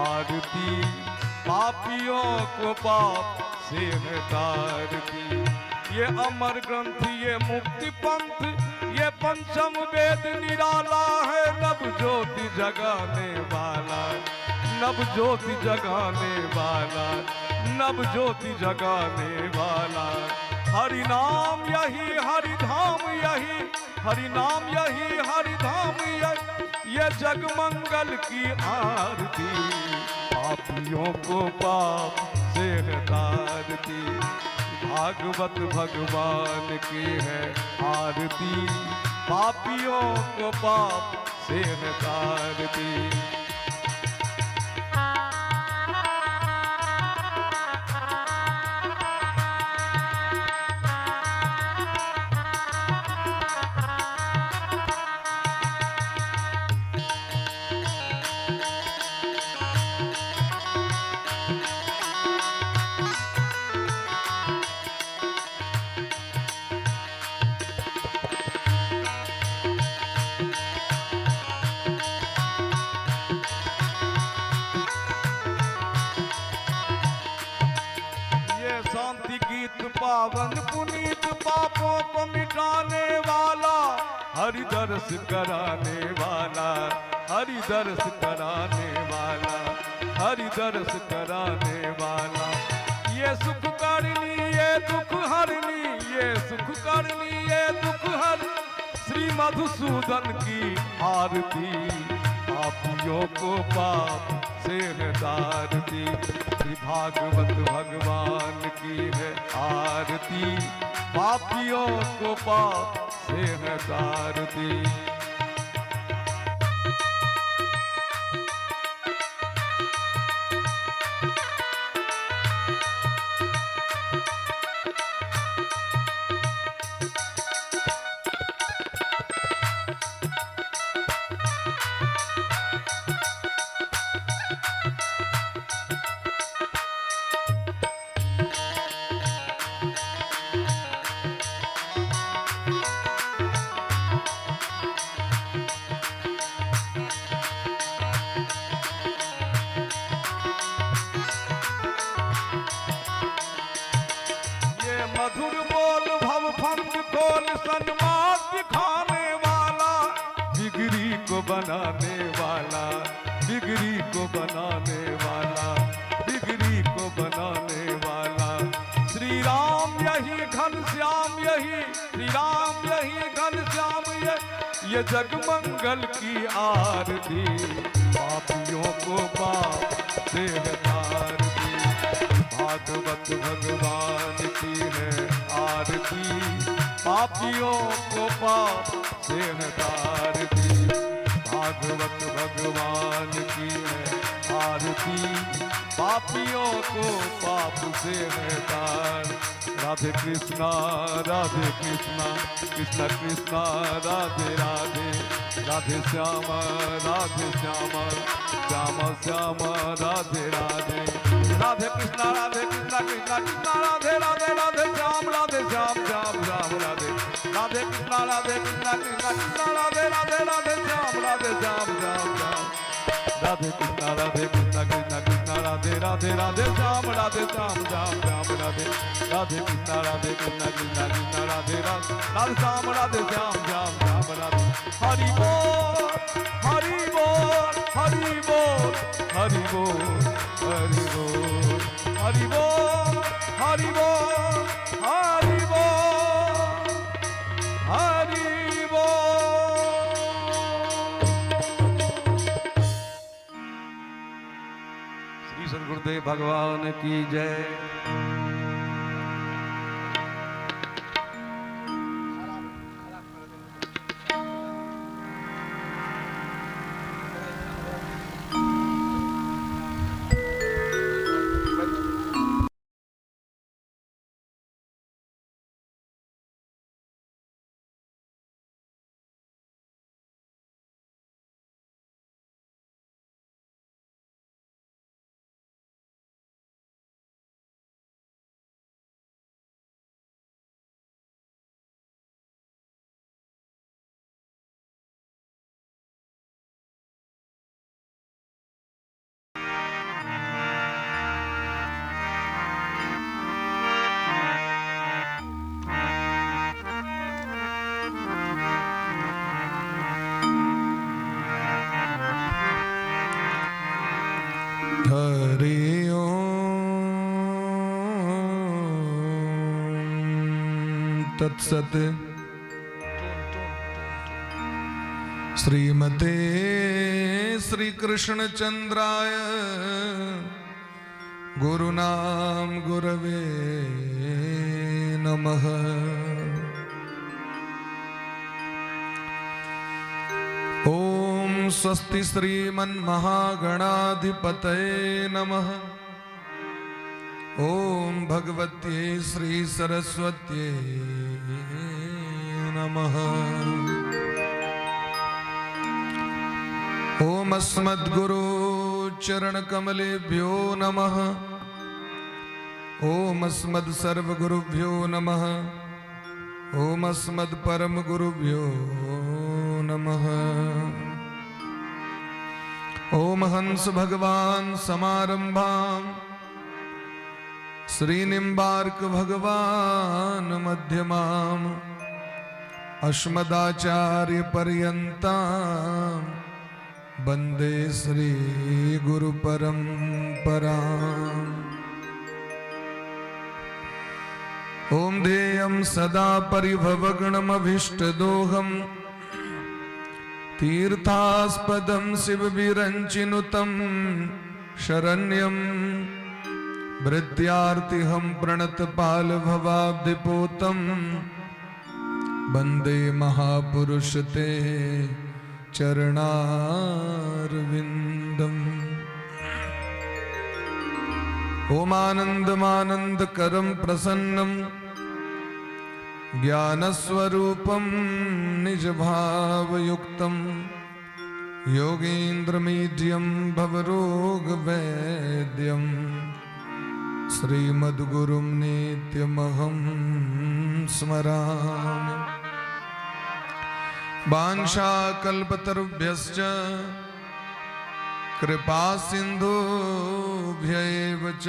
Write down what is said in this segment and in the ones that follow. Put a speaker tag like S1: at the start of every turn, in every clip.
S1: आरती, पापियों को पाप से है तारती। ये अमर ग्रंथ, ये मुक्ति पंथ, ये पंचम वेद निराला है, नव ज्योति जगाने वाला, नव ज्योति जगाने वाला, नव ज्योति जगाने वाला। हरि नाम यही, हरि धाम यही, हरि नाम यही, हरि धाम यही, ये जग मंगल की आरती, पापियों को पाप से है तारती। भागवत भगवान की है आरती, पापियों को पाप से है तारती। शांति गीत पावन पुनीत, पापों को मिटाने वाला, हरि दर्श कराने वाला, हरि दर्श कराने वाला, हरि दर्श कराने वाला। ये सुख करनी, ये दुख हरनी, ये सुख करनी, ये दुख हर, श्री मधुसूदन की आरती, पापियों को पाप से है तारती। श्री भागवत भगवान की है आरती, पापियों को पाप से है तारती। मधुर बोल भव फंद खोल, सन्मार्ग दिखाने वाला, बिगड़ी को बनाने वाला, बिगड़ी को बनाने वाला, बिगड़ी को बनाने वाला। श्री राम यही घनश्याम यही, श्री राम यही घनश्याम ये जग मंगल की आरती, पापियों को पाप से है तारती। भागवत भगवान की है आरती, पापियों को पाप से है तारती। भागवत भगवान की है आरती, पापियों को पाप से है तार। राधे कृष्णा, राधे कृष्णा, कृष्ण कृष्णा, राधे राधे, राधे श्याम, राधे श्याम, श्याम श्याम, राधे राधे। राधे कृष्णा, राधे कृष्णा, कृष्णा कृष्णा, राधे राधे, राधे श्याम, राधे श्याम, श्याम श्याम, राधे। राधे कृष्णा, राधे कृष्णा, कृष्णा कृष्णा, राधे राधे, राधे श्याम, राधे श्याम, श्याम श्याम। राधे कृष्णा, राधे कृष्णा, कृष्णा कृष्णा, राधे राधे, राधे श्याम, राधे श्याम, श्याम श्याम, राधे। राधे कृष्णा, राधे कृष्णा, कृष्णा कृष्णा, राधे राधे, राधे श्याम, राधे श्याम, श्याम श्याम, राधे। हरि बोल, हरि बोल, हरि बोल, हरि बोल, हरि बोल, हरि बोल, हरि बोल, हरि बोल, हरि बोल। श्री सद्गुरुदेव भगवान की जय।
S2: तत्सत। श्रीमते श्री कृष्ण चंद्राय गुरुनाम गुरवे नमः। ओम स्वस्ति श्रीमन्महागणाधिपतये नमः। ओम भगवत्यै श्री सरस्वत्यै नमः। ओम अस्मद्गुरु चरण कमलेभ्यो नमः। ओम अस्मद् सर्वगुरुभ्यो नमः। ओम अस्मद् परम गुरुभ्यो नमः। ओम हंस भगवान समारंभां श्रीनिम्बार्क भगवान मध्यमाम् अस्मदाचार्य पर्यन्तां वन्दे श्री गुरु परम्पराम्। ओम ध्येयं सदा परिभवगणमभीष्टदोहम् तीर्थास्पदं शिवविरञ्चिनुतं शरण्यं भृत्यार्तिहं प्रणतपालभवाब्धिपोतं वन्दे महापुरुष ते चरणारविन्दम्। ओमानन्दमानन्दकरं प्रसन्नं ज्ञानस्वरूपं निजभावयुक्तं योगीन्द्रमीड्यं भवरोगवैद्यं श्रीमद्गुरुं नित्यमहं स्मरामि। वाञ्छाकल्पतरुभ्यश्च कृपा सिन्धुभ्य एव च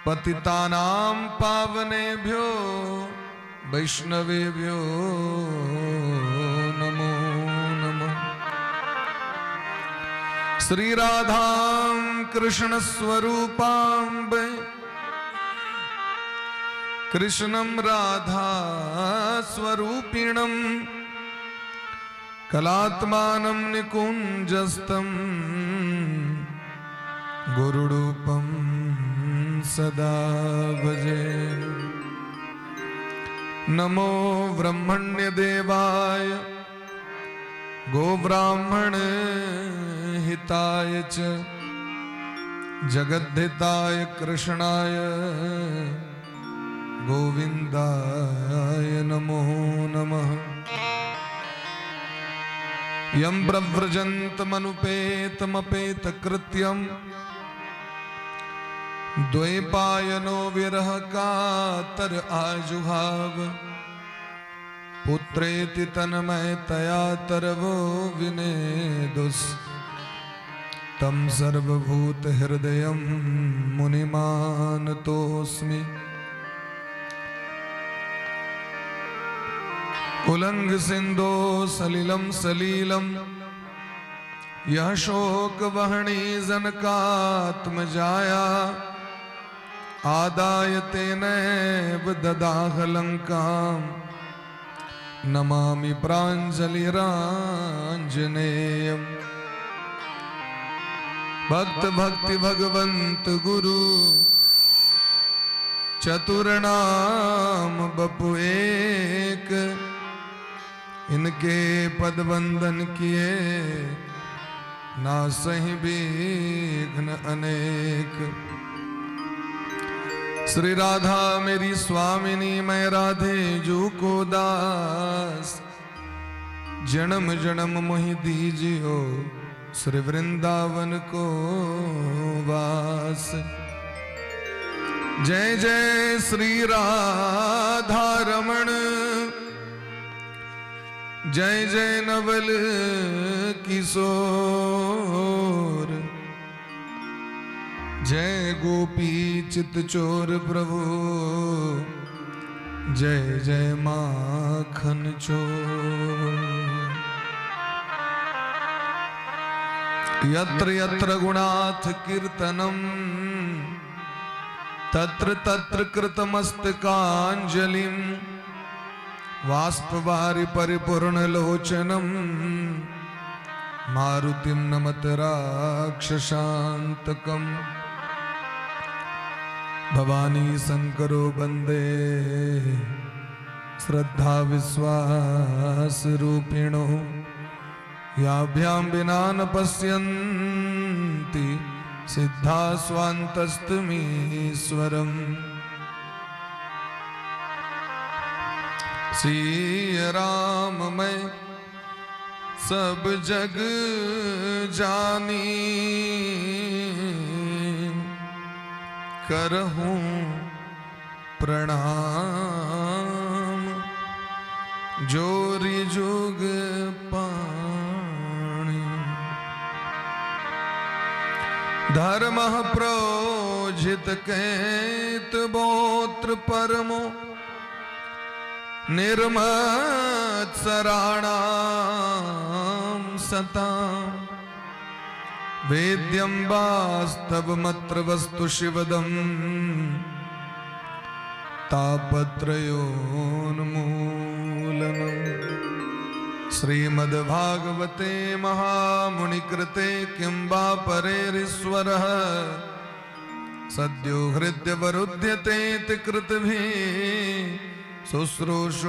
S2: पतितानां पावनेभ्यो वैष्णवेभ्यो नमो नमः। श्री राधां कृष्ण स्वरूपां वै कृष्णं राधा स्वरूपिणं कलात्मानं निकुञ्जस्थं गुरुरूपं सदा भजे। नमो ब्रह्मण्यदेवाय गोब्राह्मण हिताय च जगद्धिताय कृष्णाय गोविन्दाय नमो नमः। यं प्रव्रजन्तमनुपेतमपेतकृत्यं द्वैपायनो विरह कातर आजुहाव पुत्रेति तन्मयतया तरवो विनेदुस् तं सर्वभूतहृदयं मुनिमानतोऽस्मि। उलंघ सिंधो सलिलं सलीलं यह शोक वहनी जनकात्मजाया आदाय तेनैव ददाह लंकां नमामि प्राञ्जलिराञ्जनेयम्। भक्त भक्ति भगवंत गुरु चतुर्नाम बपु एक इनके पद वंदन किए नासहि विघ्न अनेक। श्री राधा मेरी स्वामिनी मैं राधे जू को दास जन्म जन्म मोहि दीजियो श्री वृंदावन को वास। जय जय श्री राधा रमण जय जय नवल किशोर जय गोपी चित चोर प्रभु जय जय माखन चोर। यत्र यत्र गुणाथ कीर्तनम तत्र तत्र कृतमस्तकाञ्जलिं वाष्पवारि परिपूर्णलोचनं मारुतिं नमत राक्षसान्तकम् भवानी शंकरो वन्दे श्रद्धा विश्वास रूपिणो याभ्यां विना न पश्यन्ति सिद्धा स्वान्तस्तमीश्वरम्। श्री राम मैं सब जग जानी करहूं प्रणाम जोरी जुग पाणी। धर्म प्रोजित कैत बोत्र परमो निर्मत्सराणां सता वेद्यं वास्तवमत्र वस्तु शिवदं तापत्रयोन्मूलनम्। श्रीमद्भागवते महामुनिकृते किं वा परेरीश्वरः सद्यो हृद्यवरुध्यते कृतभिः शुश्रूषुभिस्तत्क्षणात्।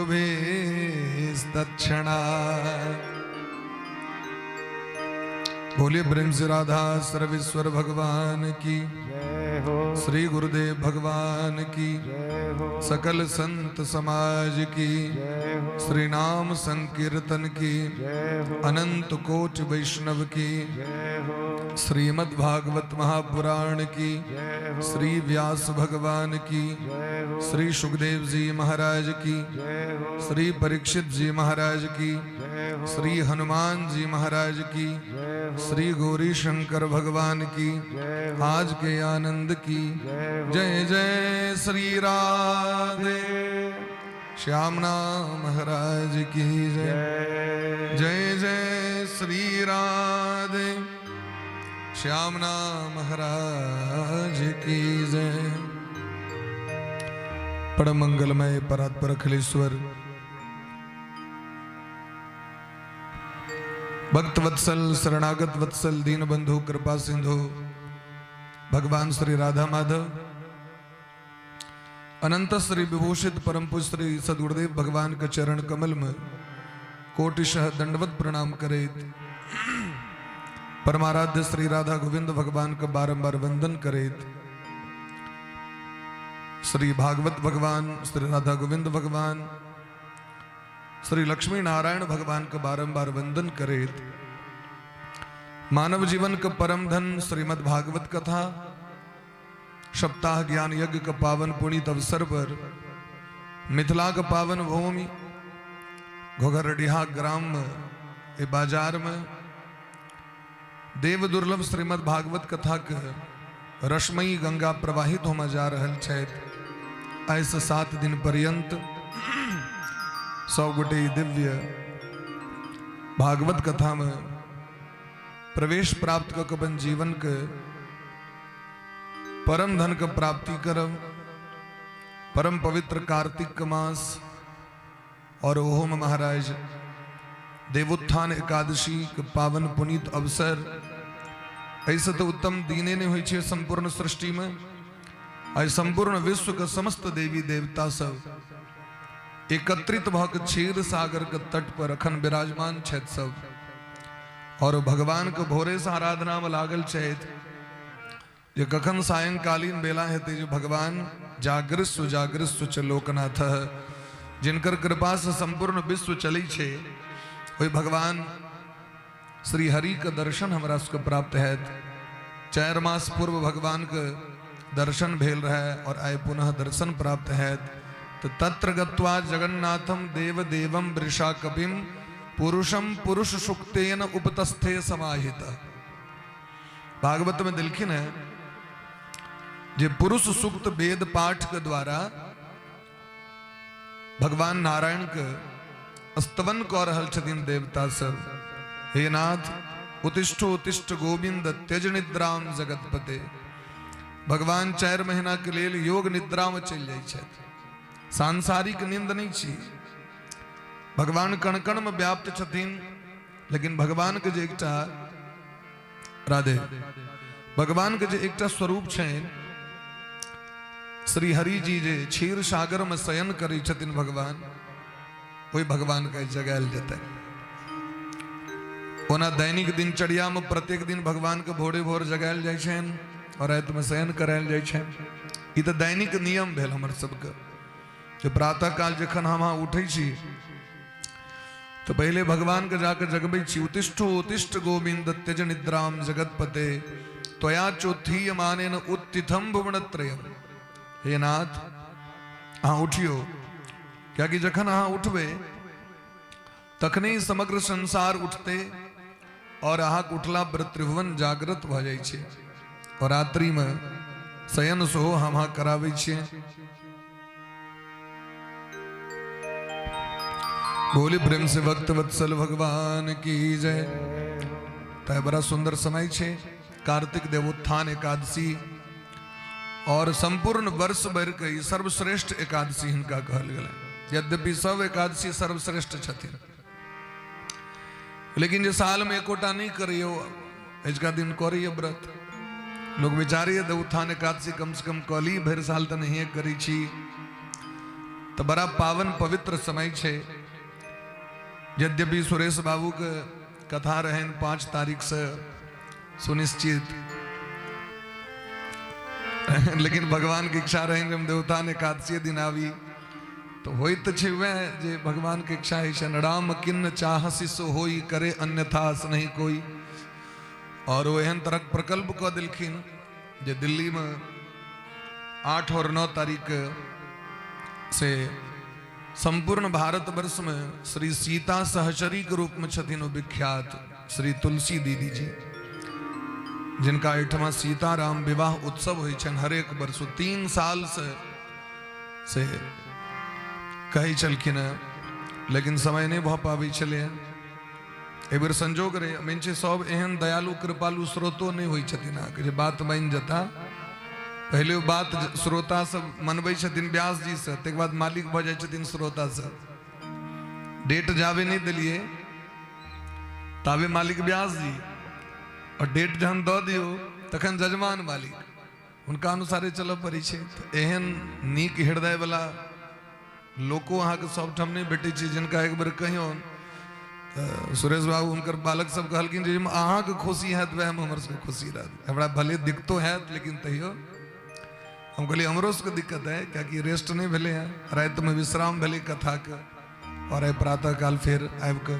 S2: बोलिए प्रेम से राधा सर्वेश्वर भगवान की
S1: जय हो,
S2: श्री गुरुदेव भगवान की
S1: जय हो,
S2: सकल संत समाज की
S1: जय हो,
S2: श्री नाम संकीर्तन की
S1: जय हो,
S2: अनंत कोटि वैष्णव की
S1: जय हो,
S2: श्रीमद् भागवत महापुराण की
S1: जय हो,
S2: श्री व्यास भगवान की
S1: जय हो,
S2: श्री सुखदेव जी महाराज की
S1: जय हो,
S2: श्री परीक्षित जी महाराज की
S1: जय हो,
S2: श्री हनुमान जी महाराज की
S1: जय हो,
S2: श्री गौरी शंकर भगवान की
S1: जय हो,
S2: आज के आनंद की
S1: जय हो,
S2: जय जय श्री राधे श्यामना महाराज की जय
S1: जय
S2: जय जय श्री राधे श्यामना महाराज की जय। परम मंगलमय परात्पर अखिलेश्वर भक्त वत्सल शरणागत वत्सल दीन बंधु कृपा सिंधु भगवान श्री राधा माधव अनंत श्री विभूषित परम पूज्य श्री सदगुरुदेव भगवान के चरण कमल में कोटिशः दंडवत प्रणाम करे। परमाराध्य श्री राधा गोविंद भगवान का बारंबार वंदन करे। श्री भागवत भगवान श्री राधा गोविंद भगवान श्री लक्ष्मी नारायण भगवान का बारंबार वंदन करे। मानव जीवन का परम धन श्रीमद् भागवत कथा सप्ताह ज्ञान यज्ञ का पावन पुनीत अवसर पर मिथिला का पावन भूमि घोघरडिहा ग्राम ए बाजार में देव दुर्लभ श्रीमद् भागवत कथा के रश्मयी गंगा प्रवाहित होमा जा रहल छै। ऐसे 7 दिन पर्यंत 100 गोटे दिव्य भागवत कथा में प्रवेश प्राप्त कर अपन जीवन के परम धन का प्राप्ति करब। परम पवित्र कार्तिक का मास और ओहो में महाराज देवोत्थान एकादशी के पावन पुनीत अवसर ऐसे तो उत्तम दीने ने हुई छे संपूर्ण सृष्टि में। आज संपूर्ण विश्व का समस्त देवी देवता सब एकत्रित भक क्षीर सागर के तट पर अखन विराजमान छथि सब और भगवान के भोरे से आराधना में लागल छथि। ये कखन सायंकालीन बेला हेते जो भगवान जागृत च लोकनाथ जिनकर कृपा से संपूर्ण विश्व चली छे वही भगवान श्री हरि का दर्शन हमरा सबके प्राप्त है। 4 मास पूर्व भगवान के दर्शन भेल रहे और आय पुनः दर्शन प्राप्त है। तो तत्र गत्वा जगन्नाथम देव देवम वृषा कपिम पुरुषम पुरुष सुक्तेन उपतस्थे समाहित। भागवत में दिलखिन है जे पुरुष सूक्त वेद पाठ के द्वारा भगवान नारायण के स्तवन कऽ रहल छथिन देवता सब। हे नाथ उत्तिष्ठ उत्तिष्ठ गोविंद त्यज निद्राम जगतपते। भगवान 4 महीना के लेल योग निद्रा में चल जाय छथि। सांसारिक नींद नहीं छी। भगवान कण कण में व्याप्त छथिन, लेकिन भगवान के जे एकटा राधे भगवान के जे एकटा स्वरूप छनि, श्री हरि जी जे क्षीर सागर में शयन करै छथिन भगवान, वही भगवान के जगायल जेतै। ओना दैनिक दिनचर्या में प्रत्येक दिन भगवान के भोरे भोर जगायल जाइ छनि और राति में शयन करायल जाइ छनि। ई तऽ दैनिक नियम भेल हमर सबके, जे प्रातः काल जखन हम उठै छी तो पहले भगवान के जाकर जगबै छी। उत्तिष्ठो उत्तिष्ठ गोविंद त्यज निद्राम जगतपते त्वया चोत्थीय मानेन उत्थितम भुवनत्रयम। हे नाथ, अहाँ उठियो, क्योंकि जखन अहाँ उठबे तखने समग्र संसार उठते और अहाँ उठला पर त्रिभुवन जागृत भ जाइ छै। और रात्रि में शयन सेहो हम कराबै छियै। बोली प्रेम से भक्त वत्सल भगवान की जय। तो बड़ा सुंदर समय छे, कार्तिक देवोत्थान एकादशी और संपूर्ण वर्ष भर के सर्वश्रेष्ठ एकादशी हिनका कहल गेल। यद्यपि सब एकादशी सर्वश्रेष्ठ छथिन, लेकिन जे साल में एकोटा नहीं करियो, अजुका दिन करियो व्रत। लोग विचारिए देवोत्थान एकादशी कम से कम कली, भर साल तो नहीं करी छी। तो बड़ा पावन पवित्र समय छे। यद्यपि सुरेश बाबू के कथा रहन 5 तारीख से सुनिश्चित, लेकिन भगवान की इच्छा रहे हम देवोत्थान एकादशी दिन आवी तो होइत छे वह जे भगवान के इच्छा है। राम किन्न चाहसी सो होई, करे अन्यथा नहीं कोई। और वो एहन तरह प्रकल्प कह दिलखिन जे दिल्ली में 8 और 9 तारीख से संपूर्ण भारत वर्ष में श्री सीता सहचरी के रूप में छथिन विख्यात श्री तुलसी दीदी जी, जिनका 8वां सीताराम विवाह उत्सव होइ छन हर एक वर्ष। 3 साल से कही चलखिन, लेकिन समय नहीं भ पाबै छले। एक बेर संजोग रहे मिनचे सब एहन दयालु कृपालु स्रोतो नहीं होइ छथिन जे बात बन जता। पहले बात श्रोता सब मनबै छथिन व्यास जी से, तक बाद मालिक भ जाय छथिन श्रोता से। डेट जावे नहीं दिलिए तावे मालिक व्यास जी, और डेट जहन द दियो तखन जजमान मालिक, उनका अनुसारे चल पड़े छे। एहन नीक हृदय वाला लोको अहाँ के सब ठाम नहीं भेटे छे, जिनका एक बार कहियो सुरेश बाबू उनकर बालक सब कहलखिन जे अहाँ के खुशी है वह हमर सबके खुशी रहत। हमरा भले दिक्कतो है, लेकिन तैयो हम कहलिए हमरो सबके दिक्कत है, क्योंकि रेस्ट नहीं भेले है। रात में विश्राम भेले कथा के, और प्रातः काल फिर आबि के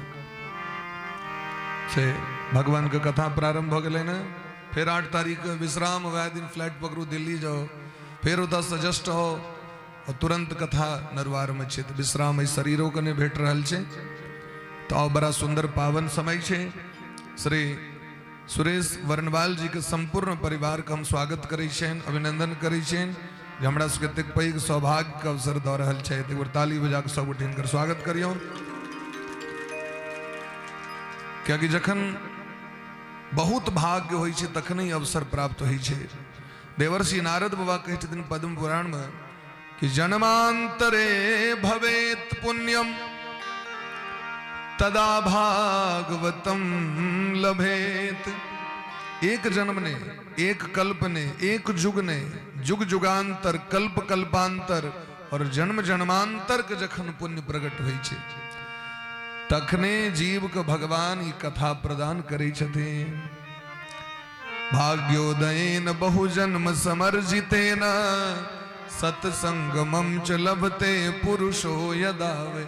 S2: से भगवान के कथा प्रारंभ हो गए ना। फिर 8 तारीख के विश्राम, वह दिन फ्लाइट पकड़ू दिल्ली जाओ, फिर उधर से जस्ट हो और तुरंत कथा नरवार में छे। विश्राम इस शरीरों को नहीं भेट रहल छे। तो बड़ा सुंदर पावन समय छे। श्री सुरेश वर्णवाल जी के संपूर्ण परिवार का हम स्वागत करै छेन, अभिनंदन करै छेन, जे हमरा सबके एतेक पैघ सौभाग्य के अवसर दऽ रहल छै। एक बार ताली बजा के सब उठिन कर स्वागत करियौ। क्योंकि जखन बहुत भाग्य होइ छै तखने अवसर प्राप्त होइ छै। देवर्षि नारद बाबा कहै छथिन पद्म पुराण में कि जन्मांतरे भवेत पुण्यम तदा भागवतम लभेत। एक जन्म ने, एक कल्प ने, एक युग ने, युग युगांतर, कल्प कल्पांतर और जन्म जन्मांतर के जखन पुण्य प्रकट होइ छै तखने जीव के भगवान ई कथा प्रदान करै छथिन। भाग्योदयेन बहुजन्म समर्जितेन सत्संगमं च लभते पुरुषो यदावे।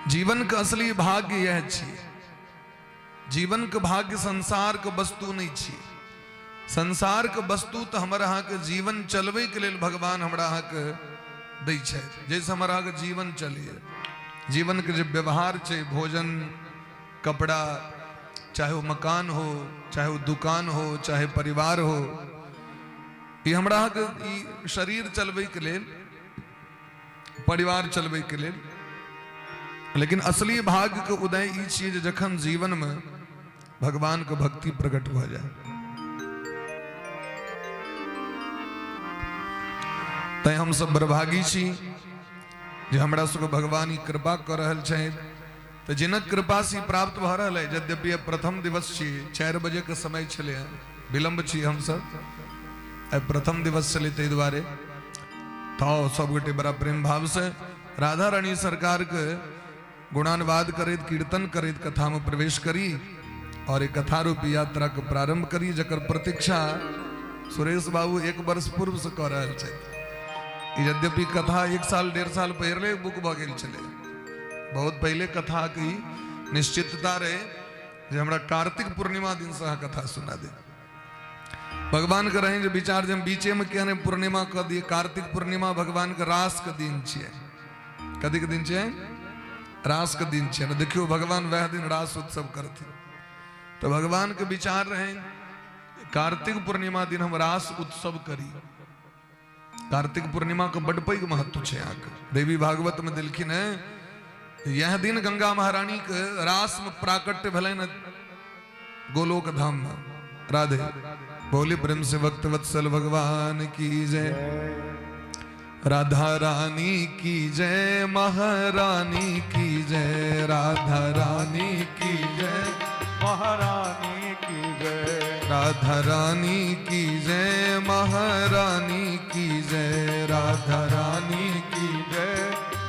S2: जीवन का असली भाग्य यह छी। जीवन के भाग्य संसार के वस्तु नहीं छी। संसार के वस्तु तो हमारा अहाँ के जीवन चलवे के लिए भगवान हमरा अहाँ के दै छै। जैसे हमारा के जीवन चलिए, जीवन के जो व्यवहार छै, भोजन, कपड़ा, चाहे वो मकान हो, चाहे वो दुकान हो, चाहे परिवार हो, ये हमरा अहाँ के शरीर चलवे के लिए, परिवार चलवे के लिए। लेकिन असली भाग्य के उदय ई चीज जखन जीवन में भगवान के भक्ति प्रकट हो जाए। तै हम सब बरभागी छी जे हमरा सबके भगवान ई कृपा कर रहल छै। तो जिनक कृपा से प्राप्त भ रहल है। यद्यपि अब प्रथम दिवस छी, 4 बजे के समय छले, विलंब छी हम सब। अब प्रथम दिवस चले तै दुआरे तो सब गोटे बड़ा प्रेम भाव से राधा रानी सरकार के गुणानुवाद करैत कीर्तन करैत कथा में प्रवेश करी और एक कथा रूपी यात्रा के प्रारंभ करी, जकर प्रतीक्षा सुरेश बाबू 1 वर्ष पूर्व से कर रहल छै। यद्यपि कथा 1 साल 1.5 साल पहले बुक भ गेल छले, बहुत पहले कथा की निश्चितता रहे जे हमरा कार्तिक पूर्णिमा दिन से अहाँ कथा सुना दे। भगवान के रहे विचार जे बीचे में कहने पूर्णिमा कह दिए। कार्तिक पूर्णिमा भगवान के रास के दिन छे। कथी के दिन छे? रास के दिन छे। देखियो भगवान वह दिन रास उत्सव करते। तो भगवान के विचार रहे कार्तिक पूर्णिमा दिन हम रास उत्सव करी। कार्तिक पूर्णिमा का बड़ पैघ महत्व छे। यहाँ के देवी भागवत में दिलखिन है, यह दिन गंगा महारानी के रास में प्राकट्य भलन गोलोक धाम में। राधे बोली प्रेम से भक्त वत्सल भगवान की जय। राधा रानी की जय, महारानी की जय। राधा रानी की जय,
S1: महारानी की जय।
S2: राधा रानी की जय, महारानी की जय। राधा रानी की
S1: जय,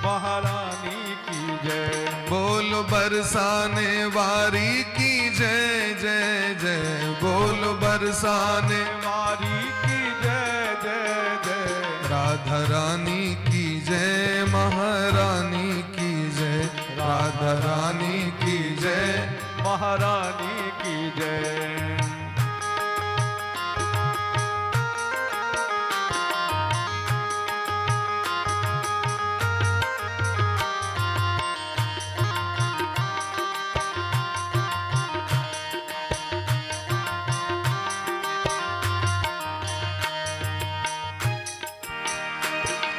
S1: महारानी की जय।
S2: बोल बरसाने वारी की जय जय जय। बोल बरसाने
S1: वारी की जय जय जय।
S2: राधा रानी की जय, महारानी की जय। राधा रानी की जय,
S1: महारानी की जय।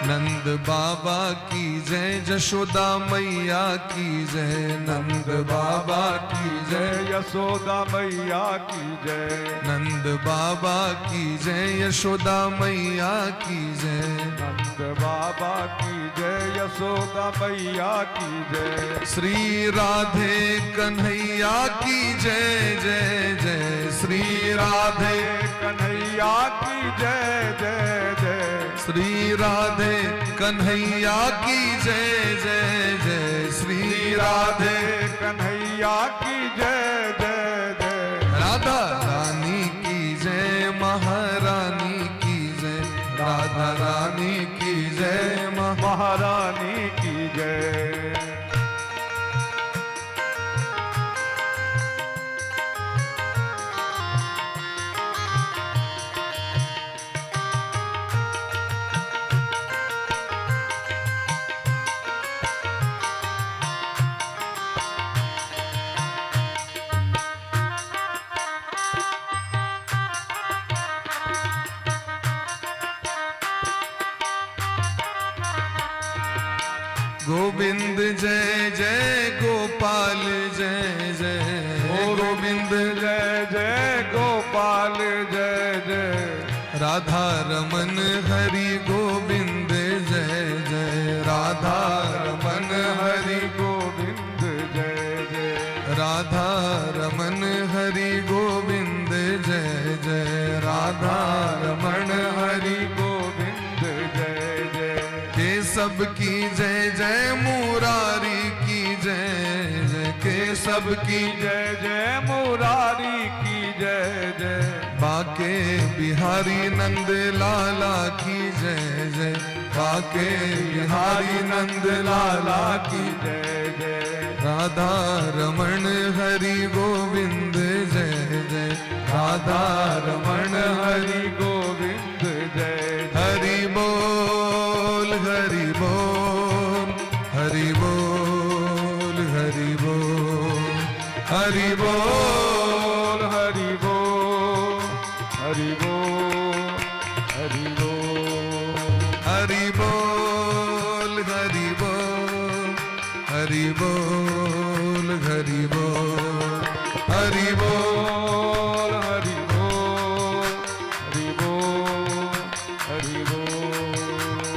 S2: नंद बाबा की जय, यशोदा मैया की जय। नंद बाबा की जय,
S1: यशोदा मैया की जय।
S2: नंद बाबा की जय, यशोदा मैया की जय।
S1: नंद बाबा की जय, यशोदा मैया की जय।
S2: श्री राधे कन्हैया की जय जय जय। श्री राधे
S1: कन्हैया की जय जय जय।
S2: श्री राधे कन्हैया की जय जय जय। श्री राधे
S1: कन्हैया की जय जय जय।
S2: राधा रानी की जय, महारानी की जय। राधा रानी की जय,
S1: महारानी की जय।
S2: गोविंद जय जय, गोपाल जय जय।
S1: गोविंद जय जय, गोपाल जय जय।
S2: राधा रमन हरि गोविंद जय जय। राधा रमन हरि
S1: गोविंद जय जय।
S2: राधा रमन हरि गोविंद जय जय। राधा रमन हरि
S1: गोविंद जय जय।
S2: केशव की जय जय, मुरारी की जय जय। केशव की
S1: जय जय, मुरारी की जय जय।
S2: बाके बिहारी नंद लाला की जय जय। बाके बिहारी नंद लाला की
S1: जय जय।
S2: राधा रमण हरि गोविंद जय जय। राधा रमण हरि
S1: गोविंद जय।
S2: हरि बोल हरि बोल हरि बोल हरि बोल हरि बोल
S1: हरि बोल हरि बोल हरि बोल
S2: हरि बोल हरि बोल हरि बोल हरि बोल हरि बोल
S1: हरि बोल हरि बोल हरि बोल।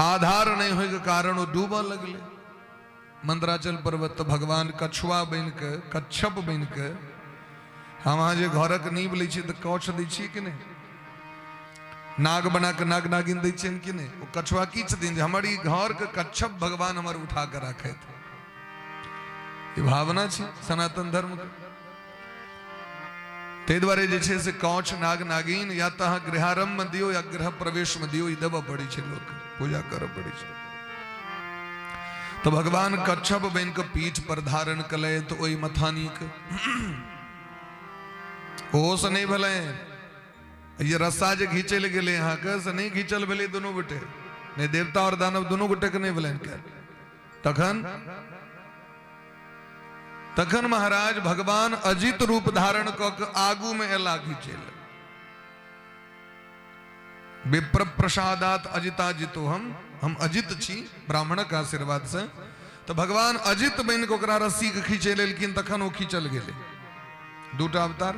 S2: आधार नहीं होय के कारण वो डूबा लगले। मंदराचल पर्वत भगवान कछुआ बन के कच्छप बन के हम अहाँ जे घरक नींव लै छी तऽ कछ दै छी कि नहीं, नाग बना के नाग नागिन दै छियनि कि नहीं। वो कछुआ की छथिन जे हमर ई घर के कच्छप भगवान हमर उठा के राखैत। ये भावना छै सनातन धर्म के। ताहि दुआरे जे छै से कौछ नाग नागिन या तो अहाँ गृहारंभ में दियो या गृह प्रवेश में दियो, ई देबऽ पड़ै छै, लोक पूजा करऽ पड़ै छै। तो भगवान कच्छप बन के पीठ पर धारण कले तो ओई मथानी के ओस नहीं भले। ये रस्सा जे घीचे ले गेले यहाँ के से नहीं घीचल भेले दोनों गोटे, नहीं देवता और दानव दोनों गोटे के नहीं भेलन के। तखन महाराज भगवान अजित रूप धारण क के आगू में एला घीचे। विप्र प्रसादात अजिता जितो हम अजित छी ब्राह्मणक आशीर्वाद से। तो भगवान अजित बन के ओकरा रस्सी के खींचे लेकिन तखन वो खींचल गेले। दूटा अवतार।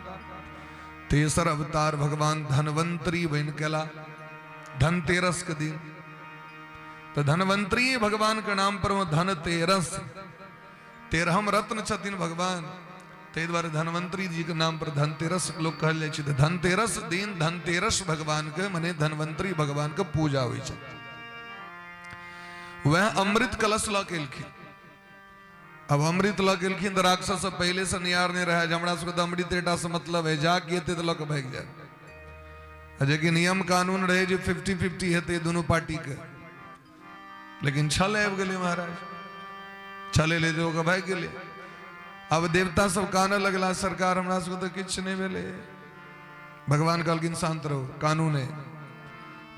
S2: तेसर अवतार भगवान धनवंतरी बन केला धनतेरस के दिन। तो धनवंतरी भगवान के नाम पर वो धनतेरस 13हम रत्न छथिन भगवान। ताहि दुआरे धनवंतरी जी के नाम पर धनतेरस लोग कहल जाइ छै। धनतेरस दिन धनतेरस भगवान के मने धनवंतरी भगवान के पूजा होइ छै। वह अमृत कलश लऽ के एलखिन। अब अमृत लऽ के एलखिन तो राक्षस से पहले से नियार नहीं रहा हमरा सबके अमृत एटा से मतलब है जा के एते लऽ के भाग जाए। जेकि नियम कानून रहे जो 50-50 हेते दोनों पार्टी के, लेकिन छल आबि गेलै महाराज, छले ले जो भाग गेलै। अब देवता सब कानऽ लगला सरकार हमरा सबके तो किछु नहीं भेलै। भगवान कहलखिन शांत रहो, कानून है।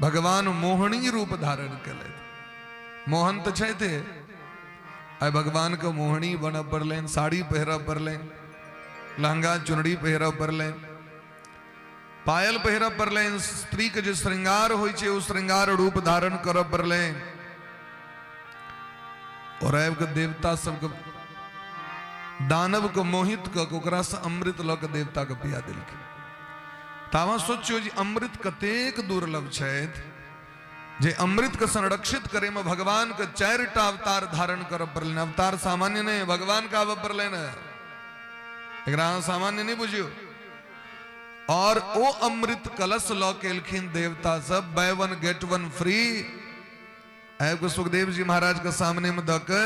S2: भगवान मोहनी रूप धारण केलथि। मोहन तो छै थे, आई भगवान के मोहनी बन पड़लनि, साड़ी पहिरऽ पड़लनि, लहंगा चुनरी पहिरऽ पड़लनि, पायल पहिरऽ पड़लनि। स्त्री के जो श्रृंगार होइ छै ओ श्रृंगार रूप धारण करऽ पड़लनि। और आबि के देवता सबके दानव के मोहित क के ओकरा से अमृत लऽ के देवता के पिया देलखिन। तावा सोचियो जे अमृत कतेक दुर्लभ छथि जे अमृत के संरक्षित करे में भगवान के 4टा अवतार धारण करऽ पड़लनि। अवतार सामान्य नहीं, भगवान का आबऽ पड़लनि, एकरा सामान्य नहीं बुझियो। और ओ अमृत कलश लऽ के एलखिन देवता सब, by one get one free. आबि के सुखदेव जी महाराज के सामने में दऽ के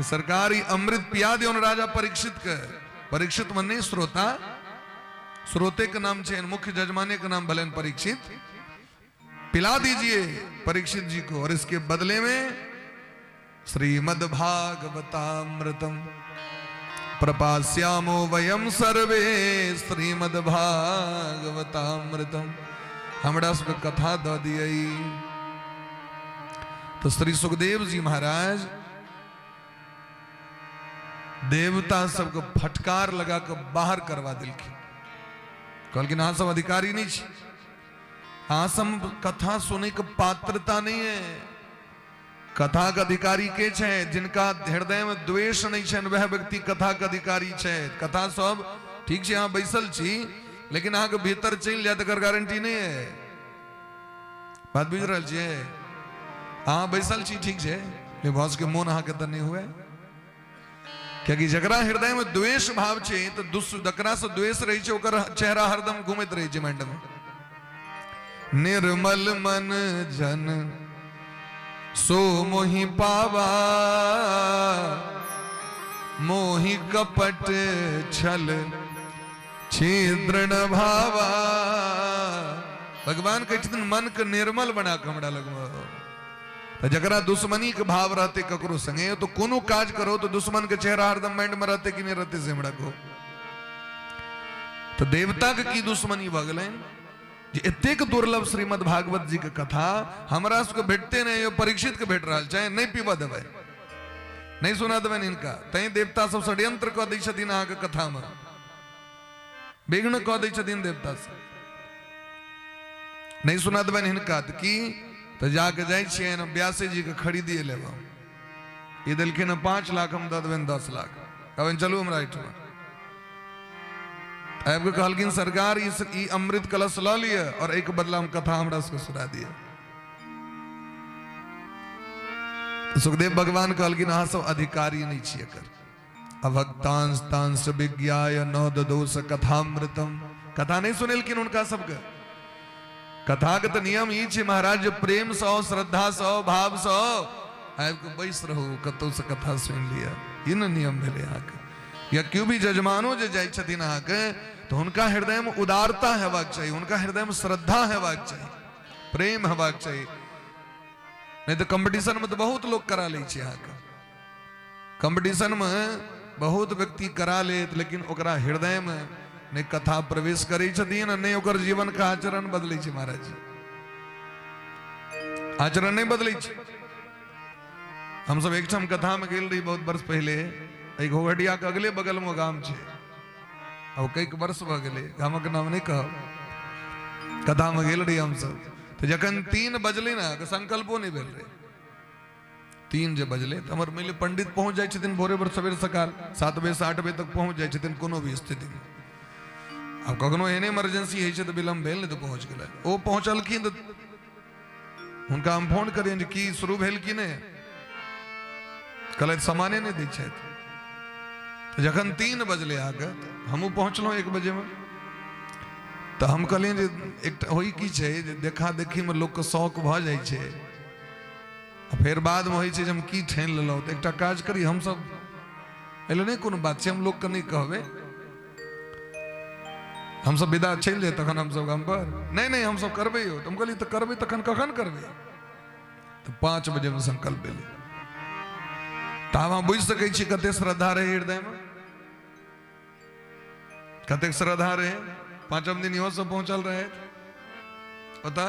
S2: सरकार ई अमृत पिया दियो राजा परीक्षित के। परीक्षित मन नहीं श्रोता, श्रोते के नाम छै, मुख्य जजमाने के नाम भले परीक्षित। पिला दीजिए परीक्षित जी को, और इसके बदले में श्रीमद् भागवतामृतम प्रपास्यामो वयम सर्वे श्रीमद् भागवतामृतम। हमरा सबके कथा दऽ दियै। तो श्री सुखदेव जी महाराज देवता सबको फटकार लगा के बाहर करवा दिलखिन। कहलखिन अहाँ सब अधिकारी नहीं छी, अहाँ सब कथा सुने के पात्रता नहीं है। कथा के अधिकारी के छै? जिनका हृदय में द्वेष नहीं छै वह व्यक्ति कथा के अधिकारी छै। कथा सब ठीक छै, अहाँ बैसल छी, लेकिन अहाँ के भीतर चलि जाए तकर गारंटी नहीं है। बात बुझ रहल छियै? अहाँ बैसल छी ठीक छै, लेकिन भौस के मोन अहाँ के तऽ नहीं हुए। क्योंकि जकरा हृदय में द्वेष भाव छै तो जकरा से द्वेष रही छै ओकर चेहरा हरदम घूमत रही छै माइंड में। निर्मल मन जन सो मोहि पावा, मोहि कपट छल छिद्र न भावा। भगवान कहते मन के निर्मल बना के हमरा लगवा। तो जकरा दुश्मनी के भाव रहते ककरो संगे तो कोनो काज करो तो दुश्मन के चेहरा हरदम माइंड में रहते कि नहीं रहते से हमरा को। तो देवता के की दुश्मनी भऽ गेलनि जे एतेक दुर्लभ श्रीमद् भागवत जी के कथा हमरा सबके भेटते नहीं, यो परीक्षित के भेट रहल छै। नहीं पीबऽ देबै, नहीं सुना देबनि हिनका। तैं देवता सब षड्यंत्र कऽ दै छथिन अहाँके कथा में, विघ्न कऽ दै छथिन देवता सब। नहीं सुना देबनि हिनका तऽ की तो जाके जाइ छियनि व्यासे जी के खरीदिए लेब। ई देलखिन 5 लाख, हम दऽ देबनि 10 लाख। कहबनि चलू हमरा एहिठमा। आबि के कहलखिन सरकार ई अमृत कलश लऽ लिअ और एक बदला हम कथा हमरा सबके सुना दिअ। सुखदेव भगवान कहलखिन अहाँ सब अधिकारी नहीं छिए कर। अभक्तांश तांश विज्ञाय न ददोष कथामृतम। कथा नहीं सुनेलखिन उनका सबके। कथा के तो नियम ई छे महाराज, प्रेम सो श्रद्धा सो भाव सो आबि बैस रहू, कतौ से कथा सुन लिया, ई न नियम भेले अहाँ के। या क्यों भी जजमानो जे जाइ छथिन अहाँ के तो उनका हृदय में उदारता हेबाक चाहिए, उनका हृदय में श्रद्धा हेबाक चाहिए, प्रेम हेबाक चाहिए। नहीं तो कंपटीशन में तो बहुत लोग करा ले छे अहाँ के। कंपटीशन में बहुत व्यक्ति करा लेत, लेकिन ओकरा हृदय में नहीं कथा प्रवेश करे छथिन, नहीं ओकर जीवन का आचरण बदले छे महाराज। आचरण नहीं बदले छे। हम सब एक कथा में गेल रही बहुत वर्ष पहले। एक घोघटिया के अगले बगल में गाम छे, अब कई वर्ष भ गेले, गामक नाम नहीं कहब। कथा में गेल रही हम सब, तो जखन 3 बजले ना तो संकल्पो नहीं भेल रहे। 3 जे बजले तो हमर मिले पंडित पहुंच जाय छथिन भोरे भोर सवेर सकाल 7 बजे से 8 बजे तक पहुंच जाय छथिन कोनो भी स्थिति में। अब कखनो एहन इमरजेंसी है तो विलम्ब भेल नहीं तो पहुंच गेल। ओ पहुंचलखिन तो हुनका हम फोन करियन कि शुरू भेल कि नहीं, कहलथि सामाने नहीं दै छथि। तो जखन 3 बजले आके हमहूँ पहुँचलहुँ 1 बजे में, तो हम कहलियन जे एक होई की छै जे देखा देखी में लोग के शौक भ जाइ छै, फिर बाद में होइ छै जे हम की ठानि लेलहुँ। तो एकटा काज करी, हम सब एले नहीं कोनो बात छै, हम लोग के नहीं कहबै, हम सब विदा चलि जाए तखन हम सब गाम पर। नहीं हम सब करबै हो। तुम कहली तो करबै तखन कखन करबै। तो 5 बजे में संकल्प भेलै। तो हम बुझि सकै छी कते श्रद्धा रहे हृदय में, कते श्रद्धा रहे। 5म दिन इहो सब पहुंचल रहे होता।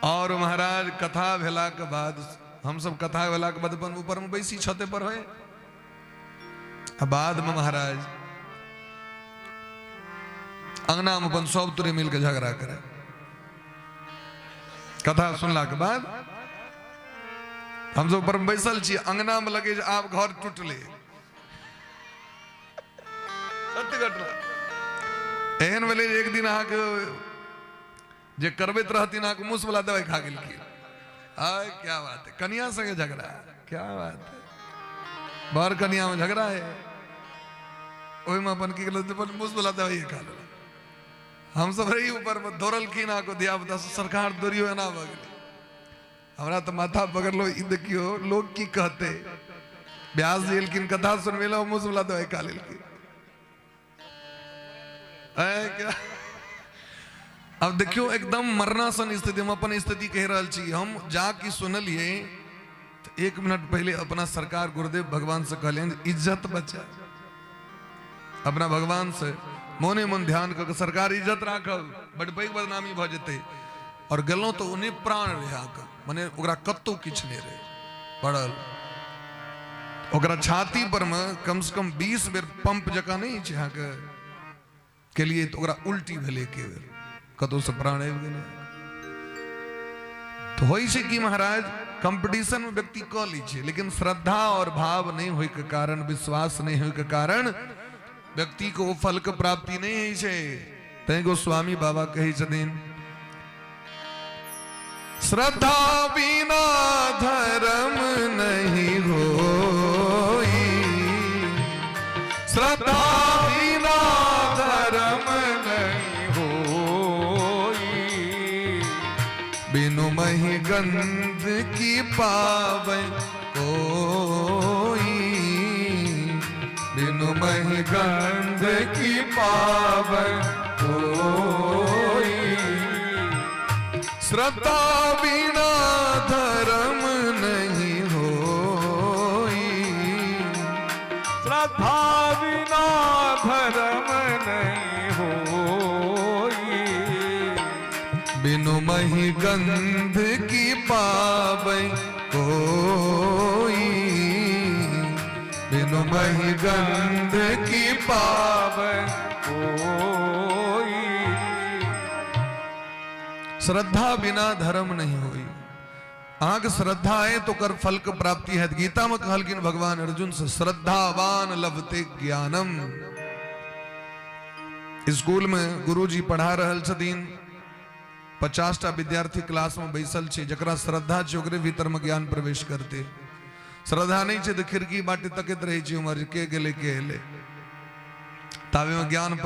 S2: और महाराज कथा भेला के बाद हम सब कथा भेला के बाद अपन ऊपर में बैसी छते पर होए। बाद में महाराज अंगना में अपन सब तुरे मिल के झगड़ा करे। कथा सुनला के बाद हम सब ऊपर में बैसल छी, अंगना में लगे आब घर टूटले। सत्य घटना एहन भेले एक दिन अहाँ के जे करबैत रहथिन अहाँ के मुस वाला दवाई खा गेलखिन। आय क्या बात है, कन्या संगे झगड़ा, क्या बात है, बाहर कन्या में झगड़ा है, ओहि में अपन की मुस वाला दवाई खा लेला। हम सब रही ऊपर में दौड़लखिन अहाँ को दिया बता सरकार दौड़ियो एना भ गेलै। हमरा तो माथा पकड़लो, ई देखियो लोग की कहते। ब्यास जी एलखिन कथा सुनवेला, मुस वाला दवाई खा लेलखिन। क्या अब देखियो एकदम मरनासन स्थिति में अपन स्थिति कह रहा छी। हम जाके सुनलिए तो 1 मिनट पहले अपना सरकार गुरुदेव भगवान से कहलियन इज्जत बचा, अपना भगवान से मोने मन ध्यान कर सरकार इज्जत राखब, बड़ पैघ बदनामी भ जेतै। और गेलहुँ तो उन्हें प्राण रहे, मने ओकरा कत्तो किछ नहीं रहे पड़ल। ओकरा छाती पर में कम से कम 20 बेर पंप जका नहीं छै अहाँ के लिए, तो ओकरा उल्टी भेले के बेर कतौ से प्राण आबि गेलै। तो होइ छै कि महाराज कंपटीशन में व्यक्ति क लै छै, लेकिन श्रद्धा और भाव नहीं होय के कारण, विश्वास नहीं होय के कारण व्यक्ति को फल के प्राप्ति नहीं होइ छै। तै गोस्वामी बाबा कहै छथिन श्रद्धा बिना धर्म नहीं होई, श्रद्धा बिना धर्म नहीं होई, बिनु महि गंध की पावै कोई, बिनु महि गंध की पावै कोई, श्रद्धा बिना धर्म नहीं होई,
S1: श्रद्धा बिना धर्म नहीं होई,
S2: बिनु महि गंध की पावै कोई, बिनु महि गंध की पावै
S1: कोई।
S2: श्रद्धा बिना धर्म नहीं हुई। आंख श्रद्धा है तो कर फल की प्राप्ति है। गीता में कहलखिन भगवान अर्जुन से श्रद्धावान लभते ज्ञानम। स्कूल में गुरुजी पढ़ा रहल छथिन 50टा विद्यार्थी क्लास में बैसल छे, जकरा श्रद्धा छे ओकरे भीतर में ज्ञान प्रवेश करते, श्रद्धा नहीं छे तो खिड़की बाटे तकत रही छे उमर के गेले के एले, तावे में ज्ञान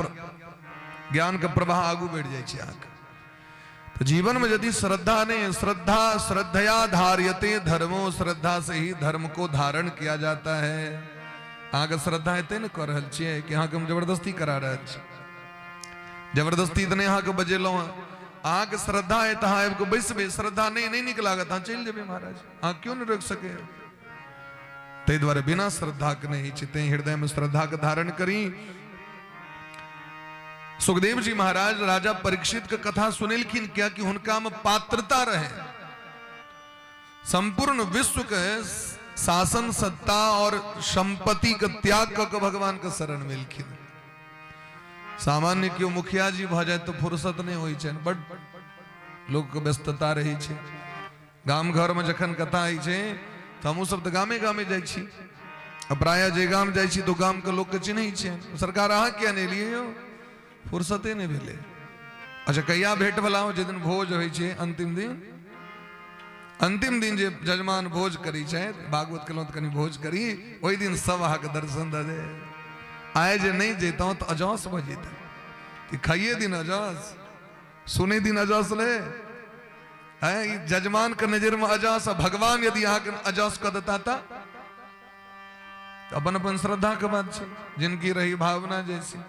S2: का प्रवाह आगू बढ़ जाए छे। आंख तो जीवन में यदि श्रद्धा नहीं, श्रद्धा श्रद्धया धार्यते धर्मो, श्रद्धा से ही धर्म को धारण किया जाता है। आगे श्रद्धा एते न कर रहल छियै कि अहाँ के हम जबरदस्ती करा रहल छी, जबरदस्ती तो नहीं अहाँ के बजेलौं हँ। अहाँ के श्रद्धा है तो अहाँ को बैसबे, श्रद्धा नहीं नीक लागत अहाँ चलि जेबै महाराज, अहाँ क्यों नहीं रोक सके। ताहि द्वारे बिना श्रद्धा के नहीं चिते हृदय में श्रद्धा के धारण करी। सुखदेव जी महाराज राजा परीक्षित के कथा सुनिलखिन क्या कि हुनका में पात्रता रहे, संपूर्ण विश्व के शासन सत्ता और संपत्ति का त्याग कर भगवान के शरण मिलखिन। सामान्य क्यों मुखिया जी भ जाए तो फुर्सत नहीं होई छै, बड़ लोग के व्यस्तता रही छै। गाम घर में जखन कथा आई छै तो हमहू सब तो गामे गामे जाइ छी, प्राय जे गाम जाइ छी तो गाम के लोग के चिन्है छै, सरकार अहाँ किया नहीं लिए हो, फुर्सते नहीं भेले। अच्छा कहिया भेंट भला हो, जे दिन भोज होइ छै अंतिम दिन जे जजमान भोज करी छै, भागवत के लोग कनी भोज करी, ओहि दिन सब अहाँ के दर्शन दे दे। आए जे नहीं जेता तो अजास भ जेता कि खाइए दिन अजास, सुने दिन अजास ले है। जजमान के नजर में अजास, भगवान यदि अहाँ के अजास कर देता था तो अपन अपन श्रद्धा के बात छै, जिनकी रही भावना जैसी।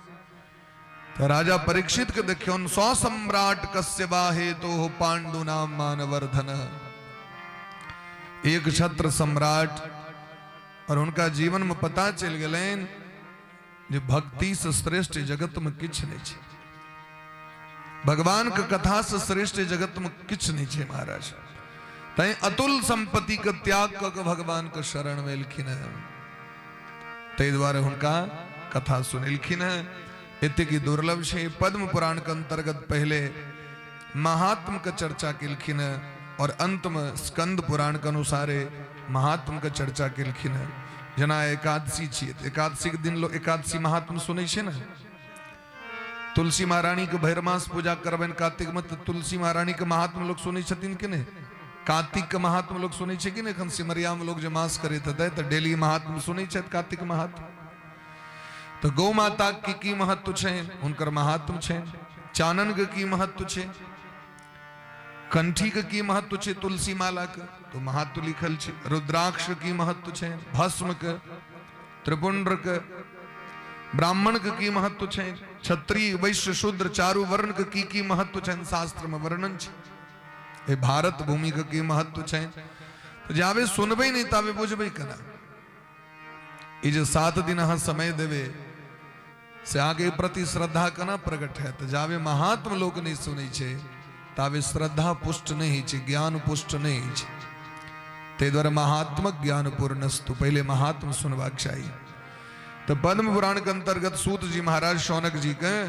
S2: तो राजा परीक्षित के देखियो, 100 सम्राट कस्य बाहे तो हो पांडु नाम मानवर्धन, एक छत्र सम्राट, और उनका जीवन में पता चल गए जो भक्ति से श्रेष्ठ जगत में किछ नहीं छे, भगवान के कथा से श्रेष्ठ जगत में किछ नहीं छे महाराज। तय अतुल संपत्ति का त्याग कर भगवान के शरण में एलखिन है, तय द्वारे उनका कथा सुनिलखिन है। इतने की दुर्लभ छे। पद्म पुराण के अंतर्गत पहले महात्म का चर्चा किलखिन है और अंत में स्कंद पुराण के अनुसार महात्म का चर्चा किलखिन है। जना एकादशी छिए, एकादशी के दिन लोग एकादशी महात्म सुनै छै ने। तुलसी महारानी के भैरमास पूजा करबन कार्तिक में, तो तुलसी महारानी के महात्म लोग सुनै छथिन कि नहीं, कार्तिक के महात्म लोग सुनै छै कि नहीं। एखन सिमरिया में लोग जे मास करैत हेतै तो डेली महात्म सुनै छथि कार्तिक महात्म। तो गौ माता की महत्व छै, हुनकर महात्म छै। चानन के की महत्व छै, कंठी के की महत्व छै, तुलसी माला के तो महत्व लिखल छै। रुद्राक्ष की महत्व छै, भस्म के, त्रिपुंड्र के, ब्राह्मण के की महत्व छै, क्षत्रिय वैश्य शूद्र चारु वर्ण के की महत्व छै, शास्त्र में वर्णन छै। ए भारत भूमि के की महत्व छै। तो जावे सुनबे नहीं तावे बुझबे कना। ये जो 7 दिन अहाँ समय देवे से आगे प्रति श्रद्धा कना प्रकट है। तो जावे महात्म लोग नहीं सुनै छै तावे श्रद्धा पुष्ट नहीं छे, ज्ञान पुष्ट नहीं छे। ते द्वारा महात्मक ज्ञान पूर्णस्तु, पहले महात्म सुनवाक चाहिए। तो पद्म पुराण के अंतर्गत सूत जी महाराज शौनक जी के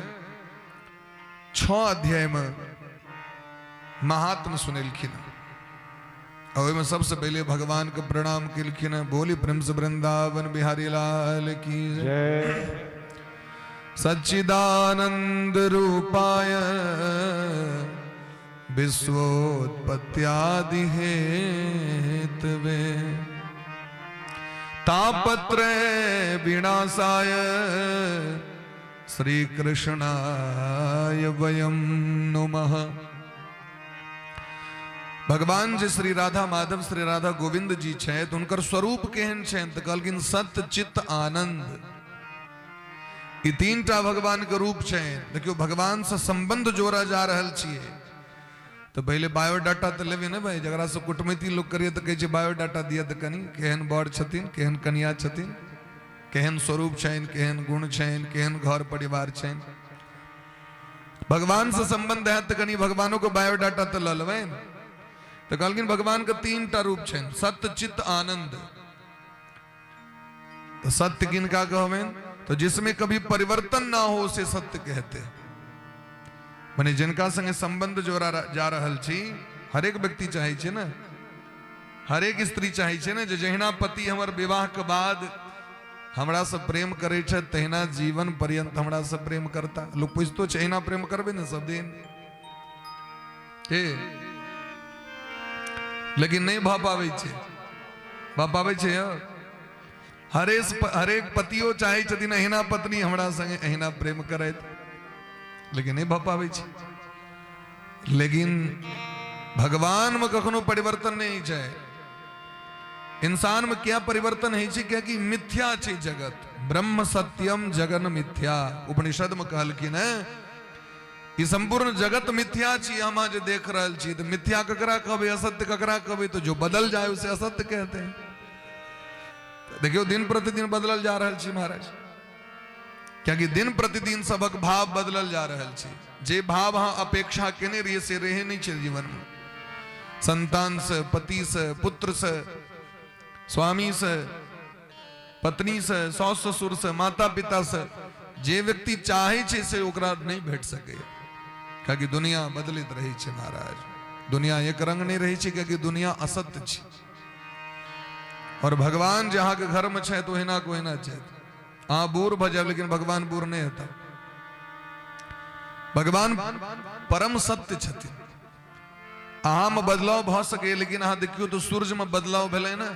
S2: 6 अध्याय में महात्म सुनिलखिन और में सबसे पहले भगवान के प्रणाम किलखिन। बोली प्रेम से वृंदावन बिहारी लाल की जय। सच्चिदानंद रूपाय विश्वोत्पत्त्यादि हेतवे तापत्रय विनाशाय श्री कृष्णाय वयं नुमः। भगवान जी श्री राधा माधव श्री राधा गोविंद जी छे तो उनकर स्वरूप केहन छे तो कहलखिन सत्य चित्त आनंद। ई 3टा भगवान के रूप छे। देखियो भगवान से संबंध जोड़ा जा रहल छिए तो पहले बायोडाटा तो लेबे ना भाई, जरा से कुटमैती लोग करिए तो कहे बायोडाटा दिया तो कनी केहन बर छथिन, केहन कन्या छथिन, केहन स्वरूप छन, केहन गुण छन, केहन घर परिवार छन। भगवान से संबंध है तो कनी भगवानों को बायोडाटा तो ल लेबै। तो कहलखिन भगवान के 3टा रूप छन, सत्य चित्त आनंद। तो सत्य किनका कहबेन तो जिसमें कभी परिवर्तन ना हो उसे सत्य कहते। माने जिनका संगे संबंध जोड़ा जा रहल छी, हर एक व्यक्ति चाहे छे ना, हर एक स्त्री चाहे छे ना जे जहिना पति हमर विवाह के बाद हमरा से प्रेम करे छे तहिना जीवन पर्यंत हमरा से प्रेम करता। लोग पूछतो छे एना प्रेम करबे ना सब दिन, છે, लेकिन नहीं भा पावे छे। भा पावे छे हरेक पतिओ चाहे छथिन अहिना पत्नी हमरा संगे अहिना प्रेम करे, लेकिन नहीं भा पावे छे। लेकिन भगवान में कखनो परिवर्तन नहीं है। इंसान में क्या परिवर्तन है छे? क्या कि मिथ्या छे जगत, ब्रह्म सत्यम जगन मिथ्या। उपनिषद में कहलखिन है ई संपूर्ण जगत मिथ्या छी। हम आज देख रहल छी तो मिथ्या ककरा कहबे, असत्य ककरा कहबे? तो जो बदल जाए उसे असत्य कहते हैं। देखियो दिन प्रतिदिन बदलल जा रहल छी महाराज, क्या कि दिन प्रतिदिन सबक भाव बदलल जा रहल छी। जे भाव अहाँ अपेक्षा केने रहिए से रहे नहीं छे जीवन में। संतान से, पति से, पुत्र से, स्वामी से, पत्नी से, सास ससुर से, माता पिता से जे व्यक्ति चाहे छे से ओकरा नहीं भेट सके। क्या कि दुनिया बदलित रही छे महाराज। दुनिया एक रंग नहीं रही छे, क्या कि दुनिया असत्य छे। और भगवान जहां के घर में छे तो हिना को हिना छे। हाँ बूर भजब, लेकिन भगवान बूर नहीं होता। भगवान परम सत्य छथिन। अहाँ में बदलाव भ सके, लेकिन अहाँ देखियो तो सूर्य में बदलाव भेलै ना,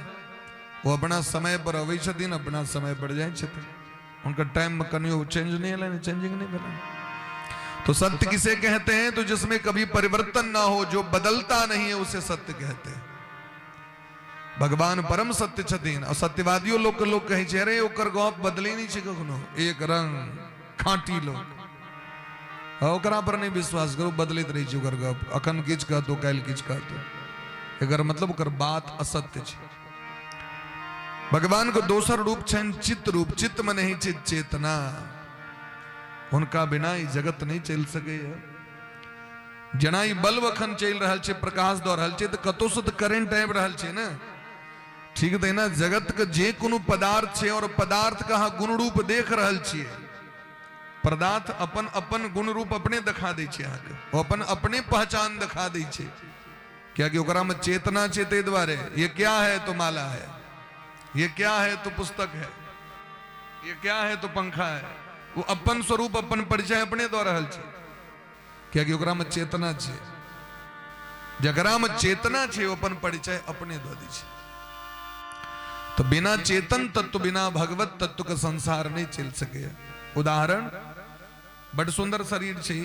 S2: वो अपना समय पर अबै छथिन, अपना समय पर जाइ छथिन। उनका टाइम में कनियो चेंज नहीं है, चेंजिंग नहीं भेलै। तो सत्य किसे कहते हैं? तो जिसमें कभी परिवर्तन ना हो, जो बदलता नहीं है, उसे सत्य कहते हैं। भगवान परम सत्य छथिन। और सत्यवादियों लोग कहे छे अरे ओकर गप बदले नहीं छे कखनो, एक रंग खांटी लोग। ओकरा पर नहीं विश्वास करो, बदलित रही छे ओकर गप। अखन किछ कहतो काल किछ कहतो, एकर मतलब ओकर बात असत्य छे। भगवान को दोसर रूप छन चित्त रूप। चित्त में नहीं चित चेतना, उनका बिना ही जगत नहीं चल सके। जना ही बल्ब अखन चल रहल छे, प्रकाश दऽ रहल छे, तो कतौ से तो करंट आबि रहल छे ना। ठीक है ना? जगत के जे कोनो पदार्थ छे और पदार्थ का अहाँ गुण रूप देख रहल छिए। पदार्थ अपन अपन गुण रूप अपने दिखा दै छे, अहाँके वो अपन अपने पहचान दिखा दै छे। क्या कि ओकरा में चेतना छे, तै द्वारे ये क्या है तो माला है, ये क्या है तो पुस्तक है, ये क्या है तो पंखा है। वो अपन स्वरूप अपन परिचय अपने दऽ रहल छे। क्या कि ओकरा में चेतना छे। जकरा में चेतना छे वो अपन परिचय अपने दऽ दै छे। तो बिना चेतन तत्व, बिना भगवत तत्व का संसार नहीं चल सके। उदाहरण, बड़ सुंदर शरीर छे,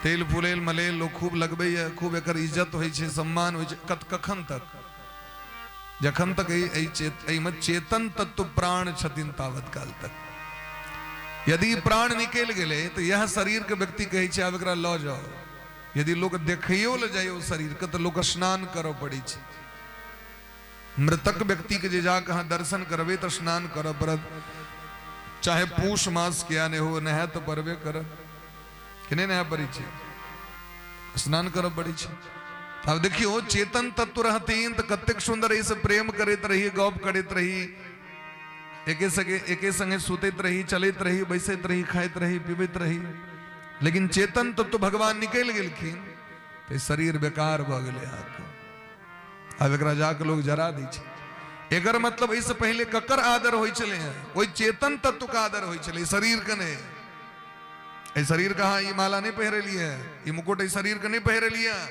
S2: तेल फुलेल मलेल लोग खूब लगबे, खूब एकर इज्जत होय छे, सम्मान होय छे। कखन तक? जखन तक में चेतन तत्व प्राण छथिन तावत काल तक। यदि प्राण निकल गए तो यह शरीर के व्यक्ति कहे छे आब एकरा लऽ जाओ। यदि लोग देखियो ले जाए शरीर के तो लोग स्नान करो पड़ी छे। मृतक व्यक्ति के जे जाके अहाँ दर्शन करबे तो स्नान करब पड़त। चाहे पूष मास किया नहीं हो, नहा तो परबे करब कि नहीं नहा पड़ी छे, स्नान करब पड़ी छे। अब देखियो चेतन तत्व रहतीन तो कतेक सुंदर ऐसे प्रेम करते रही, गप करते रही, एके संगे सुतैत रही, चलत रही, बैसत रही, खाइत रही, पीबैत रही। लेकिन चेतन तत्व भगवान निकल गेलखिन तो शरीर बेकार भ गेलै। अब एकरा जाके लोग जरा दै छै। एकर मतलब इससे पहले ककर आदर होय छले हैं? वही चेतन तत्व का आदर होय छले, शरीर के नहीं। ए शरीर कहा ये माला नहीं पहरेली है, ये मुकुट ए शरीर के नहीं पहरेली है।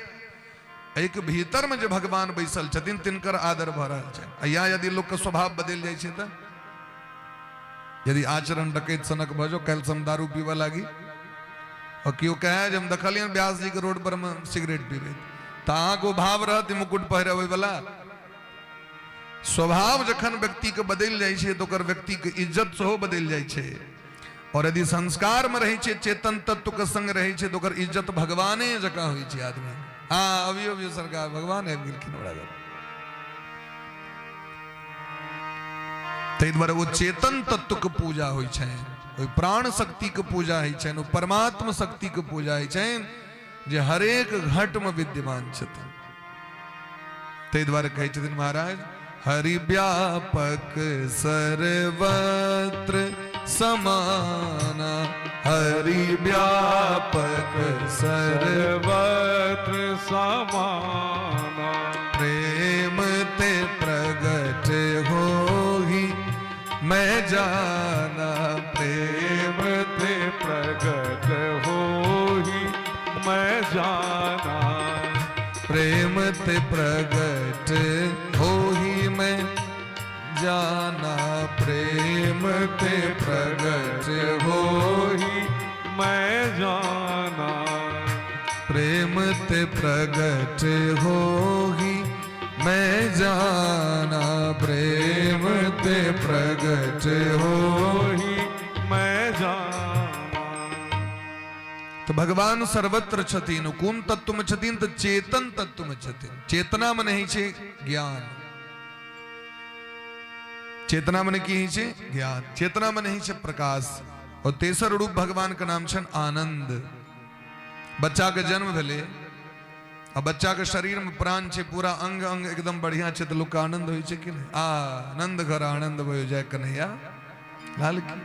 S2: एक भीतर में जो भगवान बैसल छथिन तिनकर आदर भ रहल छै। या यदि लोग के स्वभाव बदल जाय छै त, यदि आचरण डकैत सनक भजो, कल सम दारू पीवा लागी और क्यों कहे जब देखलियन व्यास जी के रोड पर में सिगरेट पीबे तो अहाँ को भाव रहत मुकुट पहरावे वाला। स्वभाव जखन व्यक्ति के बदल जाय छै तो ओकर व्यक्ति के इज्जत सेहो बदल जाय छै। और यदि संस्कार में रहे छे, चेतन तत्व के संग रहे छे तो ओकर इज्जत भगवाने जका होय छै आदमी। हाँ अभी सरकार भगवान आबि गेलखिन हमरा घर। ताहि दुआरे वो चेतन तत्व के पूजा होय छै, ओहि प्राण शक्ति के पूजा होय छै, ओ परमात्मा शक्ति के पूजा होय छै जे हरेक घट में विद्यमान छथिन। ताहि दुआरे कहै छथिन महाराज, हरि व्यापक सर्वत्र समाना, हरि व्यापक सर्वत्र
S1: समाना,
S2: प्रेम ते प्रगट होहि मैं जाना,
S1: प्रेम ते प्रगट होहि मैं जाना।
S2: प्रगट हो ही मैं जाना, प्रेम ते प्रगट हो ही
S1: मैं जाना,
S2: प्रेम ते प्रगट हो ही मैं जाना, प्रेम ते प्रगट हो ही
S1: मैं जाना।
S2: तो भगवान सर्वत्र छतीन, कोन तत्व में छतीन तो चेतन तत्व में छतीन। चेतना में नहीं छे ज्ञान, चेतना में की छे ज्ञान, चेतना में नहीं छे प्रकाश। और तेसर रूप भगवान का नाम छन आनंद। बच्चा के जन्म भेले और बच्चा के शरीर में प्राण छे, पूरा अंग अंग एकदम बढ़िया छे, तो लोग का आनंद होई छे कि नहीं? आनंद घर आनंद भयो जय कन्हैया लाल की।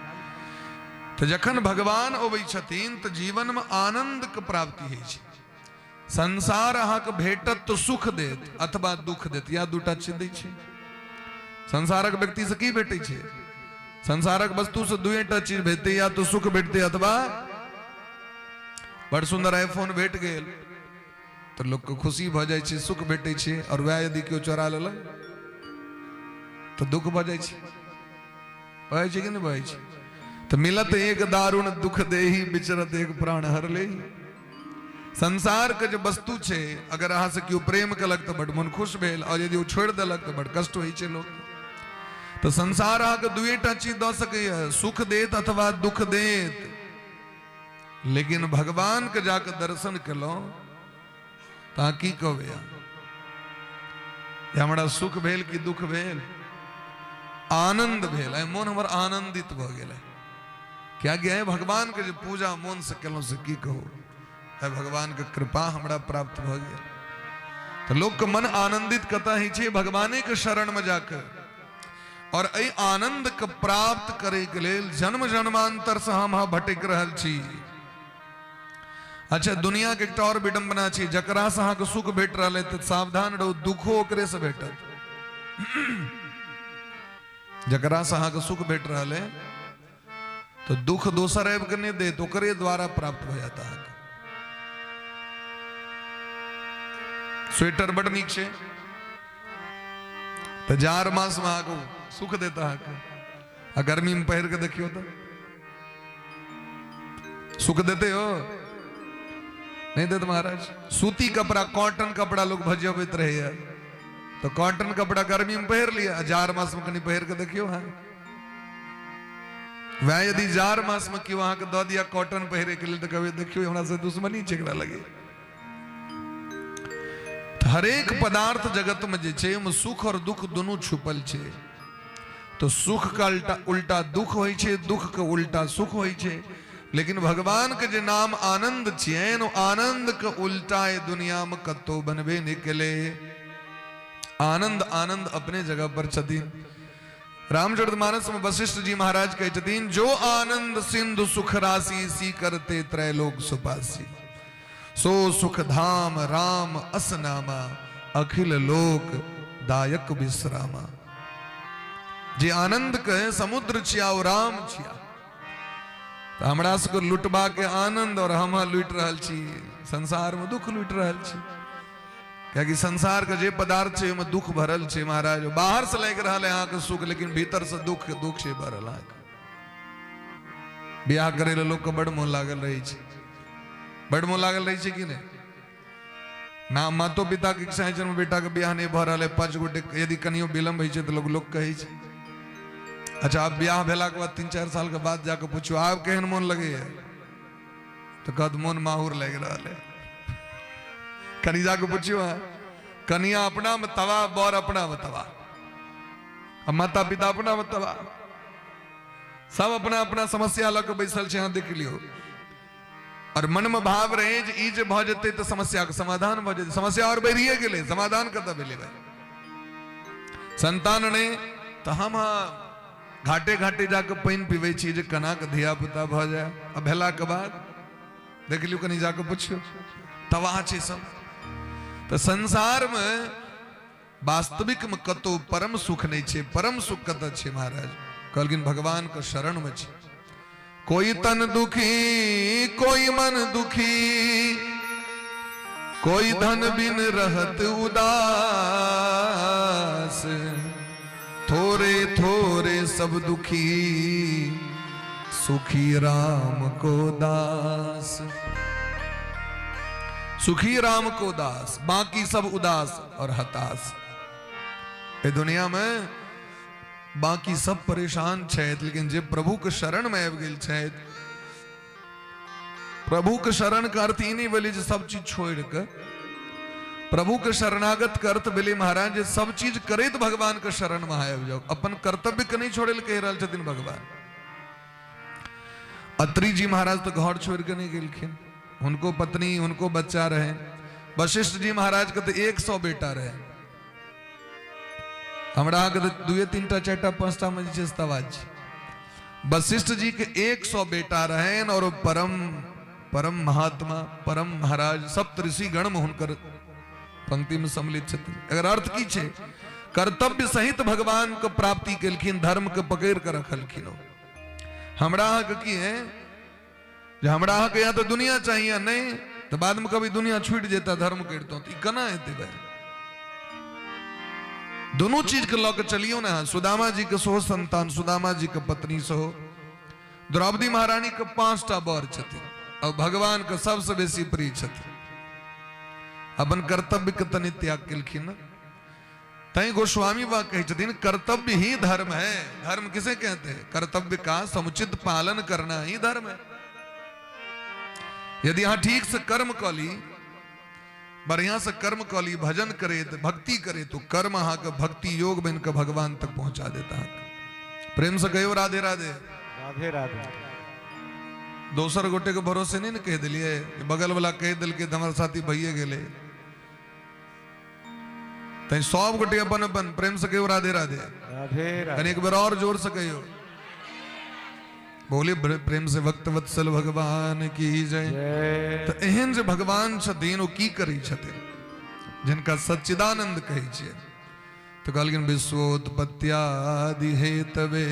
S2: तो जखन भगवान अबै छथिन तो जीवन में आनंद के प्राप्ति है छे। संसार अहाँके भेटत तो सुख देत अथवा दुख देत, या दूटा चीज दै छे। संसारक व्यक्ति से की भेटे छे? संसारक वस्तु से दुएटा चीज भेटते, या तो सुख भेटते अथवा बड़ सुंदर आईफोन भेट गेल तो लोग को खुशी भ जाय छे, सुख भेटे छे। और वह यदि केओ चोरा लेलक तो दुख भ जाय छे। कहै छे कि नहीं कहै छे? तो मिलत एक दारुण दुख देही, बिचरत एक प्राण हर ले। संसार के जो वस्तु छे, अगर अहाँ से केओ प्रेम कलक तो बड़ मन खुश भेल, और यदि वो छोड़ देलक तो बड़ कष्ट होई छे लोग। तो संसार अहाँके दुएटा चीज द सकैया, सुख देत अथवा दुख देत। लेकिन भगवान के जाके दर्शन केलो ता की कहबे? हमरा सुख भेल कि दुख भेल? आनंद भेल, मन हमर आनंदित भ गेल। क्या गया है? भगवान के जो पूजा मन से केलो से की कहू, है भगवान के कृपा हमरा प्राप्त भ गेल। तो लोग के मन आनंदित कता ही छे भगवाने के शरण में जाकर। और ए आनंद के प्राप्त करे के लेल जन्म जन्मांतर से हम भटक रहल छी। अच्छा, दुनिया के एक और विडंबना छी, जकरा से अहाँ के सुख भेट रहा है तो सावधान रहो, दुखो ओकरे से भेटत। जकरा से अहाँ के सुख भेट रहा है तो दुख दोसर आबि के नहीं दे, तो ओकरे द्वारा प्राप्त हो जाता है। स्वेटर बड़ नीक छे तो जार मास में आगो सुख देता है, गर्मी में पहर के देखियो तो सुख देते हो? नहीं देते महाराज। सूती कपड़ा, कॉटन कपड़ा लोग भजबैत रहे है, तो कॉटन कपड़ा गर्मी में पहर लिया, जार मास में कहीं पहर के देखियो। हाँ, वह यदि जार मास में क्यों अहाँ के दे दिया कॉटन पहरे के लिए, तो कभी देखियो हमरा से दुश्मनी चेकरा लगे। हर एक पदार्थ जगत में जे छे में सुख और दुख दोनों छुपल छे। तो सुख का उल्टा दुख होई छे, दुख के उल्टा सुख होई छे। लेकिन भगवान के जे नाम आनंद छे, आनंद के उल्टा ए दुनिया में कतो बनबे निकले। आनंद आनंद अपने जगह पर छतीन। रामचरितमानस में वशिष्ठ जी महाराज कहे छतीन, जो आनंद सिंधु सुख राशि, सी करते त्रैलोक सुपासी। सो सुख धाम राम असनामा, अखिल लोक दायक विश्रामा। जे आनंद के समुद्र छिया और राम छिया, तो हमरा सबको लुटबा के आनंद और हम लुट रहल छी, संसार में दुख लुट रहल छी। क्योंकि संसार के जे पदार्थ छे में दुख भरल छे महाराज। बाहर से लग रहा है यहाँ के सुख, लेकिन भीतर से दुख दुख से भरल है। ब्याह करे लोग के बड़ मोह लागल रही छे, बड़ मोह लागल रही छे कि नहीं? ना मातो पिता के इच्छा में बेटा के ब्याह नहीं भ रहा है, 5 गोटे यदि कनियो विलम्ब है तो लोग कहे छे। अच्छा, आप ब्याह भेला के बाद 3-4 साल के बाद जाकर पूछो आप केहन मोन लगे है, तो कहत मोन माहौर लग रहा है। कनी जाके पूछियो, कनिया अपना में तवा, बर अपना में तवा, माता पिता अपना में तवा, सब अपना अपना समस्या लग बैसल छे। देख लियो, और मन में भाव रहे जे जे भ जते तो समस्या के समाधान भ जते। समस्या और बढ़िए गेले, समाधान कत भेले भाई? संतान ने तो हम घाटे घाटे जाके पानी पीवे छी जे कना के धिया पुता भ जाए। अब भेला के बाद देख लियो, कनी जाके पूछियो, तवा छे सब। तो संसार में वास्तविक में कतो परम सुख नहीं छे। परम सुख कत छे महाराज? कहलकिन भगवान के शरण में छे। कोई तन दुखी कोई मन दुखी, कोई धन बिन रहत उदास, थोरे थोरे सब दुखी, सुखी राम को दास। सुखी राम को दास, बाकी सब उदास और हताश। ए दुनिया में बाकी सब परेशान छैत, लेकिन जे प्रभु के शरण में आबि गेल छैत, प्रभु के शरण का अर्थ ई नहीं भेलै जे सब चीज छोड़ के, प्रभु के शरणागत का अर्थ भेलै महाराज जे सब चीज करैत भगवान के शरण में आबि जाओ। अपन कर्तव्य के नहीं छोड़े कह रहल छथिन भगवान। अत्रि जी महाराज तो घर छोड़ के नहीं गेलखिन, उनको पत्नी उनको बच्चा रहे। वशिष्ठ जी महाराज के तो 100 बेटा रहे, हमरा के तो 2 3 4 5 में तवाज। वशिष्ठ जी के 100 बेटा रहे और परम परम महात्मा परम महाराज सप्त ऋषि गण में हुनकर पंक्ति में सम्मिलित छथिन। अगर अर्थ की छे कर्तव्य सहित भगवान को प्राप्ति केलखिन, धर्म के पकड़ कर रखलखिन। हमरा के की है जे हमरा के या तो दुनिया चाहिए नहीं तो बाद में कभी दुनिया छूट जेता धर्म करतो तो कना हेते भाई। दोनों चीज के लौक चलियो ना। सुदामा जी के 100 संतान, सुदामा जी के पत्नी सो, द्रौपदी महारानी के 5टा बर छथिन और भगवान के सबसे बेसी प्रिय छथिन। अपन कर्तव्य के तनि त्याग केलखिन। तई गोस्वामी बा कहे छथिन कर्तव्य ही धर्म है। धर्म किसे कहते हैं? कर्तव्य का समुचित पालन करना ही धर्म है। यदि यहाँ ठीक से कर्म कली, बढ़िया से कर्म कली, भजन करे, भक्ति करे तो कर्म हाँ के भक्ति योग में इनका भगवान तक पहुंचा देता है। प्रेम से कहो राधे राधे
S1: राधे राधे।
S2: दोसर गोटे के भरोसे नहीं न कह दिलिए, बगल वाला कह दिल के हमारे साथी भैये गेले। तई सब गोटे अपन अपन प्रेम से कहो राधे राधे
S1: राधे राधे।
S2: एक बार और जोर से कहो, बोले प्रेम से भक्त वत्सल भगवान की जय। तो एहन जे भगवान छथिन ओ की करै छथिन जिनका सच्चिदानंद कहै छै। तो कहलखिन विश्वोत्पत्त्यादि हेतवे,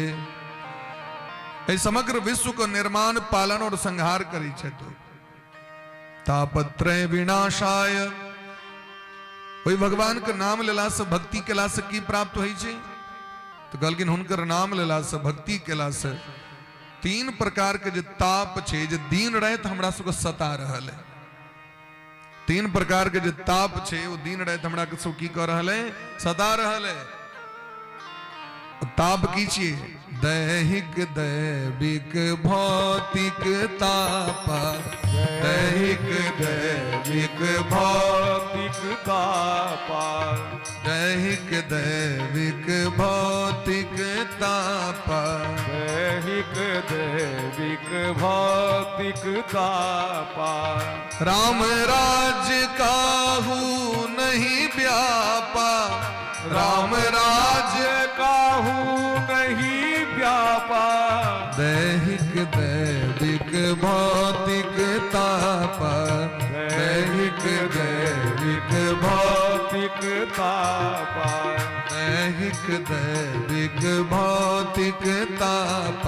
S2: ए समग्र विश्व को निर्माण पालन और संहार करै छथि। तापत्रय विनाशाय, वही भगवान के नाम लेला से भक्ति केला से की प्राप्त होइ छै? तो कहलखिन हुनकर नाम लेला से भक्ति केला से 3 प्रकार के जो ताप छे, जो दिन रात हमरा सबको सता रहल है। 3 प्रकार के जो ताप छे वो दिन रात हमरा के सब की कर रहल है? सता रहल है। ताप की छिए? दैहिक दैविक भौतिक ताप, दैहिक दैविक
S1: भौतिक ताप,
S2: दैहिक दैविक भौतिक ताप,
S1: दैहिक दैविक भौतिक ताप।
S2: राम राज्य काहू नहीं व्यापा, राम राज्य
S1: काहू नहीं व्यापा।
S2: दैहिक दैविक भौतिक ताप, दैहिक दैविक
S1: भौतिक ताप,
S2: दैहिक दैविक भौतिक ताप,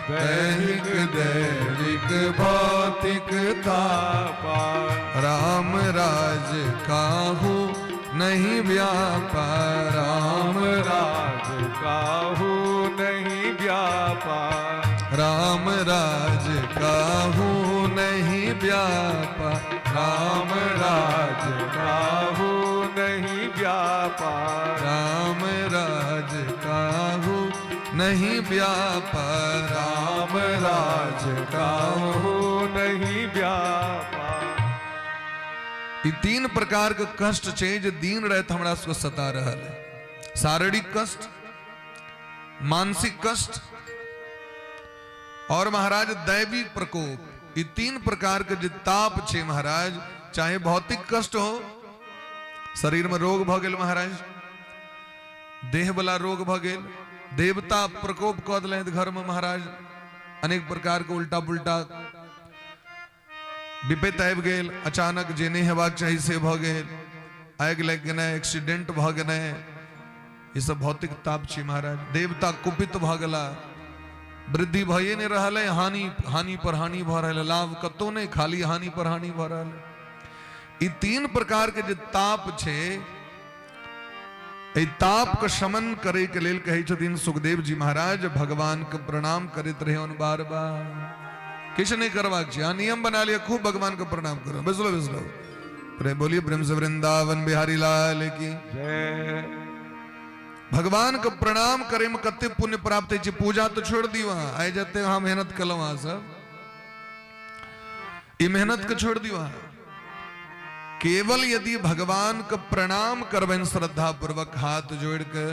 S2: दैहिक दैविक भौतिक
S1: ताप।
S2: राम राज काहू नहीं व्यापा, राम
S1: राज काहू नहीं व्यापा,
S2: राम राज काहू नहीं व्यापा,
S1: राम राज काहू नहीं व्यापा,
S2: राम राज काहू नहीं व्यापा,
S1: राम राज काहू नहीं व्यापा।
S2: ये 3 प्रकार के कष्ट छे जो दिन रात हमरा सबको सता रहल है। शारीरिक कष्ट, मानसिक कष्ट और महाराज दैवी प्रकोप। ये 3 प्रकार के जो ताप छे महाराज, चाहे भौतिक कष्ट हो, शरीर में रोग भ गेल महाराज, देह वाला रोग भ गेल, देवता प्रकोप कऽ देलथि घर में महाराज, अनेक प्रकार के उल्टा पुल्टा विपत्ति आबि गेल, अचानक जे नहीं हेबाक चाही से भ गेल, आगि लागि गेनाइ, एक्सीडेंट भ गेनाइ, ये सब भौतिक ताप छी महाराज। देवता कुपित भ गेला, वृद्धि भइए नहीं रहल है, हानि हानि पर हानि भ रहल है, लाभ कतौ नहीं, खाली हानि पर हानि भ रहल है। ई तीन प्रकार के जे ताप छे, ए ताप के शमन करे के लेल कहे छथिन सुखदेव जी महाराज भगवान के प्रणाम करते रहे बार बार, किछ नहीं करवाक छै। नियम बना लिया खूब भगवान को प्रणाम करो, बिसलो बिसलो। बोलिए प्रेम से वृंदावन बिहारी लाल की
S1: जय।
S2: भगवान को प्रणाम करे में कते पुण्य प्राप्त है। पूजा तो छोड़ दी, वहां आए जाते वहां मेहनत कलो, वहां सब ये मेहनत को छोड़ दी। वहां केवल यदि भगवान को प्रणाम करबेन श्रद्धा पूर्वक हाथ जोड़ के,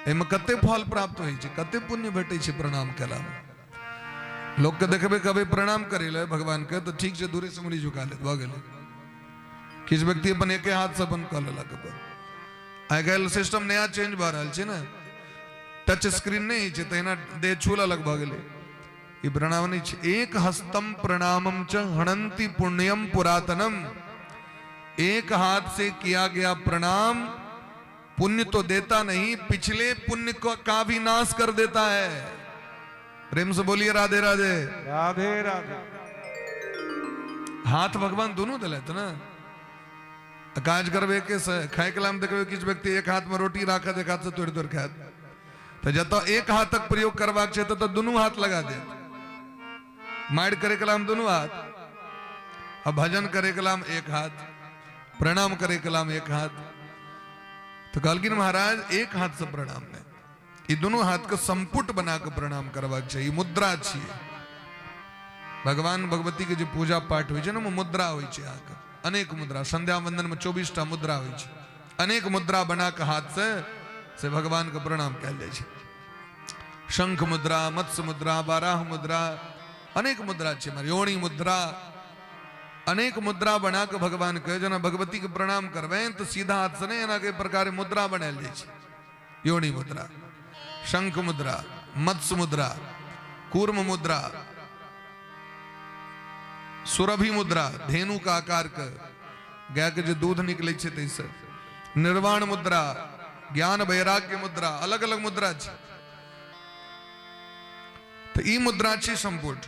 S2: एम कते फल प्राप्त हो, कते पुण्य भेटे छै प्रणाम केला। लोग के देखबे कभी प्रणाम करे ले भगवान के तो ठीक से दूरे से मुड़ी झुका ले भ गेले। किस व्यक्ति अपन एक हाथ से अपन कर लेलक। आइ काल्हि सिस्टम नया चेंज भ रहल छै ना, टच स्क्रीन नहीं छै तहिना देह छूला लग भ गेले। ई प्रणाम नहीं छै। एक हस्तम प्रणामम च हणंति पुण्यम पुरातनम। एक हाथ से किया गया प्रणाम पुण्य तो देता नहीं, पिछले पुण्य का भी नाश कर देता है। प्रेम से बोलिए राधे राधे
S1: राधे राधे।
S2: हाथ भगवान दोनों दिले तो ना, काज करबे के से खाए के लाम देखबे किछ व्यक्ति एक हाथ में रोटी राखत, एक हाथ से तोड़ तोड़ खात। तो जत एक हाथ तक प्रयोग करवाक छै तो दोनों हाथ लगा दे। माइड करे के लाम दोनों हाथ, अब भजन करे के लाम एक हाथ, प्रणाम करे के लाम एक हाथ। तो कहलकिन महाराज एक हाथ से प्रणाम नहीं, ये दोनों हाथ को संपुट बना के प्रणाम करवाक चाहिए। मुद्रा छिए भगवान भगवती के जो पूजा पाठ होइ छै ना, मुद्रा होइ छै। अहाँके अनेक मुद्रा, संध्या वंदन में 24टा मुद्रा होइ छै। अनेक मुद्रा बना के हाथ से भगवान के प्रणाम कयल जाइ छै। शंख मुद्रा, मत्स्य मुद्रा, बाराह मुद्रा, अनेक मुद्रा छै। योनि मुद्रा, अनेक मुद्रा बना के भगवान के जना भगवती के प्रणाम करबे तो सीधा हाथ से नहीं, एना के प्रकार मुद्रा बनायल जाइ छै। योनि मुद्रा, शंख मुद्रा, मत्स्य मुद्रा, कूर्म मुद्रा, सुरभि मुद्रा, धेनु का आकार के गाय के जो दूध निकले छै तैसे, निर्वाण मुद्रा, ज्ञान वैराग्य मुद्रा, अलग अलग मुद्रा छै। तो ई मुद्रा छै संपुट।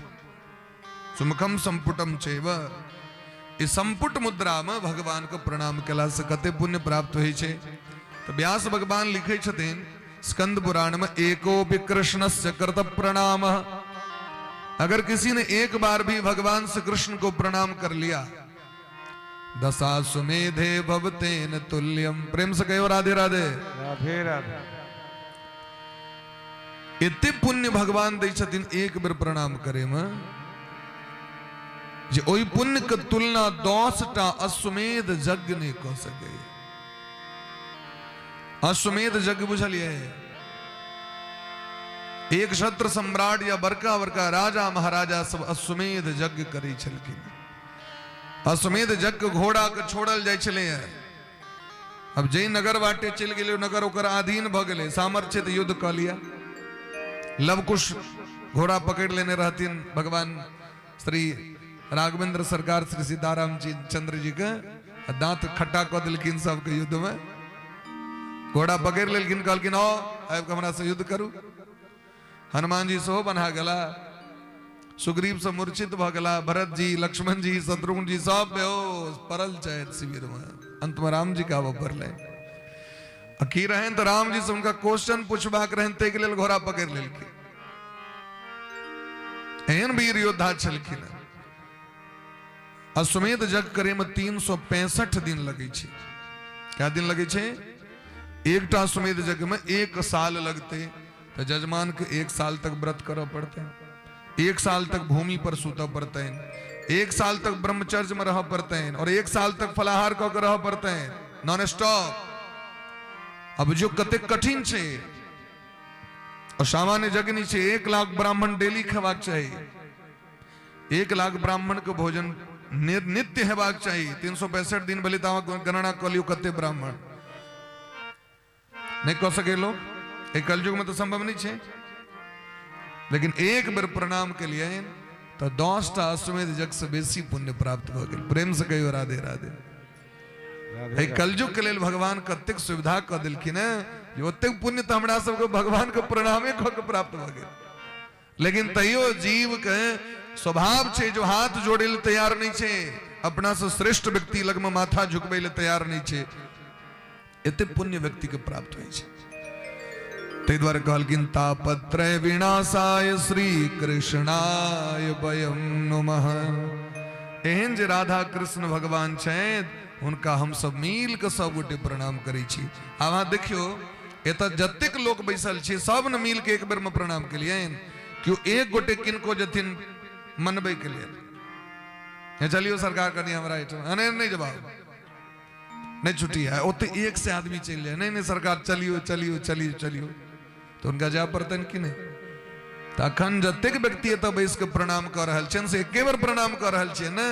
S2: सुमुखम संपुटम चैव। इस संपुट मुद्रा में भगवान को प्रणाम केला से कते पुण्य प्राप्त होइ छै। तो व्यास भगवान लिखे छथिन स्कंद पुराण में, एकोपि कृष्णस्य कृत प्रणाम। अगर किसी ने एक बार भी भगवान श्री कृष्ण को प्रणाम कर लिया, दशा सुमेधे भवतेन तुल्यम। प्रेम से कहो राधे राधे
S1: राधे राधे।
S2: इतने पुण्य भगवान दै छथिन एक बेर प्रणाम करे में, जे ओई पुण्य के तुलना 10टा अश्वमेध यज्ञ नहीं कह सके। अश्वमेध यज्ञ बुझलिए, एक क्षत्र सम्राट या बड़का बड़का राजा महाराजा सब अश्वमेध यज्ञ करै छलखिन। अश्वमेध यज्ञ घोड़ा के छोड़ल जाइ छले। अब जे नगर बाटे चल गेले, नगर ओकर अधीन भ गेले, सामर्थ्य तो युद्ध क लिया। लवकुश घोड़ा पकड़ लेने रहतीन भगवान श्री राघवेंद्र सरकार श्री सीताराम जी चंद्र जी के, दांत खट्टा क दिलखिन सबके युद्ध में। घोड़ा पकड़ लेलखिन, कहलखिन आओ आबि हमरा से युद्ध करू। हनुमान जी सेहो बन्हा गेला, सुग्रीव से मूर्छित भ गेला, भरत जी, लक्ष्मण जी, शत्रुघ्न जी सब बेहोश पड़ल छथि शिविर में। अंत में राम जी का वो पड़ले। की रहन तो राम जी से उनका क्वेश्चन पूछबाक रहन, ते के लेल घोड़ा पकड़ लेलखिन। एहन वीर योद्धा छलखिन। अश्वमेध यज्ञ करे में 365 दिन लगे छे। क्या दिन लगे छे? एकटा अश्वमेध यज्ञ में 1 साल लगते। तो जजमान के 1 साल तक व्रत करना पड़ते हैं, 1 साल तक भूमि पर सूता पड़ते हैं, 1 साल तक ब्रह्मचर्य में रह पड़ते हैं, और 1 साल तक फलाहार कर रह पड़ते हैं, नॉन स्टॉप। अब जो कते कठिन छे और सामान्य यज्ञ नहीं छे। 1 लाख ब्राह्मण डेली खेबाक चाहिए। 1 लाख ब्राह्मण के भोजन नित्य हेबाक चाहिए। 365 दिन बलिदान गणना कर लियो कते ब्राह्मण नहीं कह सके लोग। एक कलयुग में तो संभव नहीं छे। लेकिन एक बार प्रणाम के लिए तो 10टा अश्वमेध यज्ञ से बेसी पुण्य प्राप्त हो गए। प्रेम से कहियो राधे राधे। कलयुग के लिए भगवान कतेक सुविधा कर दिलखिन है, ओतेक पुण्य तो हमरा सबके भगवान के प्रणामे क के प्राप्त भ गेल। लेकिन तैयो जीव के स्वभाव छे जो हाथ जोड़े तैयार नहीं छे। अपना से श्रेष्ठ व्यक्ति लग में माथा झुकबे ले तैयार नहीं छे, एते पुण्य व्यक्ति के प्राप्त होय छे। ते द्वारे कहलकिन तापत्रय विनाशाय श्री कृष्णाय वयम नमः। एहन जे राधा कृष्ण भगवान छथि हुनका हम सब मिल के सब गोटे प्रणाम करै छी। आब अहाँ देखियो एत जतेक लोग बैसल छी सब ने मिल के एक बेर में प्रणाम केलियन, क्यों एक गोटे किनको जथिन मनबे के लिए चलियो सरकार करनी हमरा नहीं जवाब नहीं छुट्टी है ओते एक से आदमी चल जाए नहीं सरकार चलियो चलियो चलियो चलियो तो उनका जा पड़तन कि नहीं। तो अखन जतेक व्यक्ति एत बैस के प्रणाम कर रहल छन से एके बेर प्रणाम कर रहल छियै ने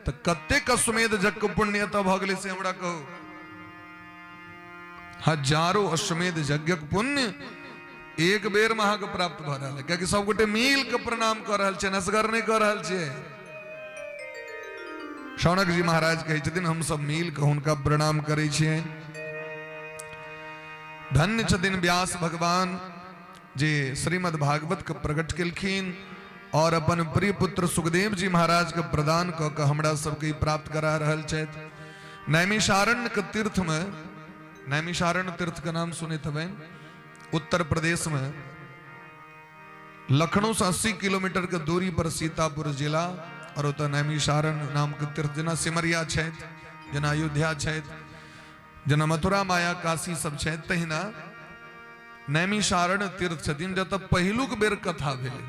S2: तो कतेक अश्वमेध जग के पुण्य एत भ गेलै से हमरा कहू। हजारों अश्वमेध यज्ञ के पुण्य एक बेर में अहाँके प्राप्त भ रहल है, कियाकि सब गोटे मिल के प्रणाम कर रहल छियै, असगर नहीं कर रहल छियै। शौनक जी महाराज कहै छथिन हम सब मिल के हुनका प्रणाम करै छियै। धन्य छथिन व्यास भगवान जे श्रीमद् भागवत के प्रकट केलखिन और अपन प्रिय पुत्र सुखदेव जी महाराज के प्रदान क के हमरा सबके प्राप्त करा रहल छथि। नैमिषारण्य के तीर्थ में, नैमिषारण्य तीर्थ का नाम सुने थे उत्तर प्रदेश में लखनऊ से 80 किलोमीटर के दूरी पर सीतापुर जिला और उतर नैमिषारण्य नाम के तीर्थ जना सिमरिया छथि, जना अयोध्या छथि, जना मथुरा माया काशी सब छथि, तहिना नैमिषारण्य तीर्थ छथिन जत पहिलुक बेर कथा भेलै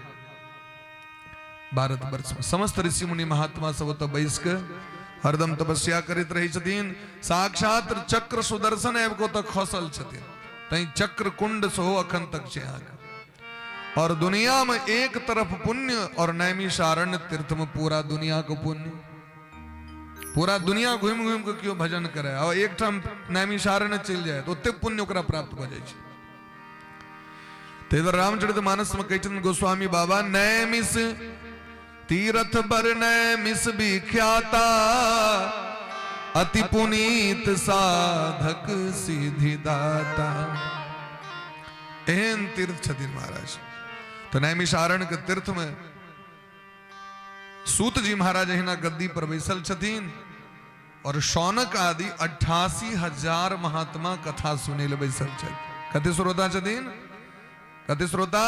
S2: भारतवर्ष में। समस्त ऋषि मुनि महात्मा सब ओतऽ बैस के हरदम तपस्या करैत रहै छथिन। साक्षात चक्र सुदर्शन आबि के ओतऽ खसल छथिन, तै चक्र कुंड सेहो अखन तक छै अहाँके। और दुनिया में एक तरफ पुण्य और नैमिषारण्य तीर्थ में पूरा दुनिया को पुण्य। पूरा दुनिया घूम घूम के क्यों भजन करे और एक ठाम नैमिषारण्य चल जाए तो ओते पुण्य ओकरा प्राप्त भ जाय छै। तेदर रामचरितमानस में कहै छथिन गोस्वामी बाबा नैमिष तीर्थ बर नैमिष विख्याता अति पुनीत साधक सिद्धि दाता। एहन तीर्थ छथिन महाराज। तो नैमिषारण्य के तीर्थ में सूत जी महाराज अहिना गद्दी पर बैसल छथिन और शौनक आदि 88,000 महात्मा कथा सुने ले बैसल छथि। कते श्रोता छथिन, कते श्रोता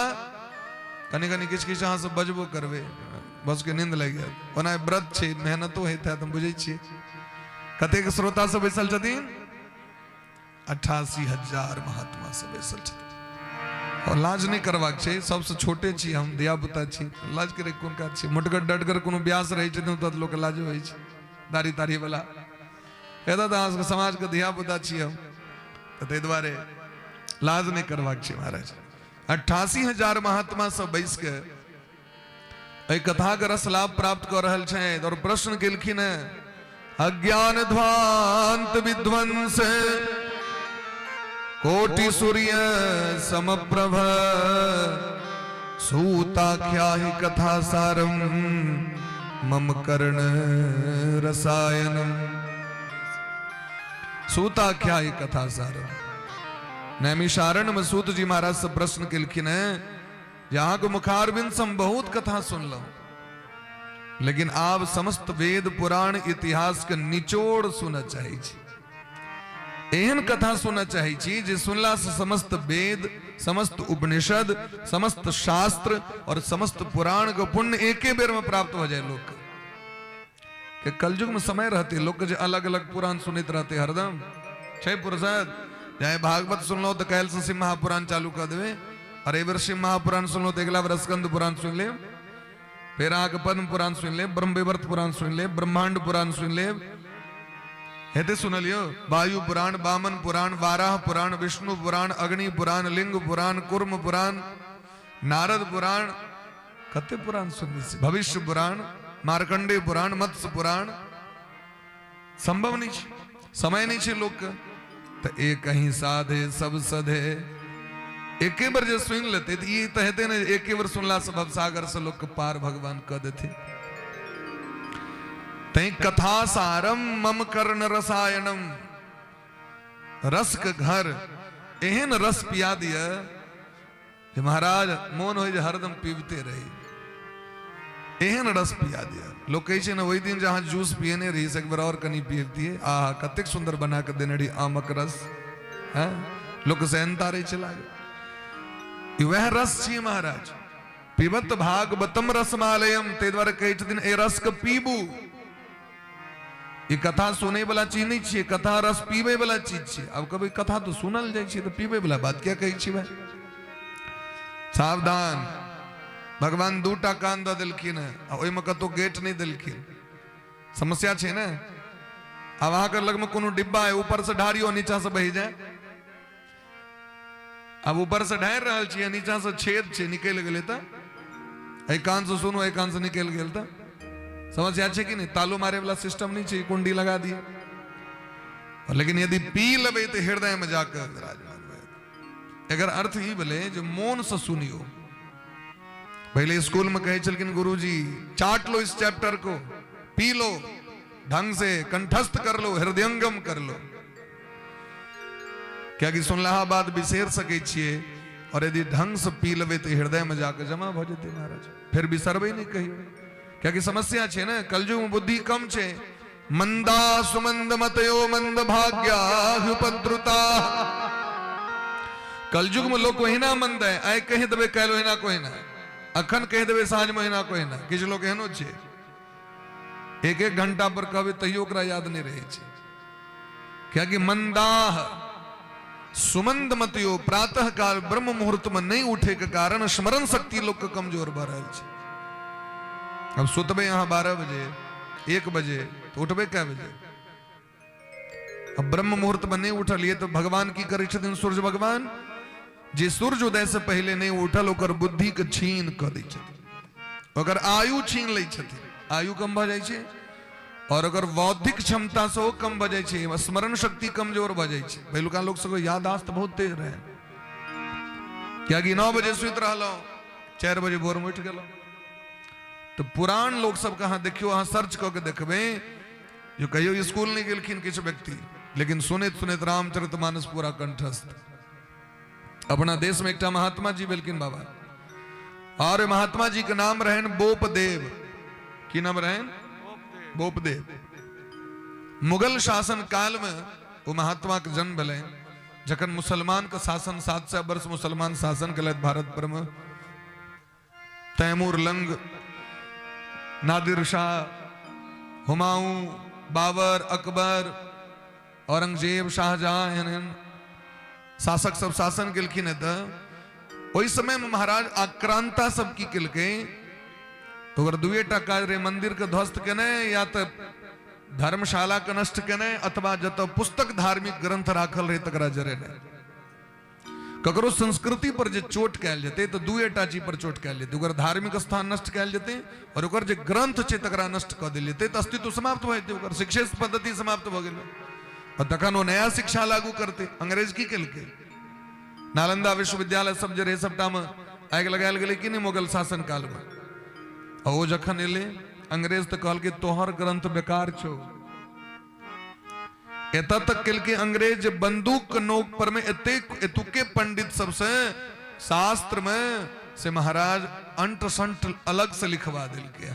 S2: कनी कनी किछ किछ अहाँ सब बजबो करबे बस के नींद लग गया ओना व्रत छै मेहनतो हेत है तुम बुझै छियै। कतेक श्रोता सब बैसल छथिन 88,000 महात्मा सब बैसल छथिन। और लाज नहीं करबाक छै, सबसे छोटे छी हम, धिया पुता छी, लाज करे कोन काज छै। मुटगर डटगर कोनो व्यास रहै छथिन त लोक लाज होइ छै, दाढ़ी ताढ़ी वाला एदा त अहाँ समाज के धिया पुता छी हम, त तै दुआरे लाज नहीं करबाक छै महाराज। 88,000 महात्मा सब बैस के एहि कथा के रस लाभ प्राप्त कर रहल छथि और प्रश्न केलखिन है अज्ञान ध्वांत विध्वंस कोटि सूर्य समप्रभ सूताख्याहि कथा सारम मम कर्ण रसायनम। सूताख्याहि कथा सारम। नैमिषारण्य में सूत जी महाराज से प्रश्न केलखिन है यहाँ को मुखारबिंद से हम बहुत कथा सुनलौ, लेकिन आप समस्त वेद पुराण इतिहास के निचोड़ सुनना चाहे छी। एहन कथा सुनना चाहे छी जे सुनला से समस्त वेद, समस्त उपनिषद, समस्त शास्त्र और समस्त पुराण के पुण्य एके बेर में प्राप्त हो जाए। लोग के कलयुग में समय रहते लोग के अलग अलग पुराण सुनित रहते हरदम छह पुरुषद। चाहे भागवत सुन लो तो कैल से सिंह महापुराण चालू कर देवे और एक बार सिंह महापुराण सुन लो तो अगला बार स्कंद पुराण सुन ले, फिर आगे पद्म पुराण सुन ले, ब्रह्म विवर्त पुराण सुन ले, ब्रह्मांड पुराण सुन ले, हेते सुन लियो वायु पुराण, वामन पुराण, वाराह पुराण, विष्णु पुराण, अग्नि पुराण, लिंग पुराण, कुर्म पुराण, नारद पुराण, कते पुराण सुन ली, भविष्य पुराण, मार्कंडेय पुराण, मत्स्य पुराण। संभव नहीं, समय नहीं छे लोग तो एक ही साधे सब सधे। एक बार जो सुन लेते तो ये कहते ना एक बार सुनला से भवसागर से लोग पार भगवान कह देते। तई कथा सारम मम कर्ण रसायनम। रस के घर एहन रस पिया दिया जे महाराज मोन हो हरदम पीबते रही। एहन रस पिया दिया। लोग कहे छे ना वही दिन जहां जूस पिए ने रही एक बार और कनी पीती है, आहा कतेक सुंदर बना के देने रही आमक रस है, लोग सहनता रही चला गया। वह रस छे महाराज, पीबत भागवतम रसमालयम, ते द्वारा कहे छथिन ए रस के पीबू। ये कथा सुने वाला चीज नहीं छे, कथा रस पीबे वाला चीज छे। अब कभी कथा तो सुनल जाय छे तो पीबे वाला बात क्या कही छी भाई। सावधान, भगवान दूटा कान द दिलखिन है, ओहि में कतो गेट नहीं दिलखिन। समस्या छे ना, अब अहाँ के लग में कोनो डिब्बा है, ऊपर से ढारियो नीचा से बही जाए। अब ऊपर से ढार रहल छियै, नीचा से छेद छे, निकल गेले त एक कान से सुनो एक कान से निकल गेल त समस्या छे कि नहीं। तालो मारे वाला सिस्टम नहीं छे, कुंडी लगा दिए। लेकिन यदि पी लेबे तो हृदय में जाकर विराजमान होए। अगर अर्थ ही बोले जो मौन से सुनियो। पहले स्कूल में कहे चलकिन गुरुजी चाट लो इस चैप्टर को, पी लो, ढंग से कंठस्थ कर लो, हृदयंगम कर लो। क्या कि सुनलाहा बात बिसेर सके छिए, और यदि ढंग से पी लेबे तो हृदय में जाकर जमा भ जेते महाराज, फिर बिसरबे नहीं कहियो। क्या कि समस्या छे ना, कलयुग में बुद्धि कम छे। मंदा सुमंद मतयो मंद भाग्या उपद्रुता। कलयुग में लोग कोई ना मंद है, आय कहे देबे कैलो ना कोई ना, अखन कह देवे साँझ महीना कोई ना। किछ लोग एहनो छे एक एक घंटा पर कहबे तैयो ओकरा याद नहीं रहे छे। क्या कि मंदाह सुमंद मतियो, प्रातः काल ब्रह्म मुहूर्त में नहीं उठे के कारण स्मरण शक्ति लोग के कमजोर भ रहल छे। अब सुतबे यहाँ 12 बजे 1 बजे तो उठबे कै बजे। अब ब्रह्म मुहूर्त में नहीं उठलिए तो भगवान की करे छथिन सूर्य भगवान, जे सूर्य उदय से पहले नहीं उठल ओकर बुद्धि के छीन क दै छथिन, ओकर आयु छीन लै छथिन, आयु कम भ जाइ छै, और अगर बौद्धिक क्षमता से कम भ जाइ छै, स्मरण शक्ति कमजोर भ जाइ छै। पहिलुका लोग सबके याददाश्त बहुत तेज रहे। क्या कि 9 बजे सुत रहलो, 4 बजे भोर में उठ गेलो। तो पुरान लोग सब कहाँ देखियो, अहाँ सर्च क के देखबे, जो कहियो स्कूल नहीं गेलखिन किछ व्यक्ति, लेकिन सुनैत सुनैत रामचरितमानस पूरा कंठस्थ। अपना देश में एक महात्मा जी बेलकिन बाबा, और महात्मा जी के नाम रहन बोपदेव। की नाम रहन? बोपदेव। मुगल शासन काल में वो महात्मा के जन्म भेले, जखन मुसलमान के शासन 700 वर्ष मुसलमान शासन कलैत भारत पर में। तैमूर लंग, नादिर शाह, हुमायूं, बाबर, अकबर, औरंगजेब, शाहजहां एहन शासक सब शासन केलखिन है। ओहि समय में महाराज आक्रांता सब की केलकै, तो अगर दुएटा काज रे, मंदिर के ध्वस्त केने या तो धर्मशाला के नष्ट केने, अथवा जत पुस्तक धार्मिक ग्रंथ राखल रहे तकरा जरेने। ककरो संस्कृति पर जे चोट कैल जेते तो दुएटा चीज पर चोट कैल जेते, ओकर धार्मिक स्थान नष्ट कैल जेते, और ओकर जे ग्रंथ छे तकरा नष्ट क देल जेते, तो अस्तित्व समाप्त भ जेते, ओकर शिक्षा पद्धति समाप्त भ गेल। और तखन वो नया शिक्षा लागू करते। अंग्रेज की केलकै, नालंदा विश्वविद्यालय सब जे रहे सबटा में आगि लगायल गेलै कि नहीं मुगल शासन काल में। और वो जखन एले अंग्रेज तो कहल के तोहर ग्रंथ बेकार छो। एत तक केलकै अंग्रेज बंदूक नोक पर में एतुके पंडित सबसे शास्त्र में से महाराज अंट संट अलग से लिखवा दिल के।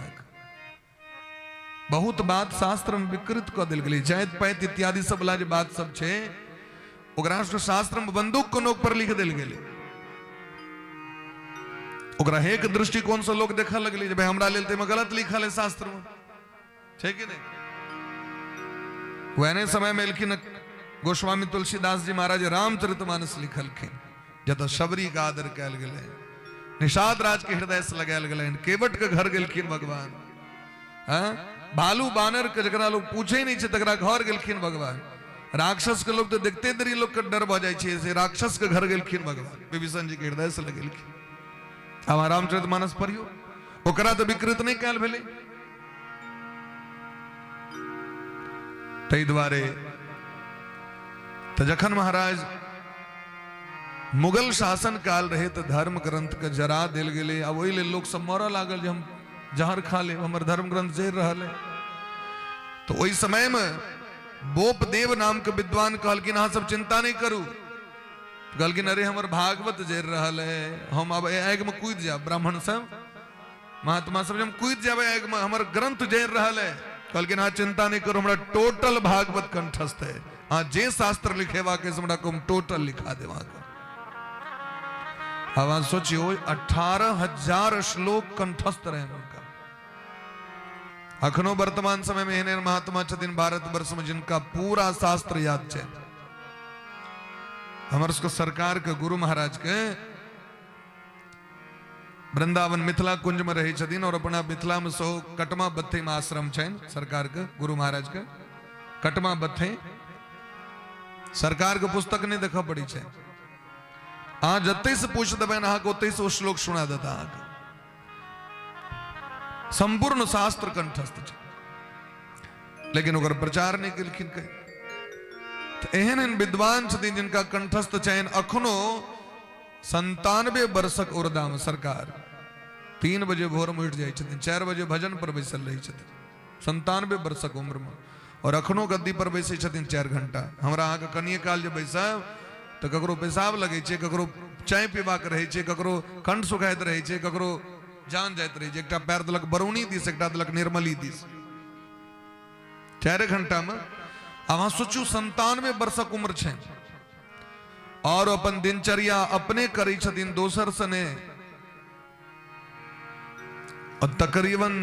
S2: बहुत बात शास्त्र में विकृत क दिल गेलै, जैत पैत इत्यादि सब ला जे बात सब छे ओकरा शास्त्र में बंदूक के नोक पर लिख दिल गेलै। ओकरा हेक दृष्टिकोण से लोग देखा लगले जे भाई हमरा लेल में गलत लिखल है शास्त्र में, छे कि नहीं। वहने समय में एलखिन गोस्वामी तुलसीदास जी महाराज रामचरितमानस लिखलखिन, जत शबरी का आदर कैल गेलै, निषाद राज के हृदय से लगायल गेलै, केवट के घर गेलखिन भगवान। भालू बानर के जकरा लोग पूछे नहीं छे तकरा घर गेलखिन भगवान। राक्षस के लोग तो देखते देरी लोग के डर भ जाइ छे, से राक्षस के घर गेलखिन भगवान, विभीषण जी के हृदय से लगेलखिन। अब रामचरितमानस पढ़ियो, ओकरा तो विकृत नहीं कैल भेलै। तै द्वारे तो जखन महाराज मुगल शासन काल रहे तो धर्म ग्रंथ के जरा दिल गेलै। अब ओहि लेल लोग सब मरऽ लागल जे हम जहर खा ले, हमर धर्म ग्रंथ जर रहल है। तो ओहि समय में बोपदेव नाम के विद्वान कहलकिन अहाँ सब चिंता नहीं करू, कहलकिन अरे हमर भागवत जर रहल है, हम अब आग में कूद जाब। ब्राह्मण सब महात्मा सब हम कूद जावे हमार ग्रंथ जैन रहल है कहलकिन हाँ चिंता नहीं करो हमरा टोटल भागवत कंठस्थ है हाँ जे शास्त्र लिखे वाके हमरा को हम टोटल लिखा दे वहां का अब आप सोचियो 18,000 श्लोक कंठस्थ रहे उनका अखनो वर्तमान समय में एहन महात्मा छथिन भारत वर्ष में जिनका पूरा शास्त्र याद है हमारे उसको सरकार के गुरु महाराज के वृंदावन मिथिला कुंज में रहे छथिन और अपना मिथिला में सो कटमा बत्थे में आश्रम छन सरकार के गुरु महाराज के कटमा बत्थे सरकार के पुस्तक नहीं देखा पड़ी है हाँ जत्ते से पूछ दबे अहाँ को ओते से वो श्लोक सुना देता अहाँ संपूर्ण शास्त्र कंठस्थ है लेकिन ओकर प्रचार नहीं केलखिन कहीं तो एहन एहन विद्वान छथिन जिनका कंठस्थ चयन अखनो 97 वर्षक उर्दा में सरकार 3 बजे भोर में उठ जाए छथिन 4 बजे भजन पर बैसल रही छथिन 97 वर्षक उम्र में और अखनो गद्दी पर बैसे छथिन 4 घंटा हमरा अहाँ के कनिए काल जब बैसाब तो ककरो पेशाब लगे छे ककरो चाय पीबाक रहे छे ककरो कंठ सुखाइत रहे छे ककरो जान जाइत रहे छे एकटा पैर देलक बरौनी दिस एकटा देलक निर्मली दिस 4 घंटा में अहाँ सोचू 97 वर्षक उम्र छे और अपन दिनचर्या अपने करी छथिन दोसर सने और तकरीबन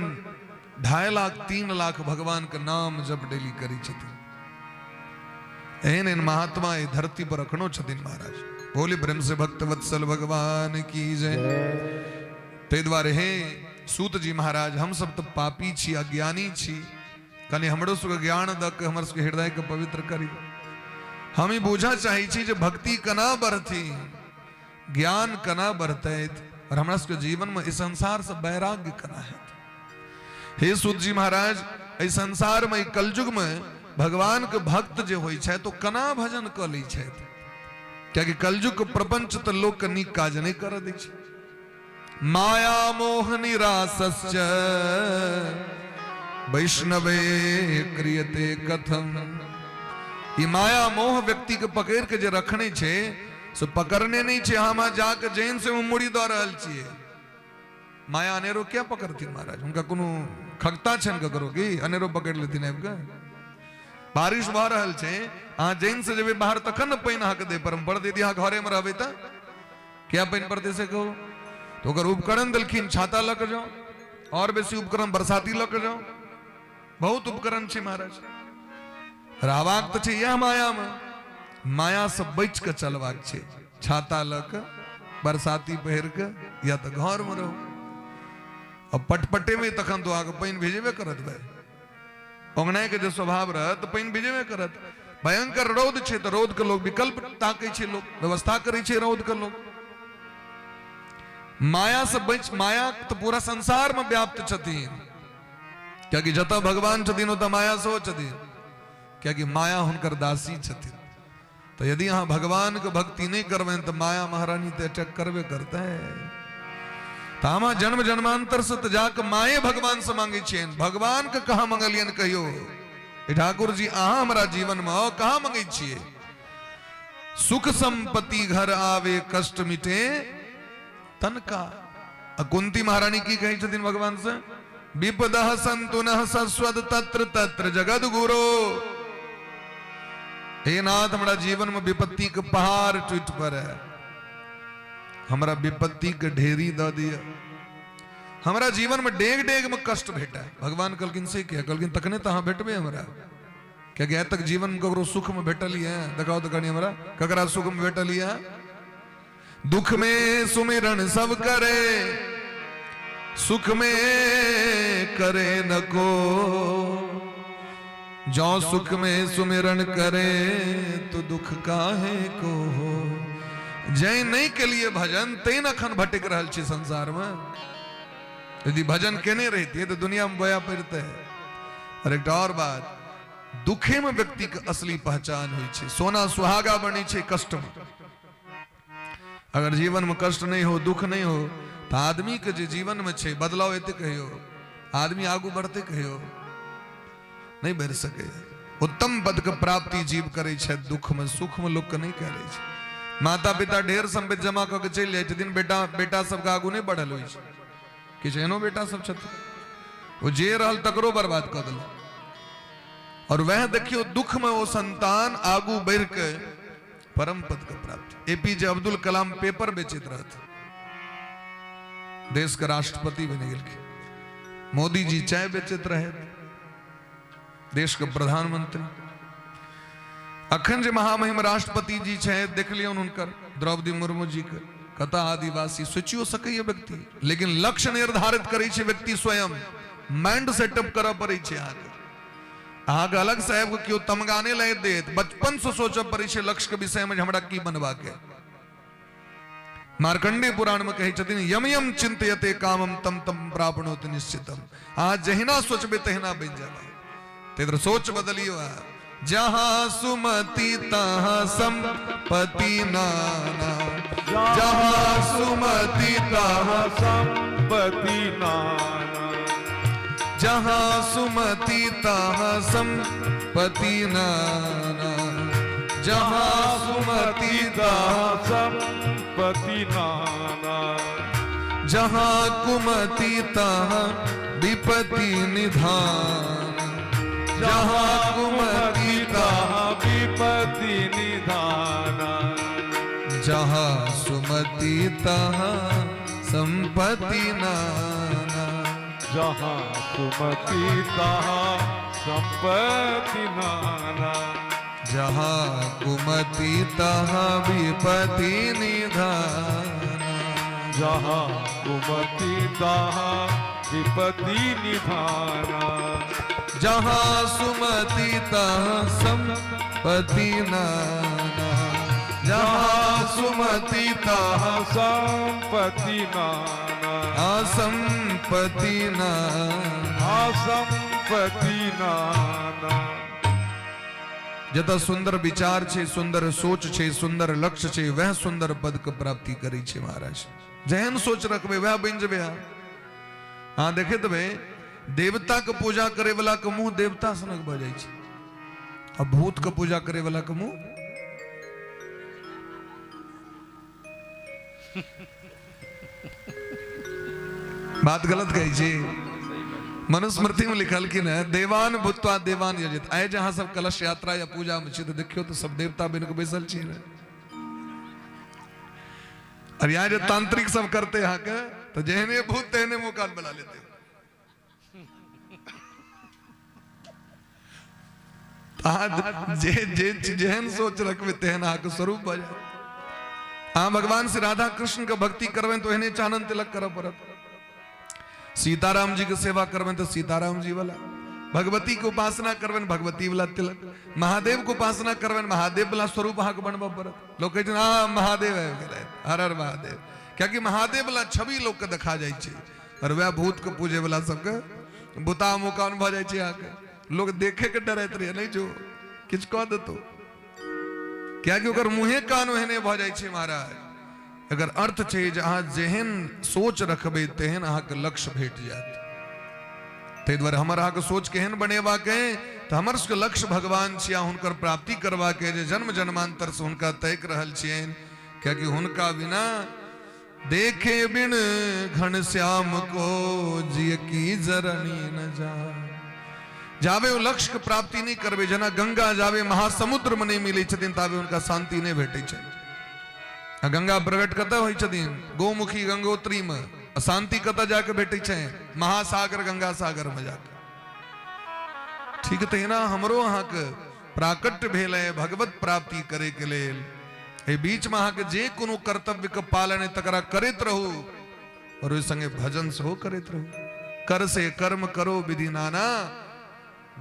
S2: 2.5 लाख 3 लाख भगवान का नाम जब डेली करी छथिन एहन एहन महात्मा धरती पर अखनो छथिन महाराज बोली ब्रह्म से भक्त वत्सल भगवान की जय ते द्वारे हे सूत जी महाराज हम सब तो पापी छी अज्ञानी छी कनी हमरो सुख ज्ञान द के हमर सुख हृदय के पवित्र करी हम ही बूझा चाही छी जे भक्ति कना बढ़ती ज्ञान कना बढ़ते और हमरा सुख जीवन में इस संसार से वैराग्य कना है हे सूत जी महाराज इस संसार में कलयुग में भगवान के भक्त जो होई छे तो कना भजन क लै छे क्या कि कलयुग प्रपंच तो लोक के नीक काज नहीं कर दै छे माया मोह निरासस्य वैष्णवे क्रियते कथम ये माया मोह व्यक्ति के पकड़ के जे रखने छे सो पकड़ने नहीं छे हम जाके जैन से मुड़ी द रहल छिए माया अनेरो क्या पकड़ती महाराज उनका कोनो खगता छन ककरो की अनेरो पकड़ लेती ने आपका बारिश भ रहल छे अहाँ जैन से जब बाहर तखन न पानि अहाँके दे पर पड़ दे दी अहाँ घरे में रहबै त क्या पानि पड़ते से कहो तो अगर उपकरण देलखिन छाता लग जाओ और बेसी उपकरण बरसाती लग जाओ बहुत उपकरण छे महाराज रहबाक तो छे यह माया में माया से बच के चलबाक छे छाता लक बरसाती पहिर के या तो घर में रहो और पटपटे में तखन तो आगे पानि भेजेबे करत भाई ओंगनाय के जो स्वभाव रहत तो पानि भेजेबे करत भयंकर रौद छे तो रौद के लोग विकल्प ताकै छे लोग व्यवस्था करे छे रौद के लोग माया से बच माया तो पूरा संसार में व्याप्त छथिन क्योंकि जता भगवान छथिन ओता माया सो छथिन क्योंकि माया हुनकर दासी छथिन तो यदि यहाँ भगवान के भक्ति नहीं करबें तो माया महारानी ते अटैक करबे करते हैं तामा जन्म जन्मांतर से तो जाके माए भगवान से मांगे छेन भगवान के कहा मंगलियन कहियो ठाकुर जी अहाँ हमारा जीवन में आओ कहा मंगे छिए सुख संपत्ति घर आवे कष्ट मिटे तन का कुंती महारानी की कही छथिन भगवान से विपदः सन्तु नः सस्वद तत्र तत्र जगद गुरो हे नाथ हमारा जीवन में विपत्ति के पहाड़ टूट पर है हमारा विपत्ति के ढेरी द दिया हमारा जीवन में डेग डेग में कष्ट भेटा भगवान कलकिन से क्या कलकिन तकने तहाँ भेटबे हमरा क्या गया तक जीवन में ककरो सुख में भेटल है दिखाओ तो कनी हमरा ककरा सुख में भेटल है दुख में सुमिरन सब करे सुख में करे न को जो सुख में सुमिरन करे तो दुख काहे को हो जय नहीं के लिए भजन तेन अखन भटक रहल छी संसार में यदि भजन केने रहती है तो दुनिया में बया पड़ते है और एक और बात दुखे में व्यक्ति की असली पहचान हुई छे सोना सुहागा बनी छे कष्ट में अगर जीवन में कष्ट नहीं हो दुख नहीं हो तो आदमी के जे जीवन में छे बदलाव एते कहियो आदमी आगू बढ़ते कहियो नहीं बढ़ सके उत्तम पद के प्राप्ति जीव करे छे दुख में सुख में लोग के नहीं कह रहे छे माता पिता ढेर संपत्ति जमा करके चल जाए दिन बेटा बेटा सबका आगू नहीं बढ़ल हुई कि एहनो बेटा सब छथिन, वो जे रहल तकरो बर्बाद कर दिल। और वह देखियो दुख में वो संतान आगू बढ़ के परम पद का प्राप्ति। एपीजे अब्दुल कलाम पेपर बेचित रहते, देश का राष्ट्रपति बने गए। मोदी जी चाय बेचित रहे, देश के प्रधानमंत्री। अखन जे महामहिम राष्ट्रपति जी छे, देख लियो उनकर द्रौपदी मुर्मू जी के कथा आदिवासी सोचियो सके व्यक्ति, लेकिन लक्ष्य निर्धारित करे छे व्यक्ति स्वयं, माइंड सेटअप कर पड़े छे। आगे अलग साहेब को क्यों तमगाने लय देत, बचपन से सोच पड़े छे लक्ष्य के विषय में हमरा की बनवा के। मार्कंडेय पुराण में कहे छथिन यम यम चिंतयते कामम तम तम प्राप्नोति निश्चितम। आज जहिना सोचबे तहिना बन जाबे, तेरे सोच बदलियो। जहां सुमति तहां संपत्ति नाना, जहां सुमति तहां
S1: संपत्ति नाना,
S2: जहां सुमति तहां संपत्ति नाना, जहां सुमति तहां
S1: संपत्ति नाना,
S2: जहां कुमति तहां विपत्ति निधान, जहां कुमति तहां
S1: विपत्ति निधाना,
S2: जहां सुमति तहां संपत्ति नाना,
S1: जहां सुमति तहां संपत्ति नाना,
S2: जहां कुमति तहां विपत्ति निधाना,
S1: जहां कुमति तहां विपत्ति निधाना,
S2: जहां सुमति तहां संपत्ति नाना, जहां सुमति तहां
S1: संपत्ति नाना,
S2: असंपत्ति नाना,
S1: असंपत्ति नाना।
S2: जता सुंदर विचार छे, सुंदर सोच छे, सुंदर लक्ष्य छे, वह सुंदर पद के प्राप्ति करी छे महाराज। जहन सोच रखबे वह बन जबे। हाँ देखे तबे देवता के पूजा करे वाला के मुंह देवता सनक भ जाय छे, अब भूत के पूजा करे वाला के मुंह बात गलत कही छे। मनुस्मृति में लिखल कि न देवान भूत्वा देवान यजित। आए जहां सब कलश यात्रा या पूजा में तो देखियो तो सब देवता बिन के बैसल छी। और यहाँ जो तांत्रिक सब करते यहाँ के तो जहने भूत तहने मुंह कान बना लेते। जहन सोच रखवे तेहन आके स्वरूप बजा। हाँ भगवान श्री राधा कृष्ण का भक्ति करवे तो इन्हें चानन तिलक कर पड़त। सीताराम जी की सेवा करवे तो सीताराम जी वाला, भगवती की उपासना करवे भगवती वाला तिलक, महादेव को उपासना करवे महादेव वाला स्वरूप हाँ बनवा पड़त। लोग कहते हाँ महादेव है, हर हर महादेव, क्योंकि महादेव वाला छवि लोग के देखा जाए छे। और वह भूत के पूजे वाला सबके बुता मुकान भ जाए छे। आके लोग देखे के डरत रहे नहीं जो किछ कह देतो, क्या कि ओकर मुहे कान ओहने भ जाए छे महाराज। अगर अर्थ छे जहां जेहन सोच रखबे तेहन अहाँ के लक्ष्य भेट जात। ते द्वारा हमर अहाँ के सोच केहन बनेवा के तो हमर के लक्ष्य भगवान छिया, हुनकर प्राप्ति करवा के जे जन्म जन्मांतर से हुनका तय कर रहल छियन। क्या कि हुनका बिना देखे बिन घन श्याम को जिय की जरनी न जा। जावे वो लक्ष्य के प्राप्ति नहीं करबे, जना गंगा जावे महासमुद्र में नहीं मिले छथिन तावे उनका शांति नहीं भेटे छे। गंगा प्रकट कतऽ होइ छथिन? गोमुखी गंगोत्री में। शांति कतऽ जाके भेटे छे? महासागर गंगा सागर में जाके। ठीक है ना, हमरो अहाँ के प्राकट्य भेल है भगवत प्राप्ति करे के लेल। ए बीच में अहाँ के जे कोनो कर्तव्य के पालन तकरा करैत रहू और ओहि संगे भजन सेहो करैत रहू। कर से कर्म करो विधि नाना,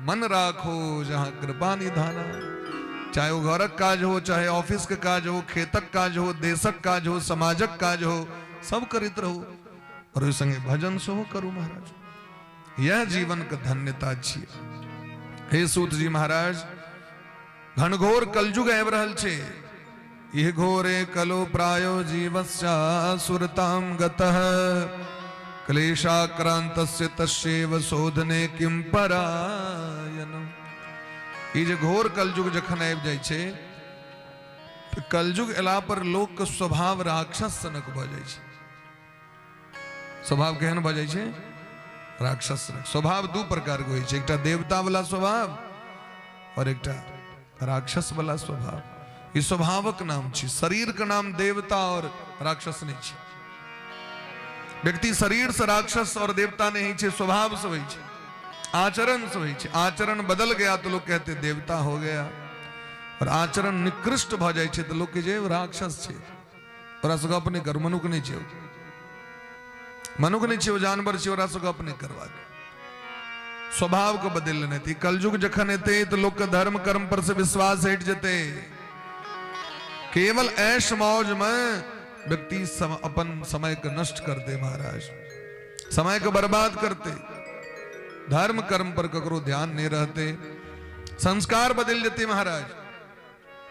S2: मन राखो जहां कृपा निधाना। चाहे वो घरक काज हो, चाहे ऑफिस के काज हो, खेतक काज हो, देशक काज हो, समाजक काज हो, सब करित रहो और ओहि संगे भजन सेहो करू महाराज। यह जीवन के धन्यता छियै। हे सूत जी महाराज, घनघोर कलयुग आबि रहल छै। यह घोरे कलो प्रायो जीवस्या सुरताम गतः, क्लेशाक्रांतस्य तस्यैव शोधने किम परायनम्। ये जो घोर कलयुग जखन आबि जाय छै तो कलयुग एला पर लोक के स्वभाव राक्षस सनक भ जाय छै। स्वभाव केहन भ जाइ छै राक्षस। स्वभाव दू प्रकार के होइ छै, एकटा देवता वाला स्वभाव और एकटा राक्षस वाला स्वभाव। ई स्वभावक नाम छै, शरीर के नाम देवता और राक्षस नहीं छै। व्यक्ति शरीर से राक्षस और देवता नहीं छै, स्वभाव से होइ छै, आचरण से होइ छै। आचरण बदल गया तो लोग कहते देवता हो गया, और आचरण निकृष्ट भ जाइ छै तो लोग के राक्षस छै। ओरा से गप नहीं कर, मनुख नहीं छै, मनुख नहीं छै, वो जानवर छै, ओरा से गप नहीं करवा। स्वभाव को बदल लेने थी। कलयुग जखन एते तो लोग के धर्म कर्म पर से विश्वास हट जते। केवल ऐश मौज में व्यक्ति अपन समय को नष्ट कर दे महाराज, समय को बर्बाद करते, धर्म कर्म पर ककरो ध्यान नहीं रहते, संस्कार बदल जाते महाराज,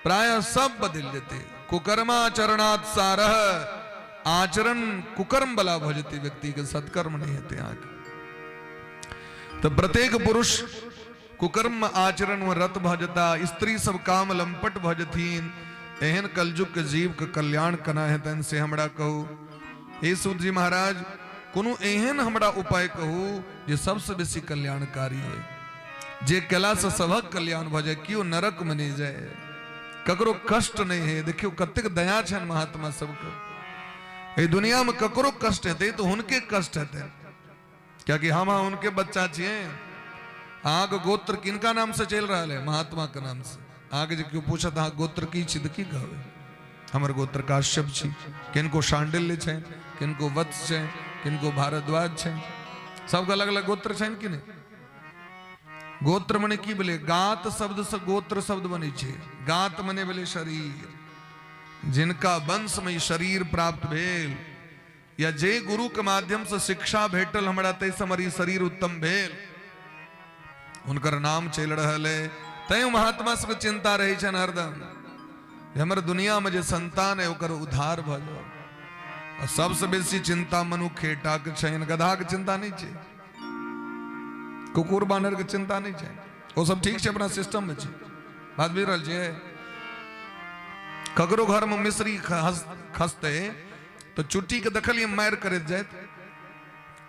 S2: प्राय सब बदल जाते। कुकर्माचरणात् सारः, आचरण कुकर्म बला भजते, व्यक्ति के सत्कर्म नहीं होते आगे। तो प्रत्येक पुरुष कुकर्म आचरण में रत भजता, स्त्री सब काम लंपट भजथीन। एहन कलयुग के जीव के कल्याण कना है तन से हमरा कहू। हे सूत जी महाराज, कोनो एहन हमरा उपाय कहू जे सबसे बेसी कल्याणकारी है, जे कला से सबक कल्याण भ जाए, क्यों नरक में नहीं जाए, ककरो कष्ट नहीं है। देखियो कतेक दया छन महात्मा सबके। ये दुनिया में ककरो कष्ट हेते तो उनके कष्ट हेते, क्या कि हम उनके बच्चा छिए। आग गोत्र किनका नाम से चल रहा है? महात्मा के नाम से। आगे जो क्यों पूछा था गोत्र की छिद की कहवे, हमर गोत्र काश्यप छी, किनको शांडिल्य छै, किनको वत्स छै, किनको भारद्वाज छै, सबके अलग अलग गोत्र छै कि नहीं। गोत्र मने की बोले, गात शब्द से गोत्र शब्द बने छे। गात मने बोले शरीर, जिनका वंश में शरीर प्राप्त भेल, या जे गुरु के माध्यम से शिक्षा भेटल हमरा ते समरी शरीर उत्तम भेल, उनकर नाम चल रहल है। तय महात्मा सब चिंता रही छन हरदम, हमर दुनिया में जे संतान है ओकर उद्धार भ जाओ। और सबसे बेसी चिंता मनुख खेटा के छन, गधा के चिंता नहीं छे, कुकुर बानर के चिंता नहीं छे, वो सब ठीक छे, अपना सिस्टम में छे, बात भी रहल छे। ककरो घर में मिस्री खसते तो चुट्टी के दखलिए मार करत जाए,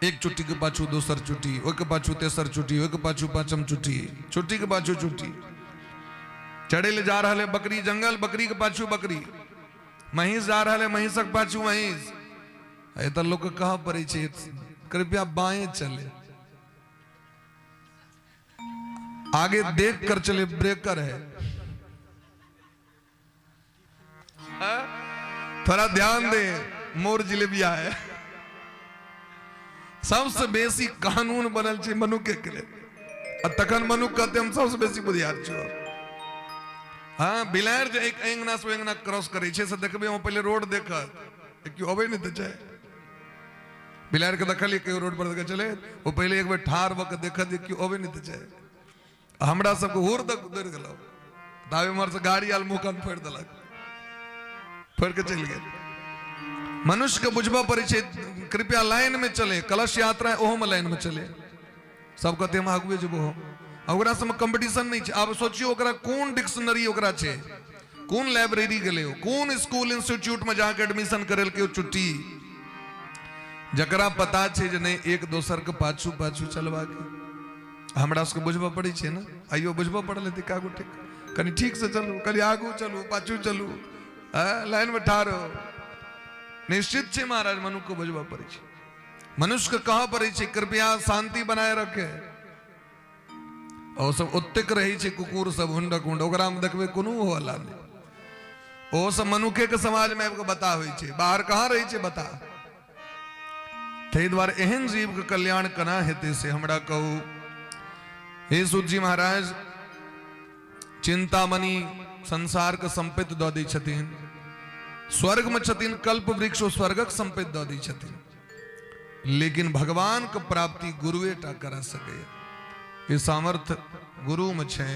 S2: एक चुट्टी के पाछू दोसर चुट्टी, ओय के पाछू तेसर चुट्टी, ओय के पाछू पांचम चुट्टी, चुट्टी के पाछू चुट्टी। चढ़े ले जा रहा है बकरी जंगल, बकरी के पाछू बकरी, महिष जा रहा है महिषक पाछू महिष। ए तो लोग कहा पड़े छे कृपया बाएं चले, आगे देख कर चले, ब्रेकर है, थोड़ा ध्यान दे, मोर जिलेबिया है। सबसे बेसी कानून बनल छे मनु के लिए, तखन मनु कहते हम सबसे बेसी बुद्धियार छो। हाँ, बिलार जो एक एंगना से एंगना क्रॉस करे छे से देखबे, हम पहले रोड देखत क्यों अबे नहीं तो चाहे बिलार के दखलिए के रोड पर देखे चले, वो पहले एक बार ठार वक देखत क्यों अबे नहीं तो चाहे। हमरा सबको हुर तक दौड़ गेलो, दावे मार से गाड़ी आल मुंह कान फोड़ देलक, फोड़ के चल गए। मनुष्य के बुझबा परिचय, कृपया लाइन में चले, कलश यात्रा है ओहो में लाइन में चले, सब कहते हम आगुए जब हो, ओकरा सब में कंपटीशन नहीं छे। अब सोचियो ओकरा कोन डिक्शनरी ओकरा छे, कोन लाइब्रेरी गेले हो, कोन स्कूल इंस्टीट्यूट में जाके एडमिशन करेल के छुट्टी, जकरा पता छे जे नहीं एक दोसर के पाछू पाछू चलवा के। हमरा सबके बुझबा पड़ी छे ना, आइयो बुझबा पड़ले त कागो ठीक, कनी ठीक से चलू, कनी आगू चलू, पाछू चलू, लाइन में ठारो, निश्चित छे महाराज मनुष्य को बुझबा पड़े छे। मनुष्य के कहा पड़े छे कृपया शांति बनाए रखे, और सब उत्तिक रही छे कुकुर सब हुंडक हुंड, ओकरा में देखबे कोनो होला नहीं, ओ सब मनुष्य के समाज में आपको बता होई छे, बाहर कहां रही छे बता। तै द्वारे एहन जीव के कल्याण कना हेते से हमरा कहू। हे सूत जी महाराज, चिंतामणि संसार के संपत्ति दऽ दै छथिन, स्वर्ग में छथिन, कल्प वृक्ष स्वर्गक संपत्ति दऽ दै छथिन, लेकिन भगवान के प्राप्ति गुरुए टा करा सके। ये सामर्थ्य गुरु में छे।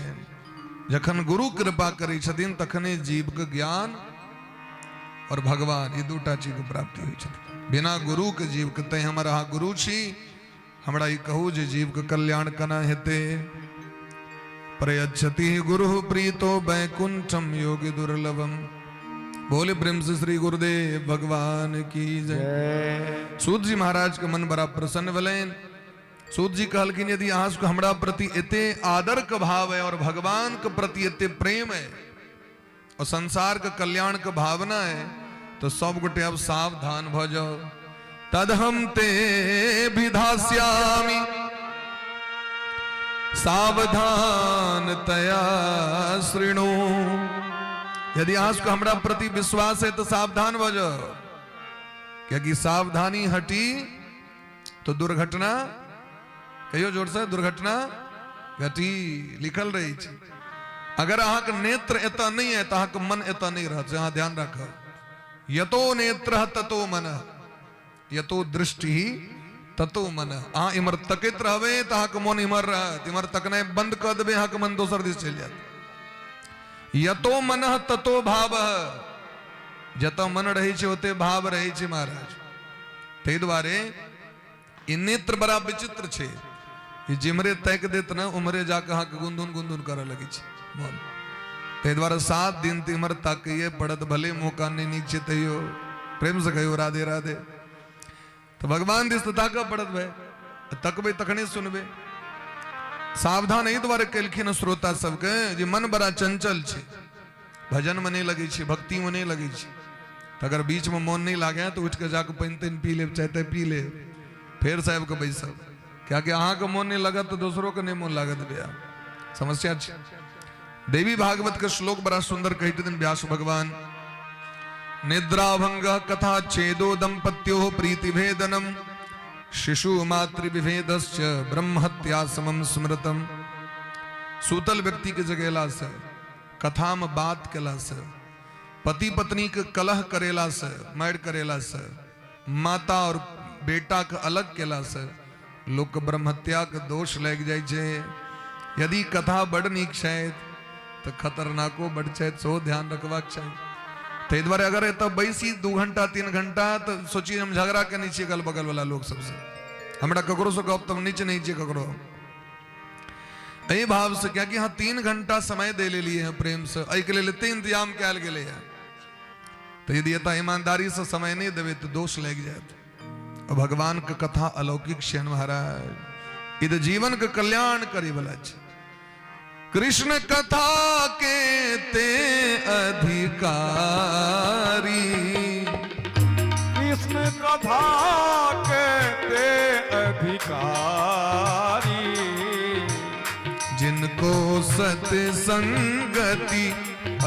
S2: जखन गुरु कृपा करै छथिन तखने जीव के ज्ञान और भगवान ये दूटा चीज के प्राप्ति होइ छथिन। बिना गुरु के जीव के तै हमर अहाँ गुरु छी, हमरा ई कहू जे जीव के कल्याण कना हेते। प्रयच्छति गुरु प्रीतो वैकुंठम योगी दुर्लभम, बोले प्रेम से श्री गुरुदेव भगवान की जय। सूत जी महाराज का मन बड़ा प्रसन्न भलेन। सूत जी कहलकिन यदि अहाँ को हमरा प्रति एते आदर का भाव है और भगवान के प्रति एते प्रेम है और संसार का कल्याण का भावना है तो सब गोटे अब सावधान भ जाओ। तदहम ते विधास्यामि सावधान तया श्रृणु। यदि आज को हमरा प्रति विश्वास है तो सावधान हो जाओ, क्योंकि सावधानी हटी तो दुर्घटना, कहियो जोर से, दुर्घटना घटी लिखल रही थी। अगर अहाँ के नेत्र एता नहीं है तो अहाँ के मन एता नहीं रह। यहाँ ध्यान रख, यतो नेत्र ततो मन, यतो दृष्टि ततो मन। अहाँ इमर तकित रहवे तो अहाँ के मन इमर रहत, इमर तकने बंद कर देवे अहाँ के मन दोसर दिस चल जात। यतो मन ततो भाव, जत मन रही छे ओते भाव रही छे महाराज। ते द्वारे इ नेत्र बड़ा विचित्र छे, जिमरे तक देत न उमरे जाके अहाँ के गुंदुन गुंदुन करे लगी छे मन। ते द्वारे 7 दिन तिमर ताकिए पड़त, भले मौका नहीं नीचे तैयो प्रेम से कहो राधे राधे। तो भगवान दिस ताक पड़त भय, तकबे तखने सुनबे। सावधान यही द्वारे कलखिन श्रोता सबके जे मन बड़ा चंचल छे, भजन में नहीं लगी छे, भक्ति में नहीं लगी छे। तो अगर बीच में मन नहीं लागे तो उठ के जाके पानी तन पी ले, चाहते पी ले, फिर साहब के बैसब। क्या कि अहाँ का मन नहीं लगा तो दूसरों का नहीं मन लागत भैया, समस्या छे। देवी भागवत का श्लोक बड़ा सुंदर कहते दिन व्यास भगवान। निद्राभंग कथा छेदो दंपत्यो प्रीति भेदनम शिशु मातृ विभेदश्च ब्रह्महत्या समम स्मृतम। सूतल व्यक्ति के जगेला से, कथा में बात केला से, पति पत्नी के कलह करेला से, मैर करेला से, माता और बेटा के अलग केला से लोग के ब्रह्महत्या के दोष लग जाय छे। यदि कथा बड़ नीक छै तो खतरनाको बड़ छै, सो ध्यान रखबाक चाहिए। ते द्वारे अगर तब बैसी 2 घंटा 3 घंटा तो सोचिए हम झगड़ा के नीचे गल बगल वाला लोग सबसे, हमरा ककरो से गप तब नीचे नहीं ककरो यही भाव से। क्या कि हाँ 3 घंटा समय दे ले लिए हैं प्रेम से, ऐ के लिए इंतजाम कैल गेले है। तो यदि एता ईमानदारी से समय नहीं देवे तो दोष लग जाए। और भगवान का कथा अलौकिक शेन महाराज, इध जीवन का कल्याण करे वाला छे। कृष्ण कथा के ते अधिकारी,
S1: कृष्ण कथा के ते अधिकारी,
S2: जिनको सत्संगति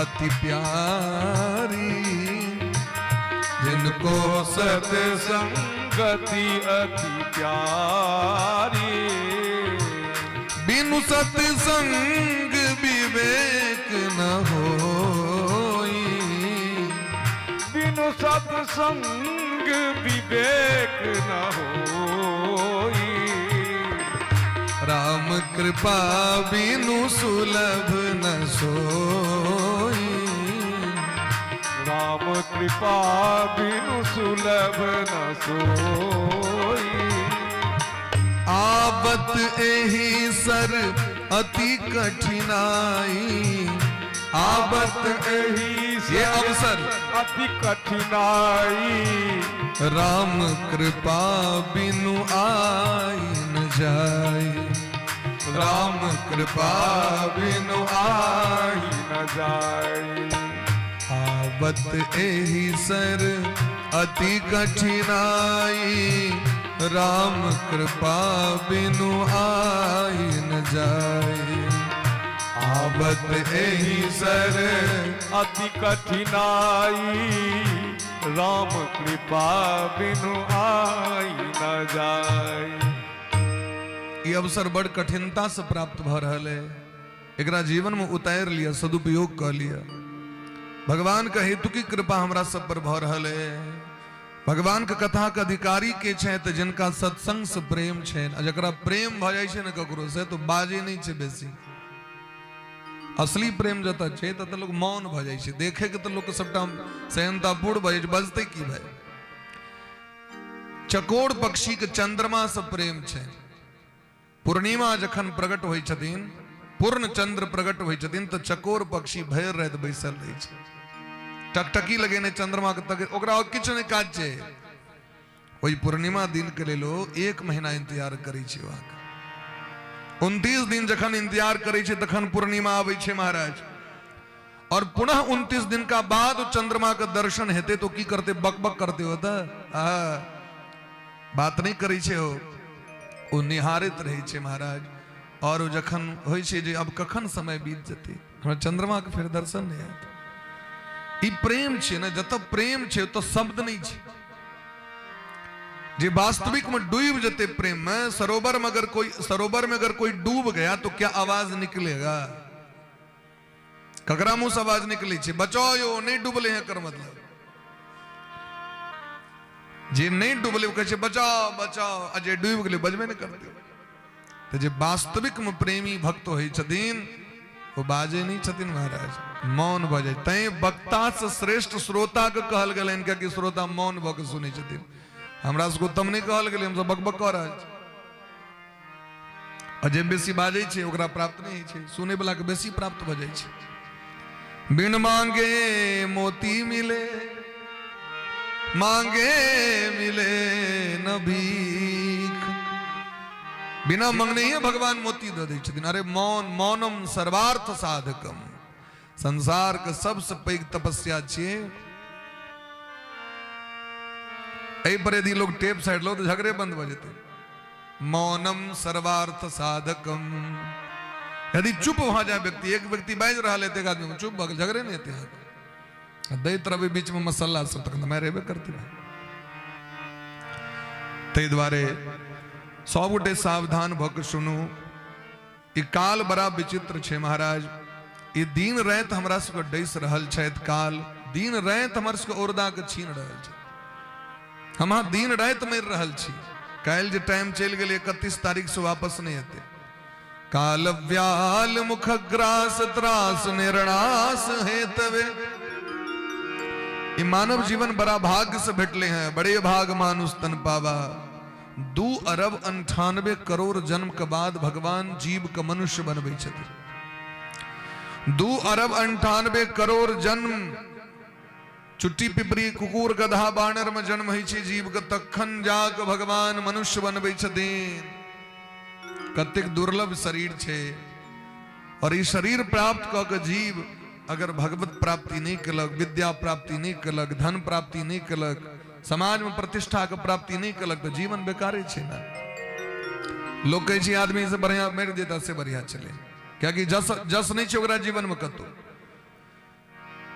S2: अति प्यारी,
S1: जिनको सत्संगति अति प्यारी।
S2: बिनु सत्संग विवेक न होई,
S1: बिनु सत्संग विवेक न होई।
S2: राम कृपा बिनु सुलभ न सोई,
S1: राम कृपा बिनु सुलभ न सोई।
S2: आबत एहि सर अति कठिनाई, आबत एहि ये अवसर
S1: अति कठिनाई।
S2: राम कृपा बिनु आई न जाई, राम कृपा बिनु
S1: आई न जाई।
S2: आबत एहि सर अति कठिनाई, राम कृपा बिनु आई न जाए। आबत एहि सर
S1: अति कठिनाई, राम कृपा बिनु आई न जाए।
S2: ये अवसर बड़ कठिनता से प्राप्त भ रहल है, एकरा जीवन में उतार लिया, सदुपयोग कर लिया। भगवान का हेतु की कृपा हमरा सब पर भ रहल है। भगवान के कथा के अधिकारी के छे तो जिनका सत्संग से प्रेम छे, जकरा प्रेम भ जाय छे न ककरो से तो बाजे नहीं छे बेसी। असली प्रेम जता छे त लोग मौन भ जाय छे, देखे के तो लोग के सबटा सहनतापूर्ण भ जाय छे, बजते की भाई। चकोर पक्षी के चंद्रमा से प्रेम छे। पूर्णिमा जखन प्रकट होय छथिन, पूर्ण चंद्र प्रकट होय छथिन तो चकोर पक्षी भैर रहत बैसल रहे छे। टकटकी लगेने चंद्रमा के तक ओकरा और किछु नहीं काज छै। वही पूर्णिमा दिन के लेल 1 महीना इंतजार करै छै। 29 दिन जखन इंतजार करै छै तखन पूर्णिमा आबै छै महाराज। और पुनः 29 दिन का बाद चंद्रमा का दर्शन हेते तो की करते, बकबक करते होता बात नहीं करै छै ओ निहारित रहै छै महाराज। और जखन होइ छै जे अब कखन समय बीत जेतै, हमरा चंद्रमा के फिर दर्शन नहीं हेतै। ई प्रेम छै ना, जत प्रेम छै तो शब्द नहीं छै। जे वास्तविक में डूब जते प्रेम में, सरोवर में अगर कोई डूब गया तो क्या आवाज निकलेगा? ककरा मुंह से आवाज निकली छे, बचाओ यो नहीं डूबले हैं कर मतलब। जे नहीं डूबले कहे छे बचाओ बचाओ, अजे डूब गए बजबे नहीं करते। तो जे वास्तविक में प्रेमी भक्त होई छथिन वो बाजे नहीं छथिन महाराज, मौन बजे। तै वक्ता से श्रेष्ठ श्रोता के कहल गेलन, कि श्रोता मौन भ के सुनै छथिन। हमरा सबको तम नहीं कहल गेलै, हम सब बकबक कर रहल छी। और जे बेसी बाजे छे ओकरा प्राप्त नहीं छे, सुनै वाला के बेसी प्राप्त भ जाय छे। बिन मांगे मोती मिले, मांगे मिले न भीख। बिना मांगने ही भगवान मोती दे दै छथिन। अरे मौनम सर्वार्थ साधकम, संसार के सबसे पैघ तपस्या छियै। एहि पर यदि लोग टेप साइड लो तो झगड़े बंद भ जेतै। मौनम सर्वार्थ साधकम। यदि चुप वहां जाए व्यक्ति, एक व्यक्ति बाज रहा लेते एक आदमी चुप भग, झगड़े नहीं होते। दई तरह बीच में मसल्ला सब तक मैं रेबे करती है। तै द्वारे सब गोटे सावधान भक सुनू। ई काल बड़ा विचित्र छे महाराज। ई दिन रात हमरा सबके डैस रहल छथि। काल दिन रात हमर सबके ओरदा के छीन रहल छै। हम दिन रात मर रहल छी। काल जे टाइम चल गेलै 31 तारीख से वापस नहीं हेतै। काल व्याल मुख ग्रास त्रास निर्णास हेतवे। ये मानव जीवन बड़ा भाग्य से भेटले हैं। बड़े भाग मानुष तन पावा। 2 अरब 98 करोड़ जन्म के बाद भगवान जीव के मनुष्य बनबै छथिन। 2 अरब 98 करोड़ जन्म चुट्टी पिपरी कुकुर गधा बानर में जन्म होइ छै जीव के, तखन जाके भगवान मनुष्य बनबै छथिन। कतेक दुर्लभ शरीर छे। और ई शरीर प्राप्त क के जीव अगर भगवत प्राप्ति नहीं कलक, विद्या प्राप्ति नहीं कलक, धन प्राप्ति नहीं कलक, समाज में प्रतिष्ठा के प्राप्ति नहीं कलक, तो जीवन बेकारे छे ना। लोग कहे छे आदमी से बढ़िया मर देता से बढ़िया चले, क्या कि जस नहीं छे ओकरा जीवन में कतो।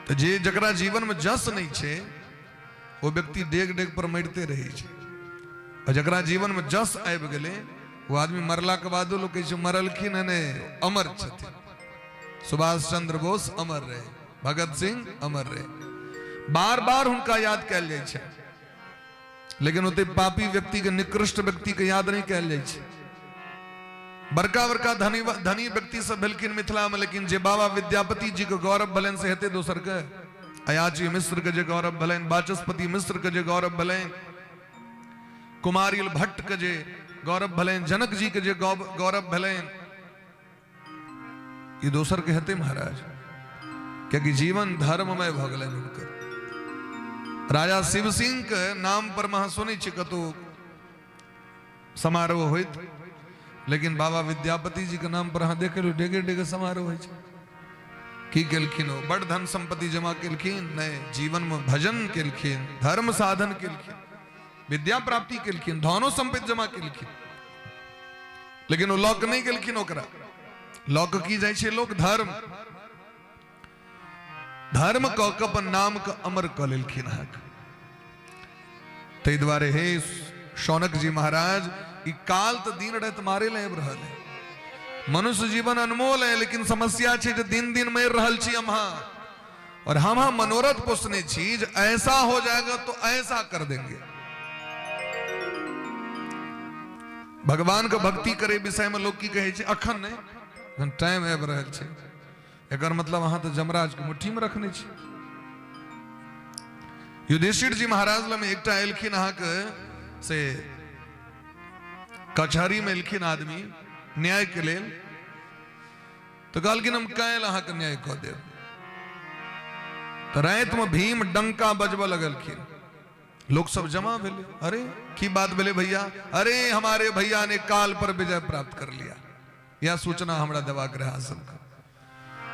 S2: तो जे जकरा जीवन में जस नहीं छे वो व्यक्ति डेग डेग पर मरते रहे छे। और जकरा जीवन में जस आबि गेले वो आदमी मरला के बाद लोग कहे मरलखिन ने अमर छथिन। सुभाष चंद्र बोस अमर रहे, भगत सिंह अमर रहे, बार बार उनका याद कयल जाय छै। लेकिन ओते पापी व्यक्ति के, निकृष्ट व्यक्ति के याद नहीं कयल जाय छै। बड़का बड़का धनी व्यक्ति सब भेलखिन मिथिला में, लेकिन जे बाबा विद्यापति जी के गौरव भलन से हेते दोसर के। अयाची मिश्र के जे गौरव भलन, वाचस्पति मिश्र के जे गौरव भलन, कुमारिल भट्ट के जे गौरव भलन, जनक जी के जे गौरव भलन, ये दोसर के हेते महाराज। क्योंकि जीवन धर्ममय भ गेलन हुनकर। राजा शिव सिंह के नाम पर महा सुनै छी कतो समारोह होइत, लेकिन बाबा विद्यापति जी के नाम पर अहाँ देख लो डेगे डेगे समारोह होइ छै। की केलखिन ओ? बड़ धन संपत्ति जमा केलखिन नहीं, जीवन में भजन केलखिन, धर्म साधन केलखिन, विद्या प्राप्ति केलखिन, धनो संपत्ति जमा केलखिन। लेकिन वो लॉक नहीं केलखिन ओकरा। लॉक की जाय छै लोक धर्म। धर्म क के अपन नाम के अमर क लेलखिन है। तै द्वारे हे शौनक जी महाराज, ई काल तो दिन रात मारे ले रहल है। मनुष्य जीवन अनमोल है, लेकिन समस्या छे जे दिन दिन मर रहल छी हम। और हम मनोरथ पोसने छी जे ऐसा हो जाएगा तो ऐसा कर देंगे। भगवान के भक्ति करे विषय में लोग की कहे छे अखन नहीं, टाइम आबि रहल छे। एकर मतलब अहाँ तो जमराज के मुट्ठी में रखने छी। युधिष्ठिर जी महाराज लग में एकटा एलखिन अहाँ के से कचहरी में एलखिन आदमी न्याय के लेल। तो कहलखिन हम काल्हि अहाँ के न्याय कऽ देब। तो रात में भीम डंका बजबा लगलखिन, लोग सब जमा भेले। अरे की बात भेले भैया? अरे हमारे भैया ने काल पर विजय प्राप्त कर लिया, यह सूचना हमरा देवाक रहा सबका।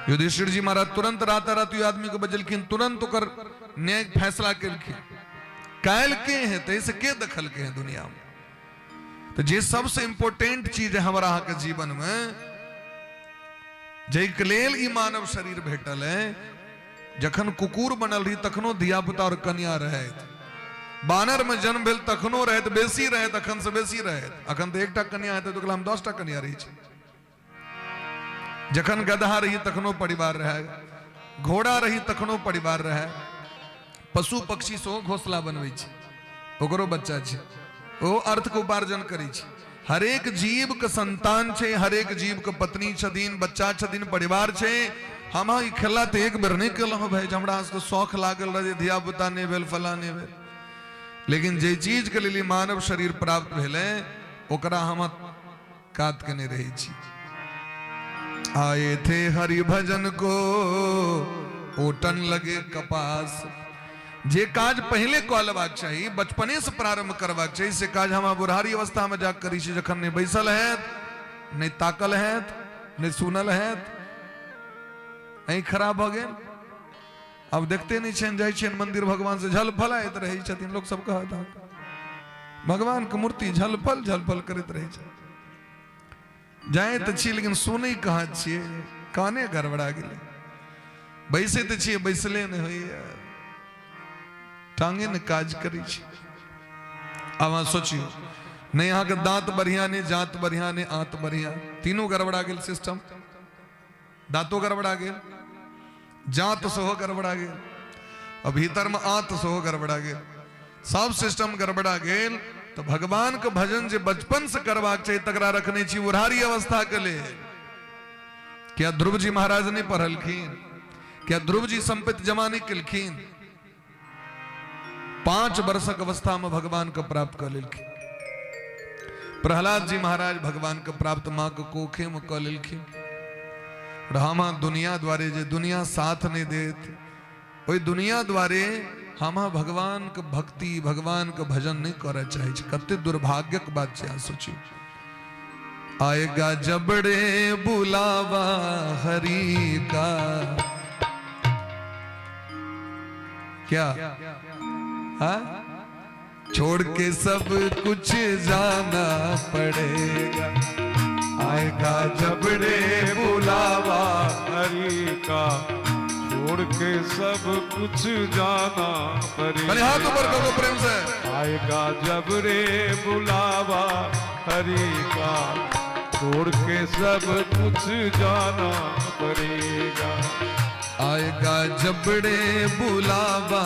S2: युधिष्ठिर जी महाराज तुरंत राता रात आदमी को बजलखिन, तुरंत ओकर न्याय फैसला करखिन। काल के हैं तो इसे के दखल के हैं दुनिया में? तो जे सबसे इंपोर्टेंट चीज है हमारा के जीवन में, जैक लेल ई मानव शरीर भेटल है। जखन कुकुर बनल रही तखनो धिया पुता और कन्या रहे, बानर में जन्म भेल तखनो रहे बेसी रहे, अखन से बेसी रहे। अखन तो एकटा कन्या है तो हम 10टा कन्या रही छै। जखन गधा रही तखनो परिवार रहे, घोड़ा रही तखनो परिवार रहे, पशु पक्षी सो घोसला बनबै छै, ओकरो बच्चा छै, ओ अर्थ के उपार्जन करै छै। हरेक जीव के संतान छै, हरेक जीव के पत्नी छथिन, बच्चा छथिन, परिवार छै। हम ई खेला तो एक बेर नहीं केलहुँ भाई, हमरा शौख लागल रहे, धिया पुता नहीं भेल, फला नहीं भेल। लेकिन जे चीज के लिए मानव शरीर प्राप्त भेले ओकरा हम काट के नहीं रही छी। आए थे हरि भजन को ओटन लगे कपास। जे काज पहले कऽ लेबाक चाही, बचपने से प्रारंभ करबाक चाही, से काज हम बुढ़ारी अवस्था में जाकर करी छी, जखन नहीं बैसल हैत, नहीं ताकल हैत, नहीं सुनल हैत, अहीं खराब भ गेल। अब देखते नहीं छन, जाय छन मंदिर भगवान से झल फलाइत रहे छथिन, लोग सब कहत भगवान के मूर्ति झलफल झलफल करैत रहे छै। जाए तो छी लेकिन सुनै कहाँ छियै, काने गड़बड़ा गेलै। बैसे तो छियै, बैसले नहीं होइए, टांगे ने काज करी छी। अब अहाँ सोचियो, नहीं यहाँ के दांत बढ़िया नहीं, जात बढ़िया नहीं, आंत बढ़िया, तीनों गड़बड़ा गेल सिस्टम। दांतों गड़बड़ा गेल, जात सेहो गड़बड़ा गेल, और भीतर में आंत सेहो गड़बड़ा गेल, सब सिस्टम गड़बड़ा गेल। तो भगवान के भजन जे बचपन से करवाक चाहिए तकरा रखने छी बुढ़ारी अवस्था के लिए। क्या ध्रुव जी महाराज नहीं पढ़लखिन? क्या ध्रुव जी संपत्ति जमा नहीं केलखिन? 5 वर्षक अवस्था में भगवान को प्राप्त कर लेलखिन। प्रहलाद जी महाराज भगवान को प्राप्त मां के कोखे में कर लेलखिन। हम दुनिया द्वारे जे दुनिया साथ नहीं देत, वही दुनिया द्वारे हम भगवान के भक्ति, भगवान के भजन नहीं करे चाहे। कते दुर्भाग्य के बात है, सोचियो। आएगा जबड़े बुलावा हरि का, क्या हा? छोड़ के सब कुछ जाना पड़ेगा।
S1: आएगा जबड़े बुलावा हरि का, छोड़ के सब कुछ जाना पड़ेगा।
S2: हाथ ऊपर करो प्रेम से।
S1: आएगा जबड़े बुलावा हरि का, छोड़ के सब कुछ जाना पड़ेगा।
S2: आएगा जबड़े बुलावा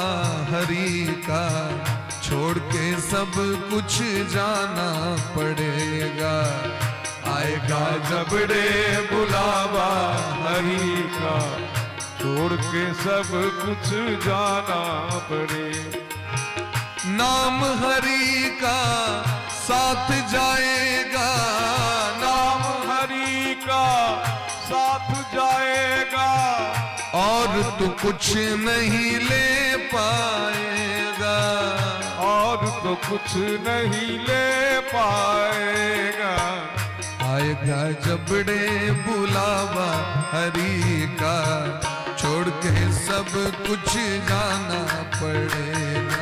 S2: हरि का, छोड़ के सब कुछ जाना पड़ेगा।
S1: आएगा जबड़े बुलावा हरि का, छोड़ के सब कुछ जाना पड़े।
S2: नाम हरि का साथ जाएगा,
S1: नाम हरि का साथ जाएगा,
S2: और तू कुछ नहीं ले पाएगा,
S1: और तो कुछ नहीं ले पाएगा।
S2: आएगा जबड़े बुलावा हरि का, छोड़ के सब कुछ जाना पड़ेगा।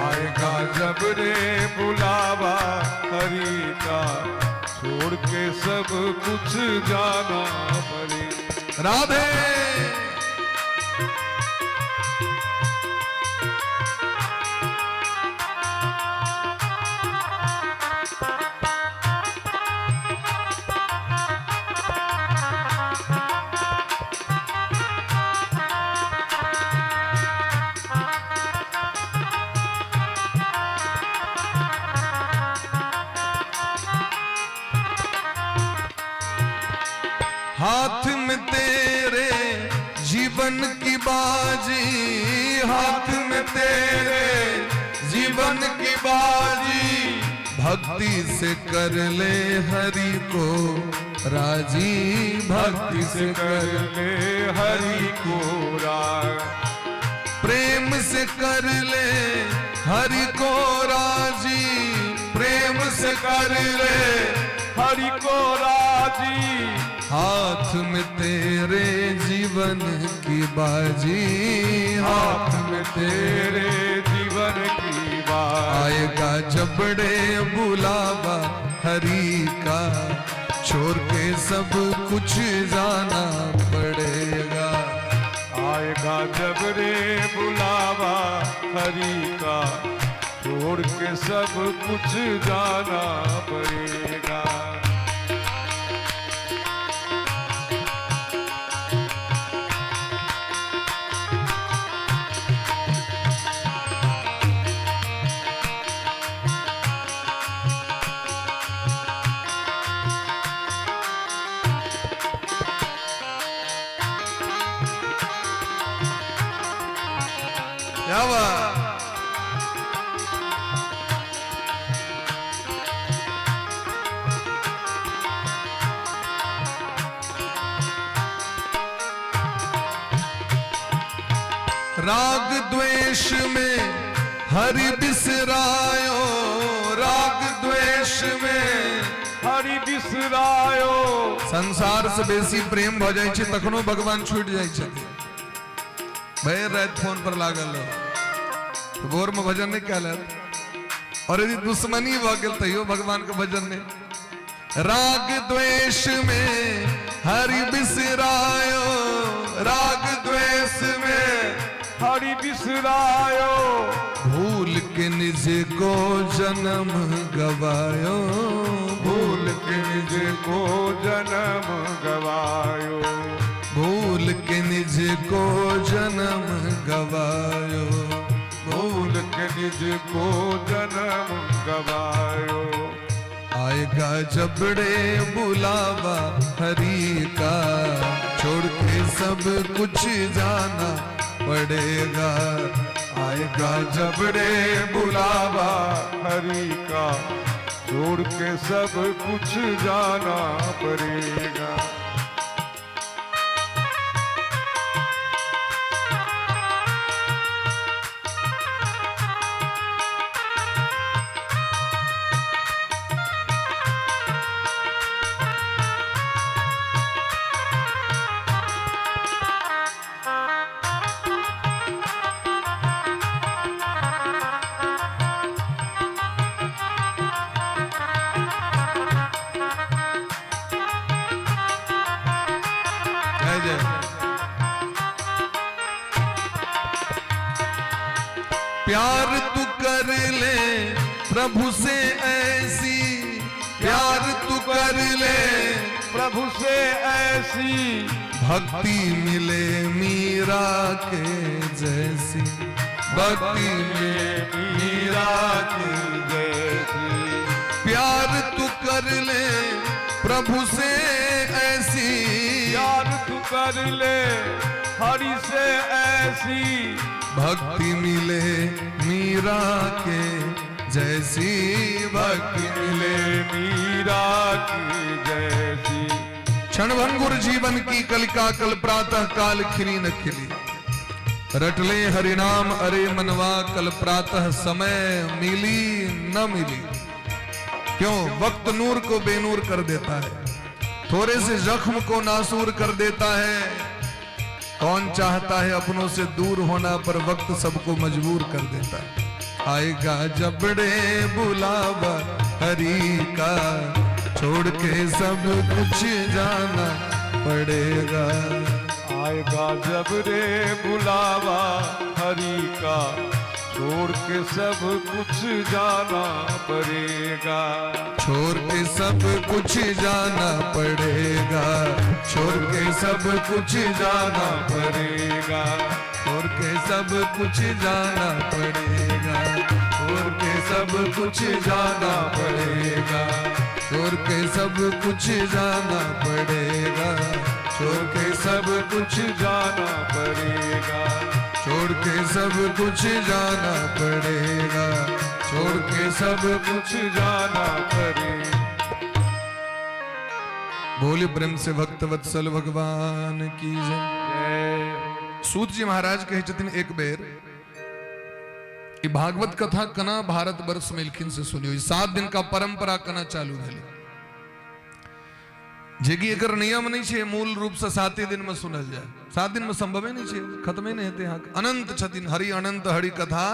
S1: आएगा जबड़े बुलावा हरि का, छोड़ के सब कुछ जाना पड़ेगा।
S2: राधे हाथ में तेरे जीवन की बाजी, हाथ में तेरे जीवन की बाजी, भक्ति से कर ले हरि को राजी, भक्ति से कर
S1: ले हरि को राज।
S2: प्रेम से कर ले हरि को राजी, प्रेम से कर ले
S1: हरि को राजी,
S2: हाथ में तेरे जीवन की बाजी,
S1: हाथ में तेरे जीवन की बात।
S2: आएगा जबड़े बुलावा हरि का, छोड़ के सब कुछ जाना पड़ेगा।
S1: आएगा जब रे बुलावा हरि का, छोड़ के सब कुछ जाना पड़ेगा।
S2: क्या बात। राग द्वेष में हरि बिसरायो, राग द्वेष में
S1: हरि बिसरायो।
S2: संसार से बेसी प्रेम भ जाय छै तखनो भगवान छूट जाय छथिन। भैर रात फोन पर लागल रहो, भोर में भजन नहीं कहलत, और यदि दुश्मनी भ गेल तैयो भगवान के भजन नहीं। राग द्वेष में हरि बिसरायो, राग द्वेष में
S1: हरि बिसरायो।
S2: भूल के निज को जन्म गवायो,
S1: भूल के निज को जन्म गवायो।
S2: भूल के निज को जन्म गवायो,
S1: भूल के निज को जन्म गवायो।
S2: आएगा जबड़े बुलावा हरि का, छोड़ के सब कुछ जाना पड़ेगा।
S1: आएगा जबड़े बुलावा हरि का, छोड़ के सब कुछ जाना पड़ेगा।
S2: प्यार तू कर ले प्रभु से ऐसी, प्यार तू कर ले
S1: प्रभु से ऐसी,
S2: भक्ति मिले मीरा के जैसी, भक्ति मिले
S1: मीरा की जैसी।
S2: प्यार तू कर ले प्रभु से ऐसी,
S1: प्यार तू कर ले हरि से ऐसी,
S2: भक्ति मिले मीरा के जैसी, भक्ति
S1: मिले मीरा की जैसी।
S2: क्षणभंगुर जीवन की कलिका कल प्रातः काल खिली न खिली, रटले हरिनाम अरे मनवा कल प्रातः समय मिली न मिली। क्यों? वक्त नूर को बेनूर कर देता है, थोड़े से जख्म को नासूर कर देता है। कौन चाहता है अपनों से दूर होना, पर वक्त सबको मजबूर कर देता है। आएगा जबड़े बुलावा हरि का, छोड़ के सब कुछ जाना पड़ेगा।
S1: आएगा जब रे बुलावा हरि का, छोड़ के सब कुछ जाना पड़ेगा।
S2: छोड़ के सब कुछ जाना पड़ेगा, छोड़ के सब कुछ जाना पड़ेगा, छोड़ के सब कुछ जाना पड़ेगा, छोड़ के सब कुछ जाना पड़ेगा, छोड़ के सब कुछ जाना पड़ेगा, छोड़ के सब कुछ जाना पड़ेगा, छोड़ के सब कुछ जाना पड़ेगा, छोड़ के सब कुछ जाना पड़ेगा। बोले प्रेम से भक्त वत्सल भगवान की जय। सूत जी महाराज कहे छथिन एक बेर कि भागवत कथा कना भारत वर्ष में लिखिन से सुनियो। 7 दिन का परंपरा कना चालू भेले, जेकी एकर नियम नहीं छे मूल रूप से 7 दिन में सुनल जाए। 7 दिन में संभव नहीं छे, खत्म नहीं हेते। अनंत छथिन, हरि अनंत, हरि कथा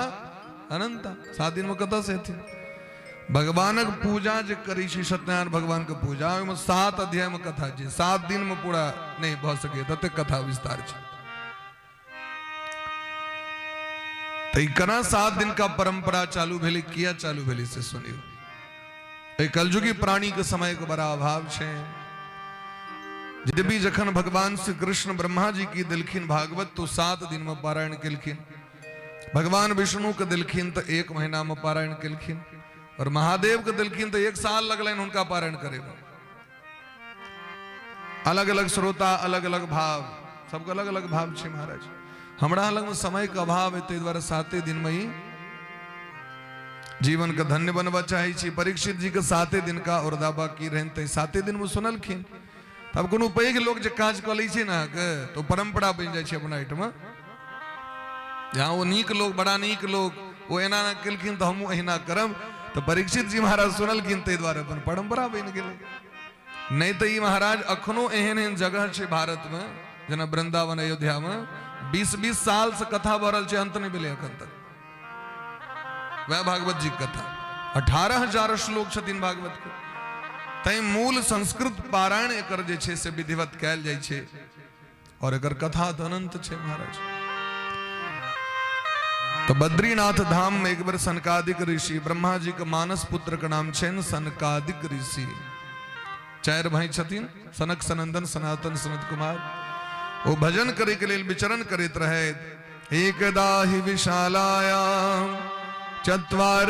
S2: अनंत। 7 दिन में कथा से थी भगवान पूजा जे करी छी, सत्यनारायण भगवान के पूजा में 7 अध्याय में कथा जे 7 दिन में पूरा नहीं भ सके, तते कथा विस्तार छे। तो कना 7 दिन का परंपरा चालू भेली, किया चालू भेली से सुनियो। कलयुगी प्राणी के समय के बड़ा अभाव छे। जब भी जखन भगवान श्री कृष्ण ब्रह्मा जी की दिलखिन भागवत तो 7 दिन में पारायण केलखिन। भगवान विष्णु के दिलखिन तो 1 महीना में पारायण केलखिन, और महादेव के दिलखिन तो 1 साल लगलन उनका पारायण करे। अलग अलग श्रोता, अलग अलग भाव, सबका अलग अलग भाव छे महाराज। हमरा अलग में समय का अभाव है, ते द्वारा 7 दिन में ही जीवन का धन्य बनवा चाहे छी। परीक्षित जी के 7 दिन का और दाबा की रहते 7 दिन में सुनलखिन। तब कोनो पैघ लोग जे काज क लै छै ना के तो परंपरा बन जाय छै अपना आइटम। जहाँ वो नीक लोग, बड़ा नीक लोग वो एना ना केलखिन तो हमहूँ अहिना करब। तो परीक्षित जी महाराज सुनलखिन, ते द्वारा अपन परंपरा बन गेलै। नहीं तो ई महाराज अखनो एहन एहन जगह छै भारत में, जना वृंदावन अयोध्या में 20-20 साल से कथा भरल छै, अंत नहीं भेलै अखन तक। वह भागवत जी कथा 18,000 श्लोक छथिन भागवत के। तै मूल संस्कृत पारायण एकर जे छै से विधिवत कैल जाइ छै, और एकर कथा तो अनंत छै महाराज। तो बद्रीनाथ धाम में एक बार सनकादिक ऋषि, ब्रह्मा जी के मानस पुत्र का नाम छेन सनकादिक ऋषि। 4 भाई छथिन, सनक, सनंदन, सनातन, सनत कुमार। वो भजन करे के लिए विचरण करते रहे। एकदा हि विशालायां 4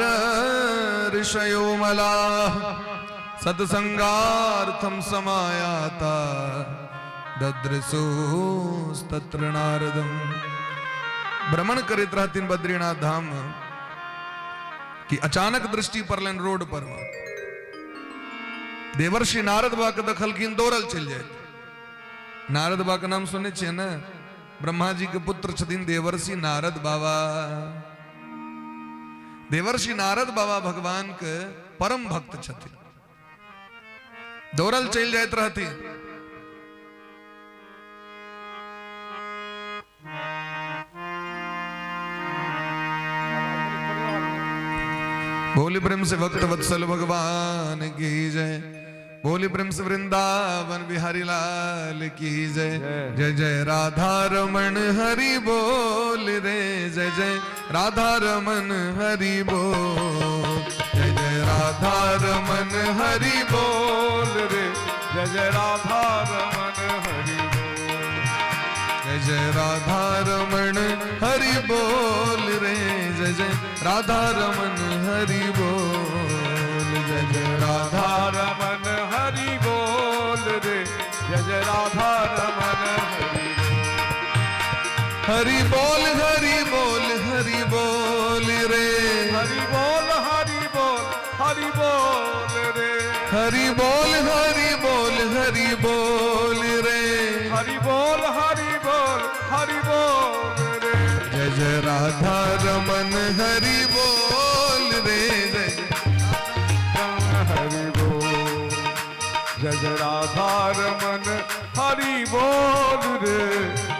S2: ऋषयो मलाः सत्संगार्थम समायाता ददृशोस्तत्र नारदम। भ्रमण करते रहतीन बद्रीनाथ धाम कि अचानक दृष्टि पड़लन रोड पर देवर्षि नारद बा के दखलखिन, दौड़ल चल जाए। नारद बा के नाम सुने छे ना, ब्रह्मा जी के पुत्र छथिन देवर्षि नारद बाबा। देवर्षि नारद बाबा भगवान के परम भक्त छथिन। दौड़ल चल जाइत रहती। बोली प्रेम से भक्त वत्सल भगवान की जय। बोली प्रेम से वृंदावन बिहारी लाल की जय। जय जय राधा रमन हरि बोल रे, जय जय राधा रमन हरि बोल। जय जय राधा रमन हरि बोल रे,
S1: जय जय राधा रमन हरि बोल।
S2: जय जय राधा रमन हरि बोल रे, जय जय राधा रमन हरि बोल। जय जय राधा
S1: रमन हरि बोल रे, जय जय राधा रमन हरि बोल।
S2: हरि बोल, हरि बोल, हरि बोल रे।
S1: हरि बोल, हरि बोल, हरि बोल रे।
S2: हरि बोल, हरि बोल, हरि बोल रे।
S1: हरि बोल, हरि बोल, हरि बोल रे।
S2: जय जय राधा रमन हरि बोल रे, जय
S1: हरि बोल। जय जय राधा रमन हरि बोल रे,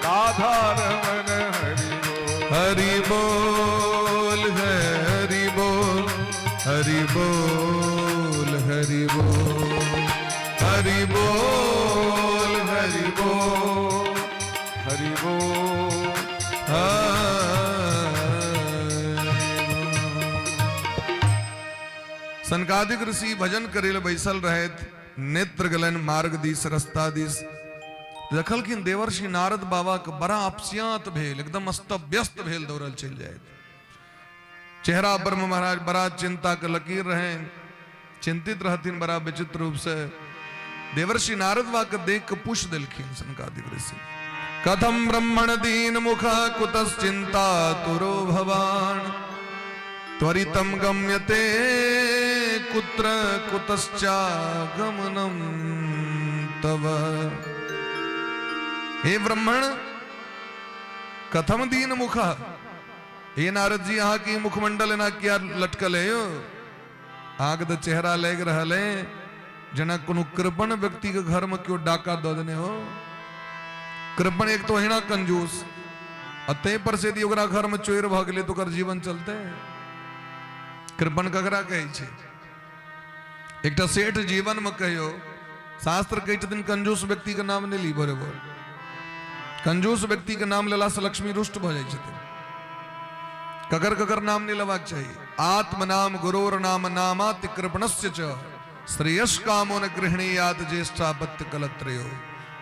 S1: राधा रमन हरि बोल।
S2: हरि बोल, हरि बोल, हरि बोल, हरि बोल, हरि बोल, हरि बोल,
S1: हरि बोल।
S2: सनकादिक ऋषि भजन करेल बैसल रहत। नेत्र गलन मार्ग दिस, रस्ता दिस। देखलखिन देवर्षि नारद बाबा के बड़ा अपस्यात भेल, एकदम अस्त व्यस्त भेल, दौड़ल चल जाए। चेहरा ब्रह्म महाराज बड़ा चिंता के लकीर रहे, चिंतित रहतीन बड़ा विचित्र रूप से। देवर्षि नारद बा के देख के पूछ दिलखिन सनकादिक ऋषि, कथम ब्रह्मण दीन मुख कुतश्चिंता तुरो भवान। त्वरितम गम्यते कुत्र कुतश्चागमनम तव। हे ब्राह्मण, कथम दीन मुख, ये नारद जी यहाँ की मुखमंडल ना क्या लटकल है यो, आग द चेहरा लेग रहल है, जना कोनो कृपण व्यक्ति के घर में क्यों डाका दो देने हो। कृपण एक तो है ना कंजूस, अतः पर से यदि ओकरा घर में चोर भ गेले तो ओकर जीवन चलते। कृपण ककरा कहै छै? एकटा सेठ जीवन में कहियो, शास्त्र कहै छथिन कंजूस व्यक्ति के नाम नहीं ली बोरे बोल। कंजूस व्यक्ति के नाम लेला से लक्ष्मी रुष्ट भ जाइ छथिन। ककर ककर नाम नहीं लेबाक चाहिए। आत्म नाम गुरोर नाम नामाति कृपणस्य च, श्रेयस कामो न गृहणीयात ज्येष्ठापत्य कलत्रयो।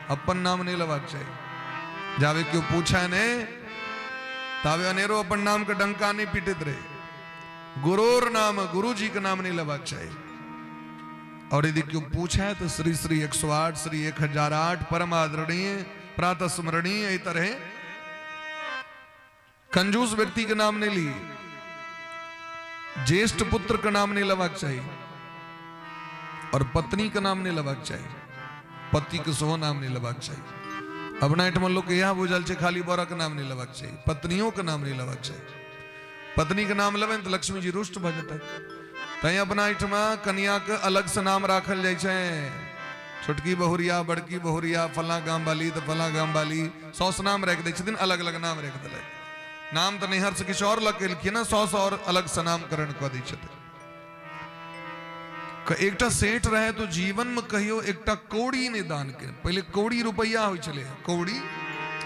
S2: अपन नाम नहीं लेबाक चाहिए। जावे क्यों पूछा ने तावे अनेरो अपन नाम के डंका नहीं पीटित रहे। गुरोर नाम, गुरु जी का नाम नहीं लेबाक चाहिए। और यदि क्यों पूछा है तो श्री श्री 108, श्री 1008 परम आदरणीय प्रातः स्मरणीय इस तरह। कंजूस व्यक्ति के नाम नहीं लिए, ज्येष्ठ पुत्र का नाम नहीं लेबाक चाहिए, और पत्नी का नाम नहीं लेबाक चाहिए। पति के सो नाम नहीं लेबाक चाहिए। अपना एठमन लोग यह बुझल छे खाली बोरा का नाम नहीं लेबाक चाहिए, पत्नियों का नाम नहीं लेबाक चाहिए। पत्नी के नाम लेबे तो लक्ष्मी जी रुष्ट भ जेतै। तै अपना एठमा कन्या के अलग से नाम राखल जाइ छै। छोटकी बहुरिया, बड़की बहुरिया, फला गाम वाली तो फला गाम वाली, 100 नाम रख दै छथिन, अलग अलग नाम रख देले। नाम तो नैहर से किछु और लग केलखिन ना, 100 और अलग से नामकरण कऽ दै छथिन। एकटा सेठ रहे तो जीवन में कहियो एकटा कौड़ी ने दान के। पहले कौड़ी रुपया होइ छले, कौड़ी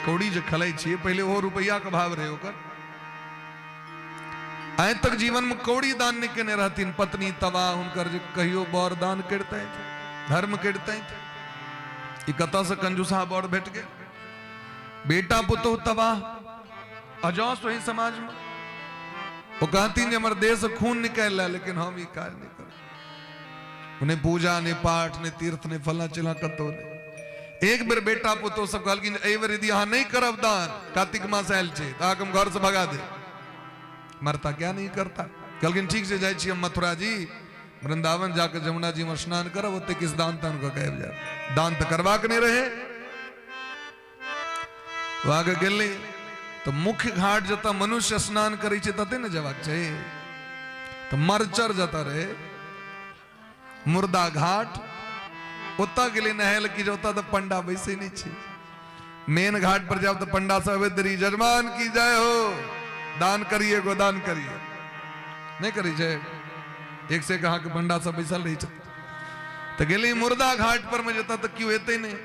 S2: कौड़ी जे खलै छियै पहले वो रुपया के भाव रहे ओकर। आइ तक जीवन में कौड़ी दान नहीं केने रहथिन। पत्नी तबा हुनकर जे कहियो बर दान करते, धर्म करते, ई कतऽ से कंजूसा बर भेट गेल। बेटा पुतोह तबाह अजौस वही समाज में। वो कहती ने हमर देह से खून निकाल ला, लेकिन हम ई काज नहीं कर। उन्हें पूजा ने पाठ ने तीर्थ ने फला चिला कतो ने। एक बेर बेटा पुतो सब कहलखिन एहि बेर यदि अहाँ नहीं करब दान, कार्तिक मास आयल छै तो हम घर से भगा दे। मरता क्या नहीं करता। कहलखिन ठीक से जाइ छी हम मथुरा जी, वृंदावन जाकर जमुना जी में स्नान करब, ओते किस दान तान को कहब जाए। दान तो करबाक नहीं रहे। वहां गेली तो मुख्य घाट जता मनुष्य स्नान करे छै तते ने जेबाक छै। तो मरचर जता रहे मुर्दा घाट, ओता गेली नहायल की जोता तो पंडा बैसे नहीं छे। मेन घाट पर जाओ तो पंडा सब दरी जजमान की जय हो, दान करिए गोदान करिए, नहीं करी छै। एक से कहा कि पंडा सब बैसल रही। तो गेली मुर्दा घाट पर में जता तो क्यों एते नहीं।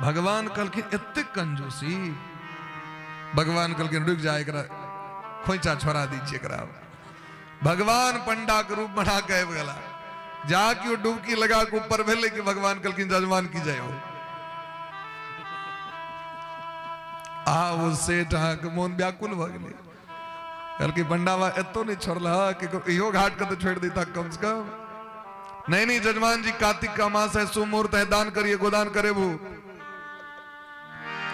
S2: भगवान कहलखिन एते कंजूसी। भगवान कहलखिन रुक जा, एकरा खोइचा छोड़ा दीजिए एकरा। भगवान पंडा के रूप बना के गेला, जाके वो डुबकी लगा के ऊपर भेले कि भगवान कहलखिन जजमान की जय हो। वो सेठ के मोन व्याकुल भ गेलै। कहलखिन पंडावा एतो नहीं छोड़ला कि इहो घाट के तो छोड़ देता कम से कम। नहीं नहीं जजमान जी, कार्तिक का मास है, सुमुहूर्त है, दान करिए गोदान करे वो,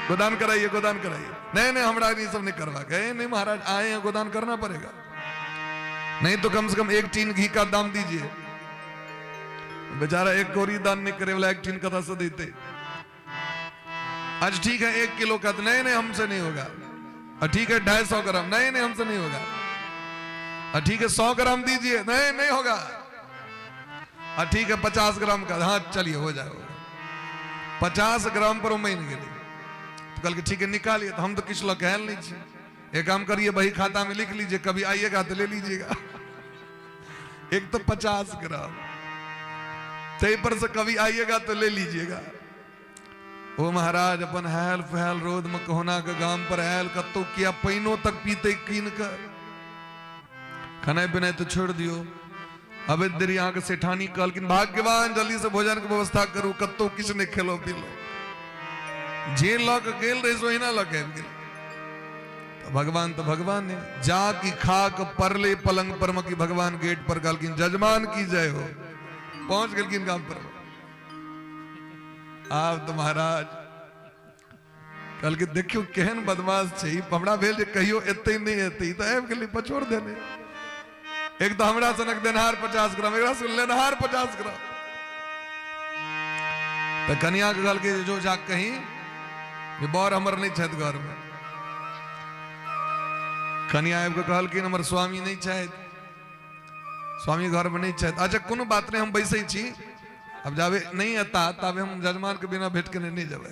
S2: गोदान कराइए गोदान कराइए। नहीं नहीं हमरा नहीं सब नहीं करवा गए। नहीं महाराज आए हैं, गोदान करना पड़ेगा। नहीं तो कम से कम 1 टीन घी का दाम दीजिए। बेचारा 1 कौड़ी दान नहीं करे वाला 1 टीन कथा से देते। आज ठीक है 1 किलो का, नहीं नहीं हमसे नहीं होगा। ठीक है 250 ग्राम, नहीं नहीं हमसे नहीं होगा। ठीक है 100 ग्राम दीजिए, नहीं नहीं होगा। ठीक है 50 ग्राम का, हाँ चलिए हो जाएगा। 50 ग्राम पर महीन गेली। तो कल के ठीक है निकालिए। तो हम तो किस लोग कहल नहीं छे। एक काम करिए बही खाता में लिख लीजिए, कभी आइएगा तो ले लीजिएगा। एक तो 50 ग्राम, तय पर से कभी आइएगा तो ले लीजिएगा। ओ महाराज अपन हैल फैल रोद में कोहना के गांव पर आयल, कत्तो किया पैनो तक पीते कीन कर। खाना पीना तो छोड़ दियो। अब देरी यहाँ के सेठानी कहलखिन भाग्यवान जल्दी से भोजन की व्यवस्था करू, कत्तो किछ ने खेलो पीलो। जे लग गेल रहे सो ना लग गेल। तो भगवान ने जाकी खाक परले पलंग पर मकी भगवान गेट पर कहलखिन जजमान की जय हो। पहुंच गेलखिन गांव पर। आप तो महाराज कहलखिन देखियो केहन बदमाश छै। हमरा भेल जे कहियो एते नहीं एते, तो आबि गेली पछोड़ देने। एक तो हमरा सनक देनहार 50 ग्राम, एकरा से लेनहार 50 ग्राम। तो कन्या के कहलखिन जो जा कहीं ये बर हमर नहीं छत घर में, कन्या आबि के कहलखिन हमर स्वामी नहीं छथि, स्वामी घर में नहीं छथि। अच्छा कोनो बात नहीं, हम बैसे छी, अब जावे नहीं अता तबे हम जजमान के बिना भेंट के नहीं जावे।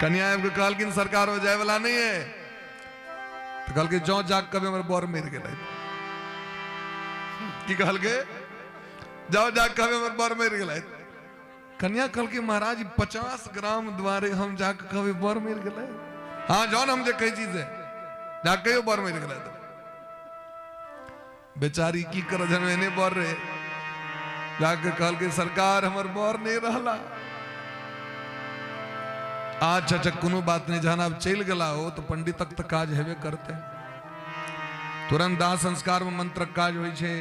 S2: कन्या आबि के कहलखिन सरकार हो जाए वाला नहीं है, तो कहल के जो जाग कभी हमर बर मर गए। की कहल के जाओ जाग कभी हमर बर मर गए। कन्या कहल के महाराज 50 ग्राम द्वारे हम जाके कभी बर मर गए। हाँ जौन हम जे कही चीज है जाके बर मर गए। बेचारी की कर जन बर रहे, जाके कहल के सरकार हमर बर नहीं रहला। अच्छा अच्छा कोनो बात नहीं, जहां आप चल गला हो तो पंडित तक तो काज हेबे करते। तुरंत दाह संस्कार में मंत्र काज होई छे,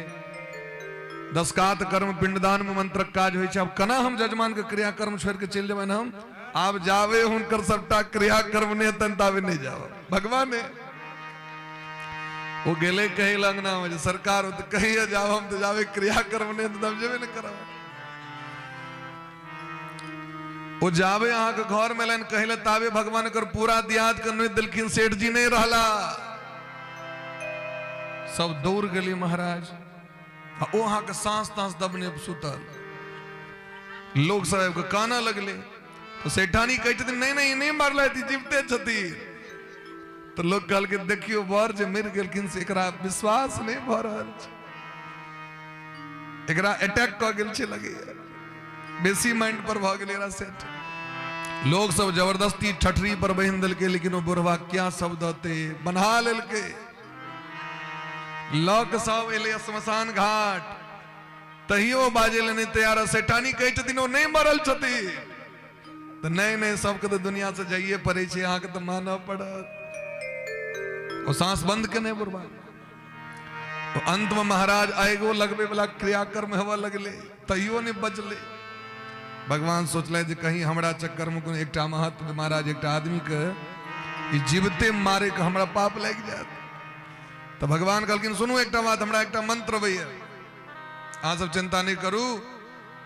S2: दसकात कर्म पिंडदान में मंत्र काज होई छे। अब कना हम जजमान के क्रियाकर्म छोड़ के चल जावे हम, आप जावे हुनकर सबटा क्रियाकर्म ने तंतावे नहीं जाओ। भगवान ने वो गेले कही लगना में सरकार हो तो कही जाओ, हम तो जावे क्रियाकर्म ने तब जेबे न कराओ। वो जावे अहाँ के घर में लाइन कहले तावे भगवान कर पूरा दियाद करने दिलखिन सेठ जी नहीं रहला। सब दौड़ गली महाराज, वो अहाँ के सांस तांस दबने सुतल। लोग सब के काना लगले, तो सेठानी कहते नहीं नहीं नहीं मारला थी, जीवते छती। तो लोग कहल के देखियो बर जे मर गेलखिन से एकरा विश्वास नहीं भ रहल छै, एकरा अटैक क गेल छै लगे, बेसी माइंड पर भ गेल एकरा सेट। लोग सब जबरदस्ती ठठरी पर बहिन दिल के, लेकिन वो बुढ़वा क्या शब्द होते बना लेल के। लोग सब एले श्मशान घाट, तहियो बाजे ले नहीं तैयार। सेठानी कहे छथिन नहीं मरल छथि, तो नहीं नहीं सबके तो दुनिया से जाइए पड़े छे, अहाँ के तो मानव पड़त। और सांस बंद के नहीं बुढ़वा। तो अंत में महाराज आएगो लगबे वाला क्रियाकर्म हवा लगले, तहियो नहीं बचले। भगवान सोचले जे कहीं हमरा चक्कर में एक महत्व महाराज एक आदमी के जीवते मारे के हमरा पाप लग जात। तो भगवान कहलखिन सुनू एक बात, हमरा एक मंत्र भैया, अहाँ सब चिंता नहीं करू,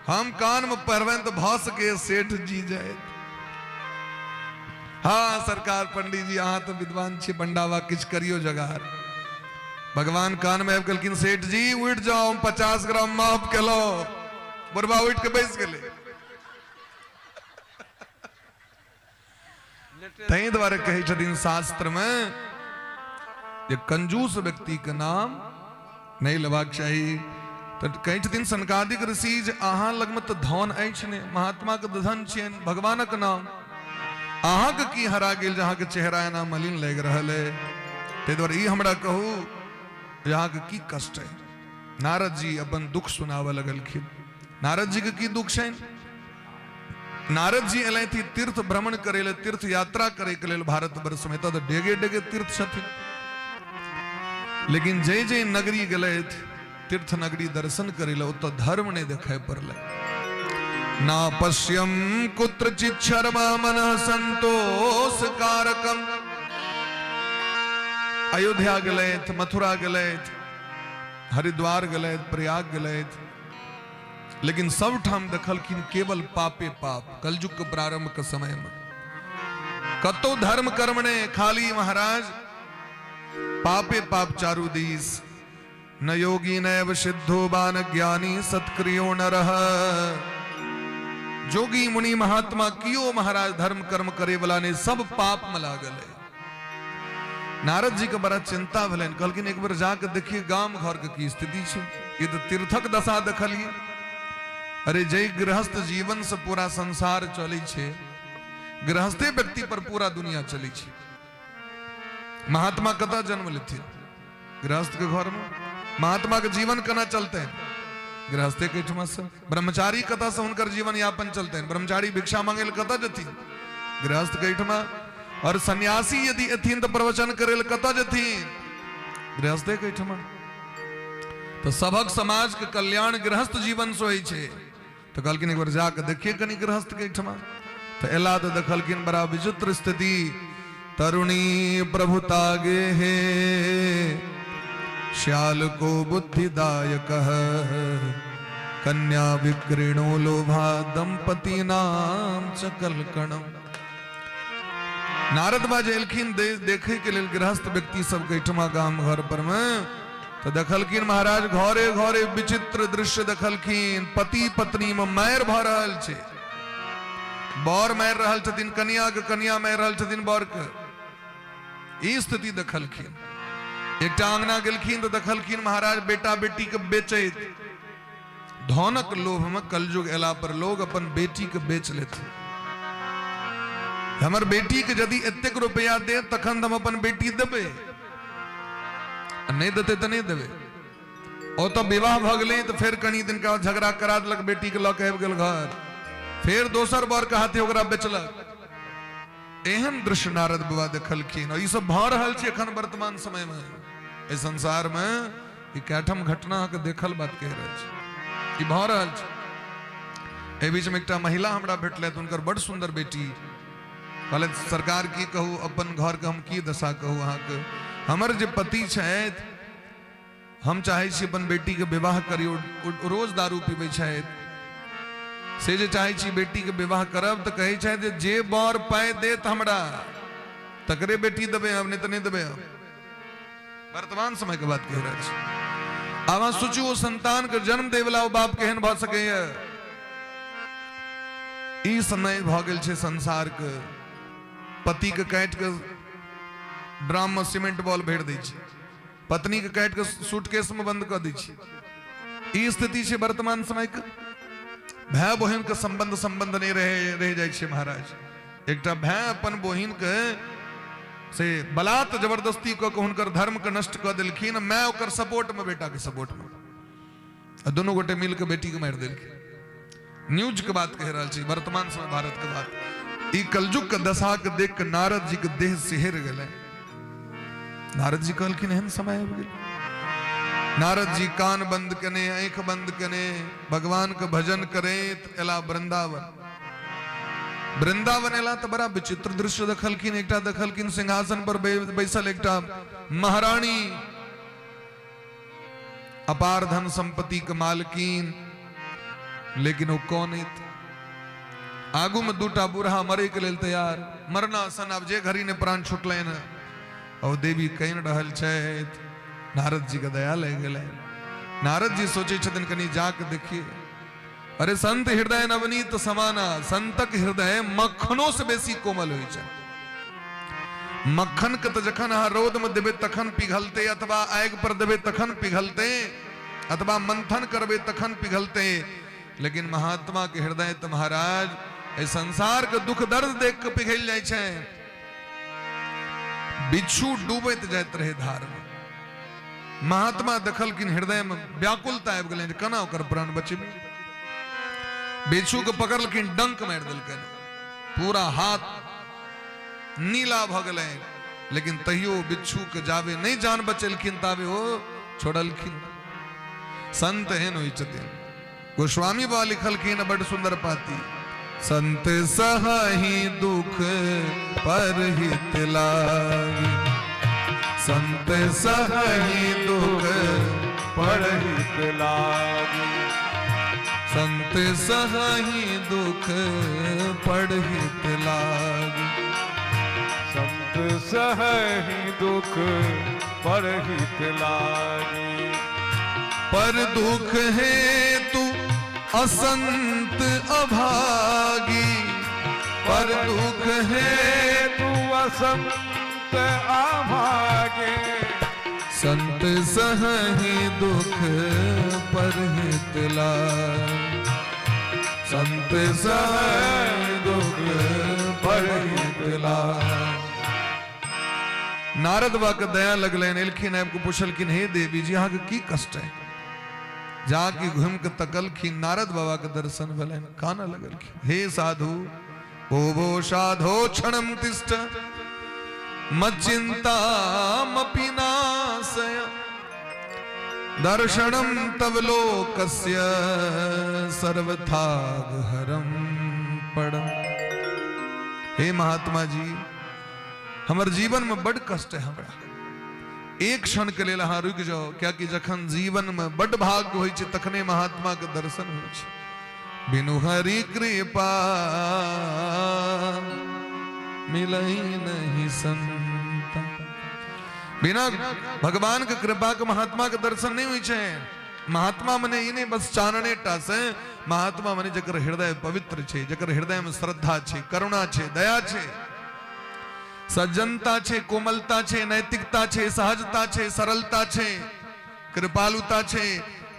S2: हम कान में पढ़बे तो भस के सेठ जी जाए। हाँ सरकार पंडित जी अहाँ तो विद्वान छे, पंडावा किछ करियो जगार। भगवान कान में कहलखिन सेठ जी उठ जाओ, 50 ग्राम माफ केलो। बुढ़वा उठ के बैस गेले। तई द्वारे कहे छथिन शास्त्र में जे कंजूस व्यक्ति के नाम नहीं लेबाक चाहिए। तो कहे छथिन सनकादिक ऋषि जे अहाँ लग में तो धन अछि ने, महात्मा के धन छियन, भगवानक नाम अहाँ के की हरा गेल जहाँ के चेहरा एना मलिन लग रहल है। ते द्वारे ई हमरा कहू यहाँ के की कष्ट है। नारद जी अपन दुख सुनावे लगलखिन। नारद जी के की दुख छन? नारद जी एले थी तीर्थ भ्रमण करे ले, तीर्थ यात्रा करे के लेल भारत वर्ष में, तो डेगे डेगे तीर्थ छथिन। लेकिन जय जय नगरी गले तीर्थ नगरी दर्शन करे ले, तो धर्म ने देखे पड़ले। ना पश्यम कुत्रचित् शर्मा मनः संतोष कारकम। अयोध्या गले, मथुरा गले, हरिद्वार गले, प्रयाग गले, लेकिन सब ठाम देखलखिन केवल पापे पाप। कलयुग के प्रारंभ के समय में कतो धर्म कर्म ने खाली महाराज पापे पाप चारु दिस। न योगी नैव सिद्धो बान ज्ञानी सत्क्रियो नरः। जोगी मुनि महात्मा कियो महाराज धर्म कर्म करे वाला ने सब पाप में लागल है। नारद जी के बड़ा चिंता भेलन, कहलखिन एक बार जाके देखिए गांव घर के की स्थिति छे। ये तो तीर्थक दशा देखलिए। अरे जय गृहस्थ जीवन से पूरा संसार चले छे, गृहस्थे व्यक्ति पर पूरा दुनिया चले छे। महात्मा कथा जन्म लेते गृहस्थ के घर में, महात्मा के जीवन कना चलते हैं गृहस्थे के से। ब्रह्मचारी कथा से उनकर जीवन यापन चलते हैं। ब्रह्मचारी भिक्षा मांगे कथा जथी गृहस्थ के ठमा, और सन्यासी यदि अथीन तो प्रवचन करे कथा जथी गृहस्थे के ठमा। तो सबक समाज के कल्याण गृहस्थ जीवन से होई छे। तो कहलखिन एक बार जाके देखिए कनी गृहस्थ के ठमा। तो एला तो देखलखिन बड़ा विचित्र स्थिति। तरुणी प्रभुतागे है श्याल को बुद्धिदायक, कन्या विक्रीणो लोभा दंपति नाम चकल कणम। नारद बाबा एलखिन देखे के लिए गृहस्थ व्यक्ति सब कैठमा गाम घर पर में तो देखलखिन महाराज घरे घरे विचित्र दृश्य देखलखिन। पति पत्नी में मार भ रहल छे, बर मार रहल छथिन कन्या के, कन्या मार रहल छथिन बर के। ई स्थिति देखलखिन। एकटा अंगना गेलखिन तो देखलखिन महाराज बेटा बेटी के बेचैत। धनक लोभ में कलयुग एला पर लोग अपन बेटी के बेच लेते। हमर बेटी के यदि एतेक रुपया दे तखन हम अपन बेटी देबे, नहीं देते तो नहीं देबे। और तो विवाह भ गेलै तो फिर कनी दिन का झगड़ा करा देलक, बेटी के लऽ के आबि गेल घर, फिर दोसर बर के हाथे ओकरा बेचलक। एहन दृश्य नारद बाबा देखलखिन। और ई सब भ रहल छै एखन वर्तमान समय में इस संसार में। ई कैठम घटना के देखल बात कह रहल छै, ई भ रहल छै। एहि बीच में एकटा महिला हमरा भेटलथि, हुनकर बड़ सुंदर बेटी। कहले सरकार की कहू, अपन घर के हम की दशा कहू अहाँके। हमर जे पति छथि, हम चाहे छी अपन बेटी के विवाह करियो, रोज दारू पीबै छथि। से जे चाहे छी बेटी के विवाह करब तो कहे छथि जे बर पाय देत हमरा तकरे बेटी देबे, हम नहीं तो नहीं देबे। वर्तमान समय के बात कह रहा छी। आब सोचू ओ संतान के जन्म दे वाला बाप केहन भ सकैया। ई समय भ गेल छै संसार के। पति के काट के ड्राम में सीमेंट बॉल भर दै छै, पत्नी के काट के सूटकेस में बंद कर दै छै। ई स्थिति छै वर्तमान समय के। भाई बहन के संबंध नहीं रह जाए छै महाराज। एकटा भाई अपन बहन के से बलात् जबरदस्ती क के हुनकर धर्म के नष्ट कर देलखिन। मैं ओकर सपोर्ट में, बेटा के सपोर्ट में, दोनों गोटे मिल के बेटी के मार देलखिन। न्यूज के बात कह रहा छी, वर्तमान समय भारत के बात। ई कलयुग के दशा के देख के नारद जी के देह सिहर गए। नारद जी कहलखिन एहन समय आबि गेल। नारद जी कान बंद कने, आंख बंद कने, भगवान के भजन करे एला वृंदावन। वृंदावन एला तो बड़ा विचित्र दृश्य देखलखिन। एकटा देखलखिन सिंहासन पर बैसल एकटा महारानी, अपार धन संपत्ति के मालकिन, लेकिन वो कौन है? आगू में दूटा बूढ़ा मरे के लेल तैयार, मरना सन। अब जे घड़ी ने प्राण छुटलन और देवी कह रहल छथि। नारद जी के दया लग गए। नारद जी सोचे छथिन कनी जाके देखिए। अरे संत हृदय नवनीत समाना, संतक हृदय मक्खनों से बेसी कोमल होइ छै। मक्खन के तो जखन अहाँ रौद में देबे तखन पिघलते, अथवा आग पर देबे तखन पिघलते, अथवा मंथन करबे तखन पिघलते। लेकिन महात्मा के हृदय तो महाराज ए संसार के दुख दर्द देख के पिघल जाय छै। बिच्छू डूबैत जाइत रहे धार में। महात्मा देखलखिन हृदय में व्याकुलता आबि गेलनि, केना ओकर प्राण बचेबै। बिच्छू के पकड़लखिन, डंक मार देलकनि, पूरा हाथ नीला भ गेलनि। लेकिन तैयो बिच्छू के जाबे नहीं जान बचेलखिन ताबे ओ छोड़लखिन। संत एहन होइ छथिन। गोस्वामी बाबा लिखलखिन बड़ सुंदर पाती। संत सहहि दुख परहित लागी, संत सहहि दुख
S1: परहित लागी,
S2: संत सहहि दुख परहित लागी,
S1: संत सहहि दुख परहित लागी।
S2: पर दुख है तू असंत अभागी, पर दुख है
S1: तू असंत अभागे।
S2: संत सहहि दुख परहित लागी, संत सहहि दुख परहित लागी। नारद बाबा के दया लगलन, एलखिन आपको पूछलखिन हे देवी जी अहाँ के की कष्ट है। जाके घूम के तकलखिन, नारद बाबा के दर्शन भेलन, काना लगलखिन। हे साधु भो साधो क्षणम तिष्ठ मच्चिंतामपि नाशय, दर्शनम तव लोकस्य सर्वथागहरम पड़म। हे महात्मा जी हमर जीवन में बड़ कष्ट है। हमरा एक क्षण के लिए अहाँ रुक जाओ, क्या कि जखन जीवन में बड़ भाग्य होइ छै तखने महात्मा के दर्शन होइ छै। बिनु हरि कृपा मिलई नहीं संता। बिना भगवान के कृपा के महात्मा के दर्शन नहीं हुई छे। महात्मा मने इने बस चानने टासे। महात्मा मने जकर हृदय पवित्र छे, जकर हृदय में श्रद्धा छे, करुणा छे, दया छे, सज्जनता छे, कोमलता छे, नैतिकता छे, सहजता छे, सरलता छे, कृपालुता छे।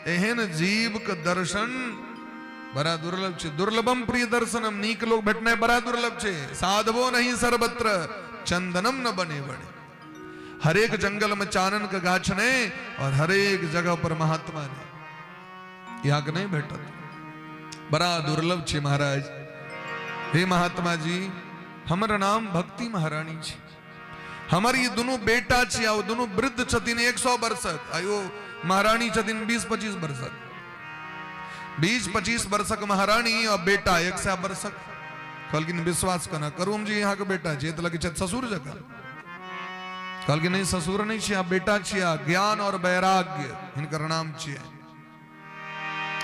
S2: एहन जीव के दर्शन बड़ा दुर्लभ छे। दुर्लभम प्रिय दर्शनम, नीक लोग भेटने बड़ा दुर्लभ छे। साधवो नहीं सर्वत्र चंदनम न बने बने। हरेक जंगल में चानन का गाछ ने और हरेक जगह पर महात्मा ने यहाँ के नहीं भेटत। बड़ा दुर्लभ छे महाराज। हे महात्मा जी, हमारा नाम भक्ति महारानी छे। हमारी ये दोनों बेटा छे, और दोनों वृद्ध छथिन 100 वर्षक। आयो महारानी छथिन 20-25 वर्षक। 20-25 वर्षक महारानी और बेटा 100 वर्षक। कहलकिन विश्वास करना करूम जी यहाँ के बेटा छे, तो लगे छे ससुर जगह। कहलकिन नहीं, ससुर नहीं छे, बेटा छे। ज्ञान और वैराग्य इनकर नाम छे।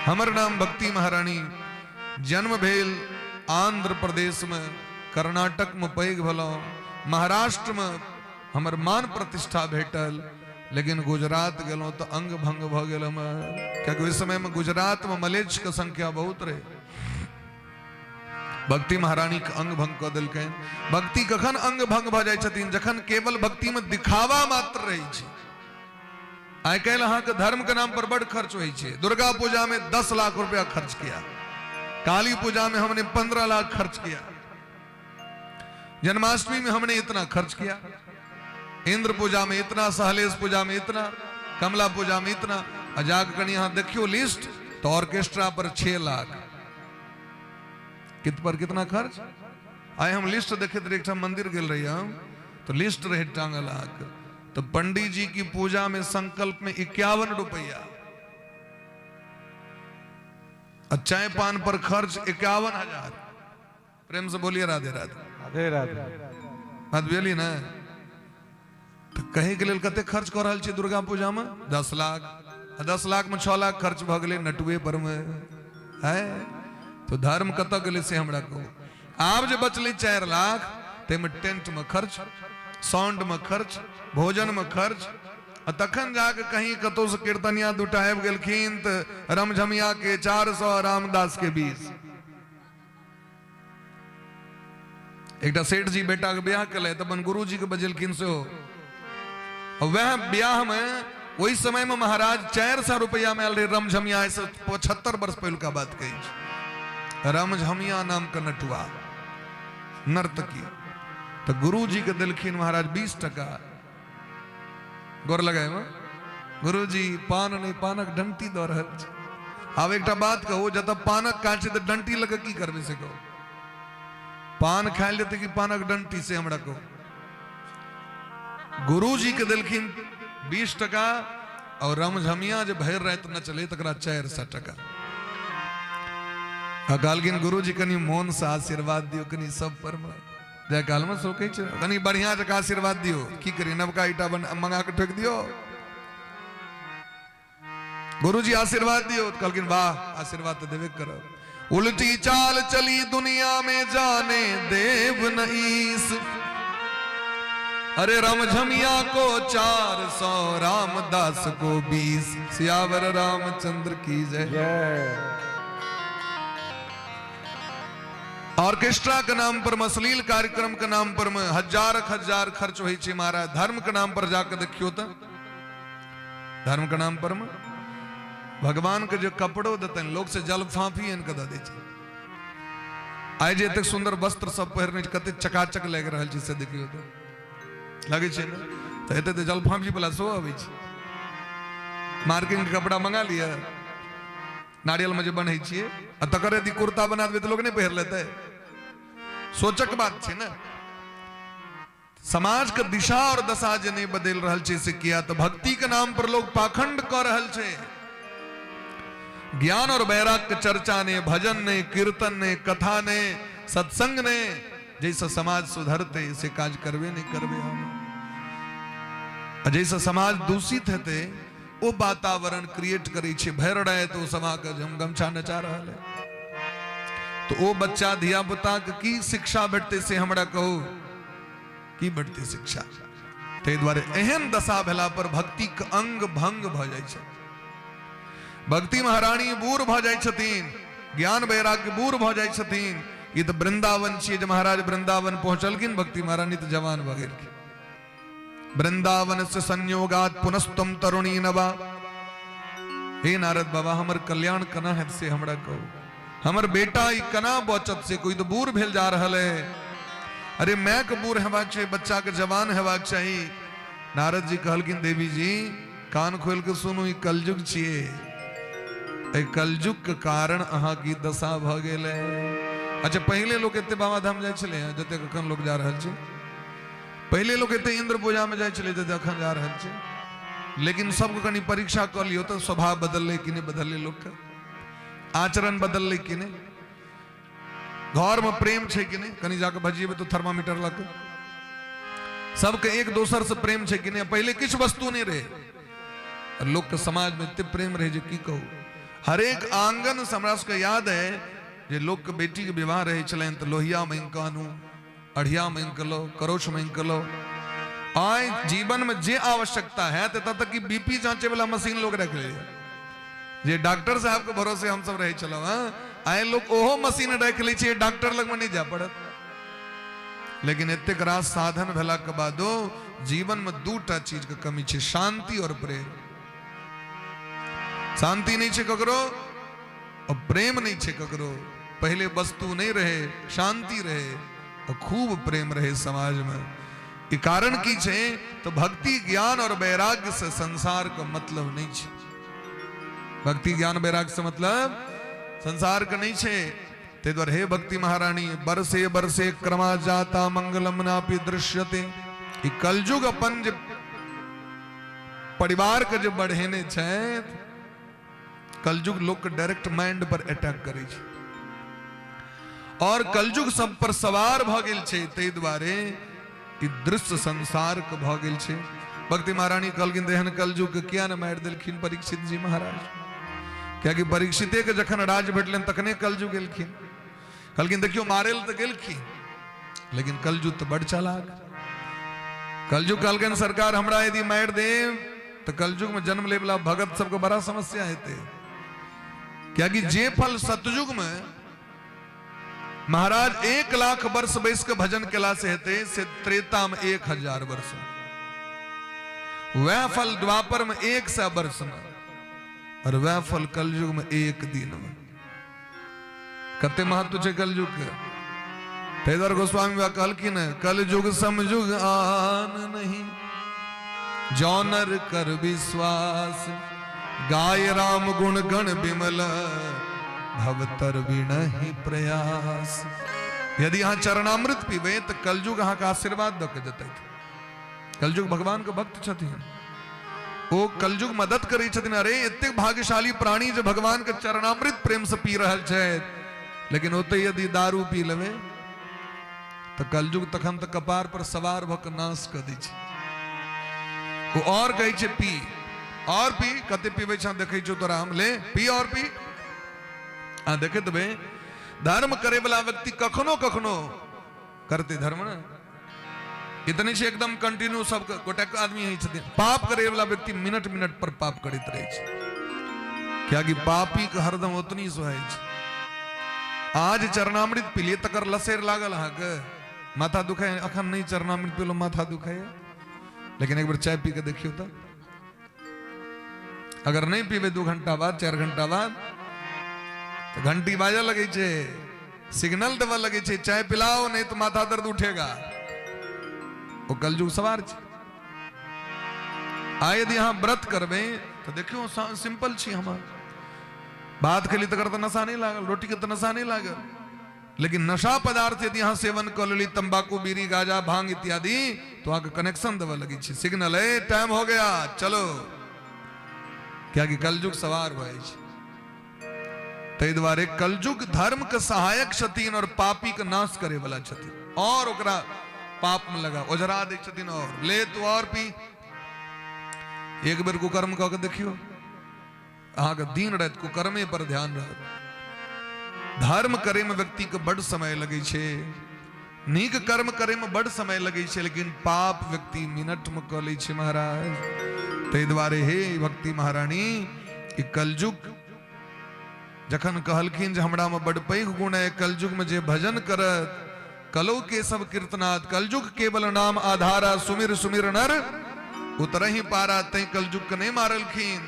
S2: हमर नाम भक्ति महारानी। जन्म भेल आंध्र प्रदेश में, कर्नाटक में पैघ भलो, महाराष्ट्र में हमर मान प्रतिष्ठा भेटल। लेकिन गुजरात गेलो तो अंग भंग भ गेल हमर। क्योंकि उस समय में गुजरात में मलेच्छ के संख्या बहुत रहे। भक्ति महारानी के अंग भंग क देलकै। भक्ति कखन अंग भंग भ जाय छथिन, जखन केवल भक्ति में दिखावा मात्र रही छे। आइ काल्हि अहाँ के धर्म के नाम पर बड़ खर्च होई छे। दुर्गा पूजा में 10 लाख रुपया खर्च किया, काली पूजा में हमने 15 लाख खर्च किया, जन्माष्टमी में हमने इतना खर्च किया, इंद्र पूजा में इतना, सहलेश पूजा में इतना, कमला पूजा में इतना। अजाग कनी यहां देखियो लिस्ट, तो ऑर्केस्ट्रा पर 6 लाख। कित पर कितना खर्च। आए हम लिस्ट देखे थे, एक मंदिर गेल रही हम, तो लिस्ट रहे टांगल आक। तो पंडित जी की पूजा में संकल्प में 51 रुपया, चाय पान पर खर्च 51,000। प्रेम से बोलिए राधे राधे।
S1: राधे राधे।
S2: बात बोली ना। तो कहे के लिए कते खर्च कर रहा छे दुर्गा पूजा में 10 लाख। 10 लाख में 6 लाख खर्च भ गेले नटुए पर में है। तो धर्म कत गेले से हमरा को। आब जे बचले 4 लाख, ते में टेंट में खर्च, साउंड में खर्च, भोजन में खर्च। तखन जाके कहीं कतो से कीर्तनिया दुटा आबि गेलखिन त रमझमिया के 400, रामदास के 20। एकटा सेठ जी बेटा के ब्याह कले त अपन गुरु जी के बजेलखिन से। वह ब्याह में वही समय में महाराज 400 रुपया में आल रहे रमझमिया। 75 वर्ष पहले का बात कही। रमझमिया नाम का नटुआ नर्तकी। तो गुरु जी के दिलखिन महाराज 20 टका। गौर लगाए गुरु जी पान नहीं, पानक डंटी दो रहल। अब एक बात कहो, जब पानक काटे तो डंटी लगे की करबे से कहो। पान खाए लेते कि पानक डंटी से हमरा को। गुरु जी के दिलखिन 20 टका, और रमझमिया जब भैर रहे तो न चले तकरा 400 टका। कहलखिन गुरु जी कनी मोन से आशीर्वाद दियो, कनी सब पर जय काल में सोके कनी बढ़िया जगह आशीर्वाद दियो। की करी, नवका ईटा मंगा के ठोक दियो। गुरु जी आशीर्वाद दियो। तो कहलखिन वाह, आशीर्वाद तो देवे करो। उल्टी चाल चली दुनिया में, जाने देव न ईस। अरे रमझमिया को 400, रामदास को 20। सियावर रामचंद्र की जय। ऑर्केस्ट्रा के नाम पर, अश्लील कार्यक्रम के नाम पर में हजार खर्च होई छे महाराज। धर्म के नाम पर जाकर देखियो तो, धर्म के नाम पर में भगवान के जो कपड़ो देते लोग से जल फांफी इनका दे छे। आइ जे तक सुंदर वस्त्र सब पहरने कते चकाचक लग रहल छे से देखियो तो लगे छे ना। तो एते तो जल फांफी वाला सो आवे छे। मार्केटिंग के कपड़ा मंगा लिया, नारियल में जो बने छे, तकर यदि कुर्ता बना देवे तो लोग नहीं पहर लेते। सोचक बात छे ना। समाज के दिशा और दशा जे नहीं बदल रहल छे से किया। तो भक्ति के नाम पर लोग पाखंड कर रहल छे। ज्ञान और वैराग्य के चर्चा ने, भजन ने, कीर्तन ने, कथा ने, सत्संग ने जैसा समाज सुधरते से काज करवे नहीं करवे हम। जैसा समाज दूषित हेते वो वातावरण क्रिएट करी छे। भर रहे तो समा के हम गमछा नचा रहा है। तो वो बच्चा धिया पुता की शिक्षा भेटते से हमरा कहो की बढ़ती शिक्षा। ताहि दुआरे एहन दशा भेला पर भक्ति के अंग भंग भ जाइ छै। भक्ति महारानी बूढ़ भ जाइ छथिन, ज्ञान वैराग्य बूढ़ भ जाइ छथिन। ये तो वृंदावन छियै, जे महाराज वृंदावन पहुंचलखिन भक्ति महारानी तो जवान भ गेलखिन। वृंदावन से संयोगात पुनस्तम तरुणी नवा। हे नारद बाबा हमर कल्याण कना है से हमरा कहू, हमर बेटा ई कना बचत से, कोई तो बूढ़ भेल जा रहल है। अरे मैं के बूढ़ हेबाक चाहिए, बच्चा के जवान हेबाक चाहिए। नारद जी कहलखिन देवी जी कान खोल के सुनू, ई कलयुग छियै, एहि कलयुग के कारण अहाँ की दशा भ गेल है। अच्छा पहले लोग एते बाबा धाम जाय छले, जते अखन लोग जा रहल छै। पहले लोग एते इंद्र पूजा में जाय छले जते अखन जा रहल छै। लेकिन सबको कनी परीक्षा कर लियो तो स्वभाव बदलले कि नहीं बदलले, लोग का आचरण बदलले कि नहीं, घर में प्रेम छै कि नहीं, कनी जाके भजिए तो थर्मामीटर लग सबके एक दोसर से प्रेम छै कि नहीं। पहले किछ वस्तु नहीं रहे, लोग के समाज में इतने प्रेम रहे जो की कहू। हर एक आंगन से हमरा सबके याद है जे लोग के बेटी के विवाह रहे छलन तो लोहिया मांग के आनू, अढ़िया मांग के लो, करोछ मांग के लो। आय जीवन में जे आवश्यकता है तब तक की बीपी जांचे वाला मशीन लोग रख ले, जे डॉक्टर साहब के भरोसे हम सब रहे चलो। आए लोग ओहो मशीन रख ले छे, डॉक्टर लग में नहीं जा पड़त। लेकिन एते रास साधन भेला के बादो जीवन में दूटा चीज के कमी छे, शांति और प्रेम। शांति नहीं छे ककरो और प्रेम नहीं छे ककरो। पहले वस्तु नहीं रहे, शांति रहे और खूब प्रेम रहे समाज में। ये कारण की छे तो भक्ति ज्ञान और वैराग्य से संसार का मतलब नहीं छे। भक्ति ज्ञान वैराग्य से मतलब संसार का नहीं छे। ते द्वारा हे भक्ति महारानी बरसे बरसे क्रमा जाता मंगलम नापि दृश्यते। ये कलयुग अपन जो परिवार के जो बढ़ेने छे, कलयुग लोग के डायरेक्ट माइंड पर अटैक करे छे और कलयुग सब पर सवार भ गेल छे। ते द्वारे ई दृश्य संसार के भ गेल छे। भक्ति महारानी कहलखिन देहन कलयुग के किया न मार देलखिन परीक्षित जी महाराज, क्या कि परीक्षिते के जखन राज भेटलन तखने कलयुग गेलखिन। कहलखिन देखियो मारेल तो गेलखिन, लेकिन कलयुग तो बड़ चालाक। कलयुग कहलखिन सरकार हमरा यदि मार दे तो कलयुग में जन्म ले वाला भगत सबको बड़ा समस्या हेते। क्या कि जे फल सतयुग में महाराज 1,00,000 वर्ष बैस के भजन केला से हेते, से त्रेता में 1,000 वर्ष, वह फल द्वापर में 100 वर्ष में, और वह फल कलयुग में 1 दिन में। कते महत्व छे कलयुग के। तेदर गोस्वामी बा कहलखिन कलयुग समयुग आन नहीं, जौनर कर विश्वास, गाय राम गुण गण विमल, भवतर बिनहि प्रयास। यदि यहाँ चरणामृत पीबे तो कलयुग अहाँ का आशीर्वाद दे के देते। कलयुग भगवान के भक्त छथिन, वो कलयुग मदद करे छथिन। अरे इतने भाग्यशाली प्राणी जो भगवान के चरणामृत प्रेम से पी रहल छे, लेकिन होते यदि दारू पी लेवे तो कलयुग तखन तक कपार पर सवार भक नाश कर दी छे। वो और कहे छे पी और पी, कते पीबे छा देखे छो तोरा हम ले पी और पी। आ देखे तबे धर्म करे वाला व्यक्ति कखनो कखनो करते धर्म ना इतने से एकदम कंटिन्यू सब गोटे आदमी है छथिन। पाप करे वाला व्यक्ति मिनट मिनट पर पाप करते रहे छे, क्या कि पापी के हरदम उतनी सोहाय छे। आज चरणामृत पी लिए तकर लसेर लागल अहाँ के माथा दुखाए, अखन नहीं चरणामृत पी लो माथा दुखाए। लेकिन एक बार चाय पी के देखियो तो, अगर नहीं पीबे 2 घंटा बाद 4 घंटा बाद तो घंटी बाजा लगे छे, सिग्नल देवा लगे छे चाय पिलाओ नहीं तो माथा दर्द उठेगा। वो कलयुग सवार छे। आ यदि यहाँ व्रत करबे तो देखियो सिंपल छी, हम बात खेली तकर तो नशा नहीं लागल, रोटी के तो नशा नहीं लागल, लेकिन नशा पदार्थ यदि यहाँ सेवन कर लेली तंबाकू बीड़ी गांजा भांग इत्यादि तो आगे कनेक्शन देवा लगी छे, सिग्नल है टाइम हो गया चलो। क्या कि कलयुग सवार भाई छे। तै द्वारे कलयुग धर्म के सहायक छथिन और पापी के नाश करे वाला छथिन, और ओकरा पाप में लगा ओझरा दे छथिन। और ले तू और पी, एक बेर कुकर्म कह के देखियो, अहाँ के दिन रात कुकर्मे पर ध्यान रह। धर्म करे में व्यक्ति के बड़ समय लगे छे, नीक कर्म करे में बड़ समय लगे छे, लेकिन पाप व्यक्ति मिनट में क लै छे महाराज। तै द्वारे हे भक्ति महारानी कि कलयुग जखन कहलखिन जे हमरा में बड़ पैघ गुण है, कलयुग में जे भजन करत कलो के सब कीर्तनाथ, कलयुग केवल नाम आधारा, सुमिर सुमिर नर उतरहि पारा। तै कलयुग के नहीं मारलखिन,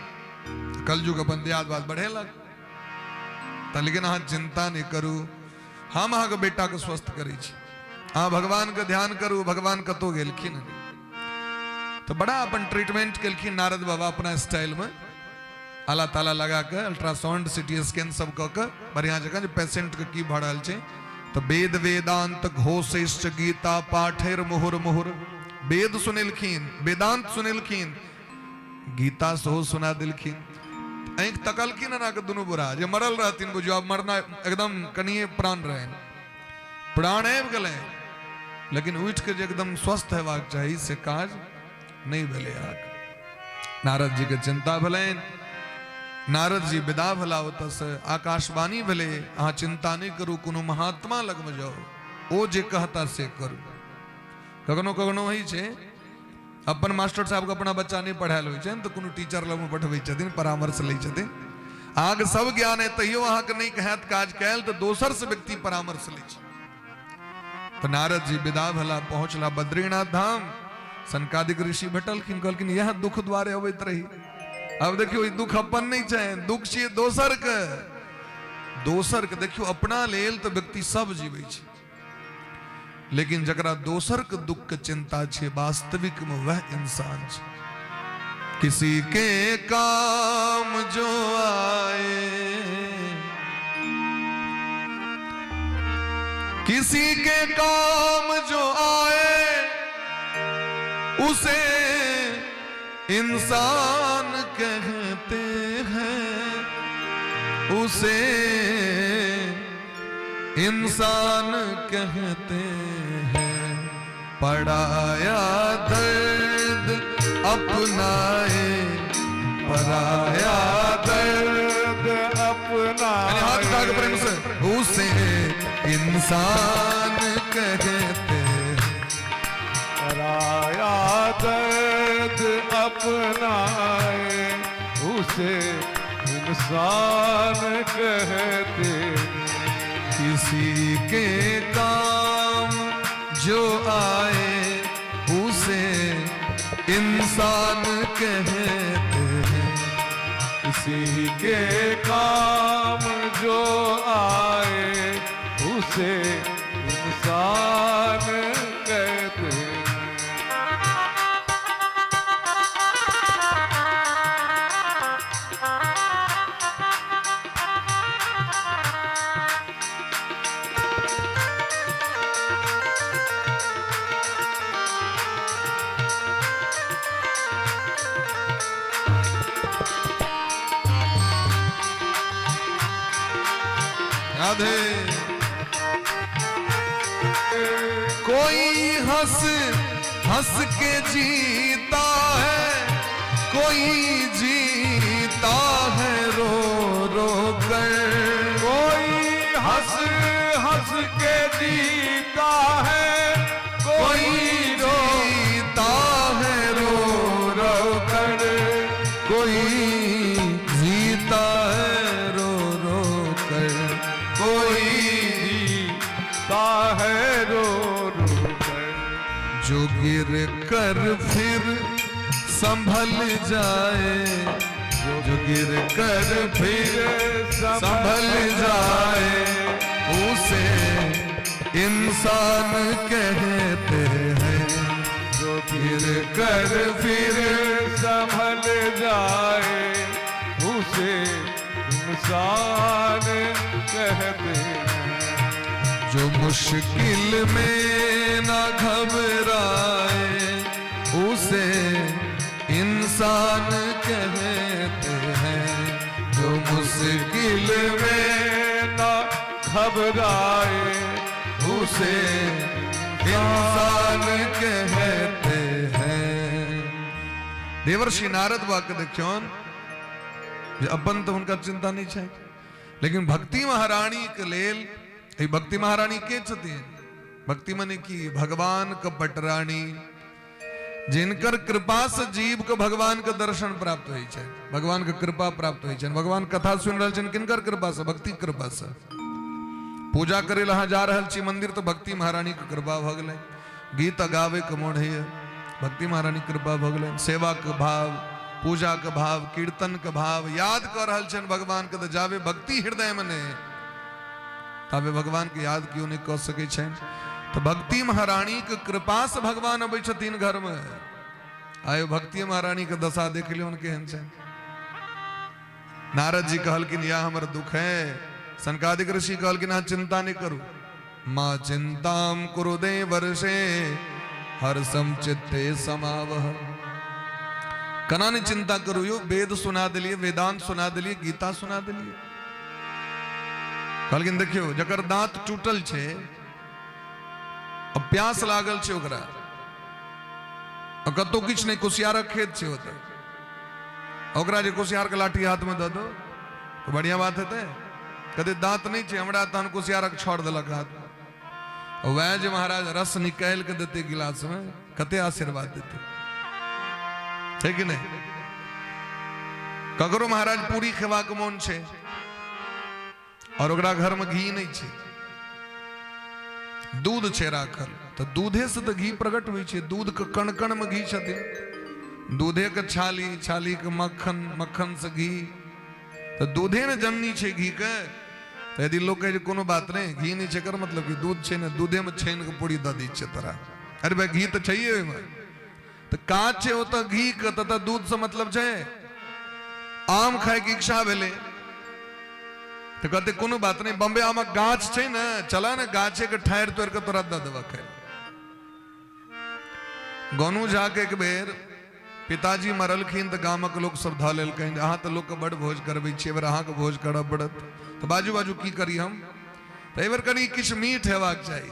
S2: कलयुग अपन दियाद बात बढ़े लग। लेकिन अहाँ चिंता नहीं करू, हम अहाँ के बेटा के स्वस्थ करै छी, अहाँ भगवान के ध्यान करू, भगवान कतो गेलखिन। तो बड़ा अपन ट्रीटमेंट केलखिन नारद बाबा अपना स्टाइल में, आला ताला लगा के अल्ट्रासाउंड सिटी स्कैन सब क के बढ़िया जगह जे पेशेंट के की भ रहल छै। तो वेद वेदांत घोषिष्ठ गीता पाठेर मुहुर मुहुर, वेद सुनेलखिन, वेदांत सुनेलखिन, गीता सेहो सुना देलखिन। आँख तकलखिन ना के दुनू बुढ़ा जे मरल रहथिन, बुझियो अब मरना एकदम कनिए प्राण रहे, प्राण आबि गेलै, लेकिन उठ के जे एकदम स्वस्थ हेबाक चाही से काज नहीं भेलै। नारद जी के चिंता भेलनि, नारद जी विदा भेला ओतऽ से, आकाशवाणी भेलै अहाँ चिंता नहीं करू, कोनो महात्मा लग में जाओ, ओ जे कहता से करू। कखनो कखनो होइ छै अपन मास्टर साहब के अपना बच्चा नहीं पढ़ायल होइ छै तो कोनो टीचर लग में पढ़बै छथिन, परामर्श लै छथिन। अहाँके सब ज्ञान है तैयो अहाँके नहीं कहत काज कैल तो दोसर से व्यक्ति परामर्श लै छै। तो नारद जी विदा भेला, पहुंचला बद्रीनाथ धाम, सनकादिक ऋषि भेटलखिन, कहलखिन यह दुख द्वारे अबैत रही। अब देखियो दुख अपन नहीं छै, दुख छियै दोसर के। दोसर के देखियो अपना लेल तो व्यक्ति सब जीवै छै, लेकिन जकरा दोसर के दुख के चिंता छे वास्तविक में वह इंसान छे। किसी के काम जो आए, किसी के काम जो आए, उसे इंसान कहते हैं, उसे इंसान कहते हैं। पराया दर्द अपनाए, पराया दर्द अपनाए, हाथ उठा के प्रेम से, उसे इंसान कहते हैं।
S1: पराया दर्द अपनाए, उसे इंसान कहते हैं।
S2: किसी के काम जो आए, उसे इंसान कहते हैं।
S1: किसी के काम जो आए, उसे इंसान कहते हैं।
S2: राधे। कोई हंस हंस के जीता है, कोई जीता है रो रो कर।
S1: कोई हंस हंस के जीता है, कोई
S2: जीता है रो रो कर, कोई जीता है रो रो कर, कोई
S1: जीता है रो रो कर।
S2: जो गिर कर फिर संभल जाए, जो गिर कर फिर संभल जाए, उसे इंसान कहते हैं।
S1: जो गिर कर फिर संभल जाए, उसे इंसान कहते हैं।
S2: जो मुश्किल में न घबराए, उसे इंसान कहते हैं। जो मुश्किल में
S1: न घबराए,
S2: उसे इंसान कहते हैं। देवर्षि नारद वाक्य देखियौन, अपन तो उनका चिंता नहीं है, लेकिन भक्ति महारानी के लेल, भक्ति महारानी के छथिन भक्ति मने की भगवान का पटरानी, जिनकर कृपा से जीव को भगवान का दर्शन प्राप्त हुई है, भगवान का कृपा प्राप्त हुई है। भगवान कथा सुन रहे हैं किनकर कृपा से? भक्ति कृपा से। पूजा करे ला जा रहल छी मंदिर तो भक्ति महारानी की कृपा भ गए। गीत गावे के मोड़ है, भक्ति महारानी कृपा भ गए। सेवा के भाव, पूजा के भाव, कीर्तन के भाव याद कर रहल छन भगवान के, तो जावे भक्ति हृदय में ने तबे भगवान के याद क्यों नहीं कर सके छन। तो भक्ति महारानी के कृपा से भगवान अबै छथिन घर में। आयो भक्ति महारानी के दशा देख लियो उनके हन छन। नारद जी कहलकिन या हमर दुख है, सनकादिक ऋषि कहलकिन हाँ चिंता नहीं करू। माँ चिंताम कुरुदे वर्षे हर्षम चित्ते समावह। कना ने चिंता करू, यो वेद सुना दिलिए, वेदांत सुना दिलिए, गीता सुना दिलिए। कहलकिन देखियो जकर दांत टूटल छे, अब प्यास लागल छे ओकरा, कतो किछ नहीं, कुशियारक खेत छे होता, ओकरा जे कुशियार के लाठी हाथ में दे दो तो बढ़िया बात है। कदे दांत नहीं छे, हमरा तहन कुशियारक छोड़ देलक हाथ में, वह जे महाराज रस निकाल के देते गिलास में, कते आशीर्वाद देते, है कि नहीं? ककरो महाराज पूरी खेवा के मोन छे और ओकरा घर में घी नहीं छे, दूध छे राखल, तो दूधे से तो घी प्रकट हुई छे। दूध के कण कण में घी छथिन, दूधे के छाली, छाली के मक्खन, मक्खन से घी, तो दूधे ने जननी छे घी के। तो यदि लोग कहे कोनो बात नहीं, घी नहीं छे कर मतलब कि दूध छे ने, दूधे में छेन के पूरी द दी छे तोरा। अरे भाई घी तो चाहिए में, तो काच छे होता घी के, तथा दूध से मतलब छे। आम खाए की इच्छा भेले तो कहते कोनो बात नहीं, बम्बे आम गाछ छे ना, चला ना गाछे के ठायर तोड़ के तोरा द देबा खाए। गोनू जाके एक बेर पिताजी मरलखिन तो गामक लोग सब ध लेलखिन, अहाँ तो लोग के बड़ भोज करबै छी, एबर अहाँ के भोज करब पड़त। तो बाजू बाजू की करी हम, तो एबर कनी किछ मीठ हेबाक चाही,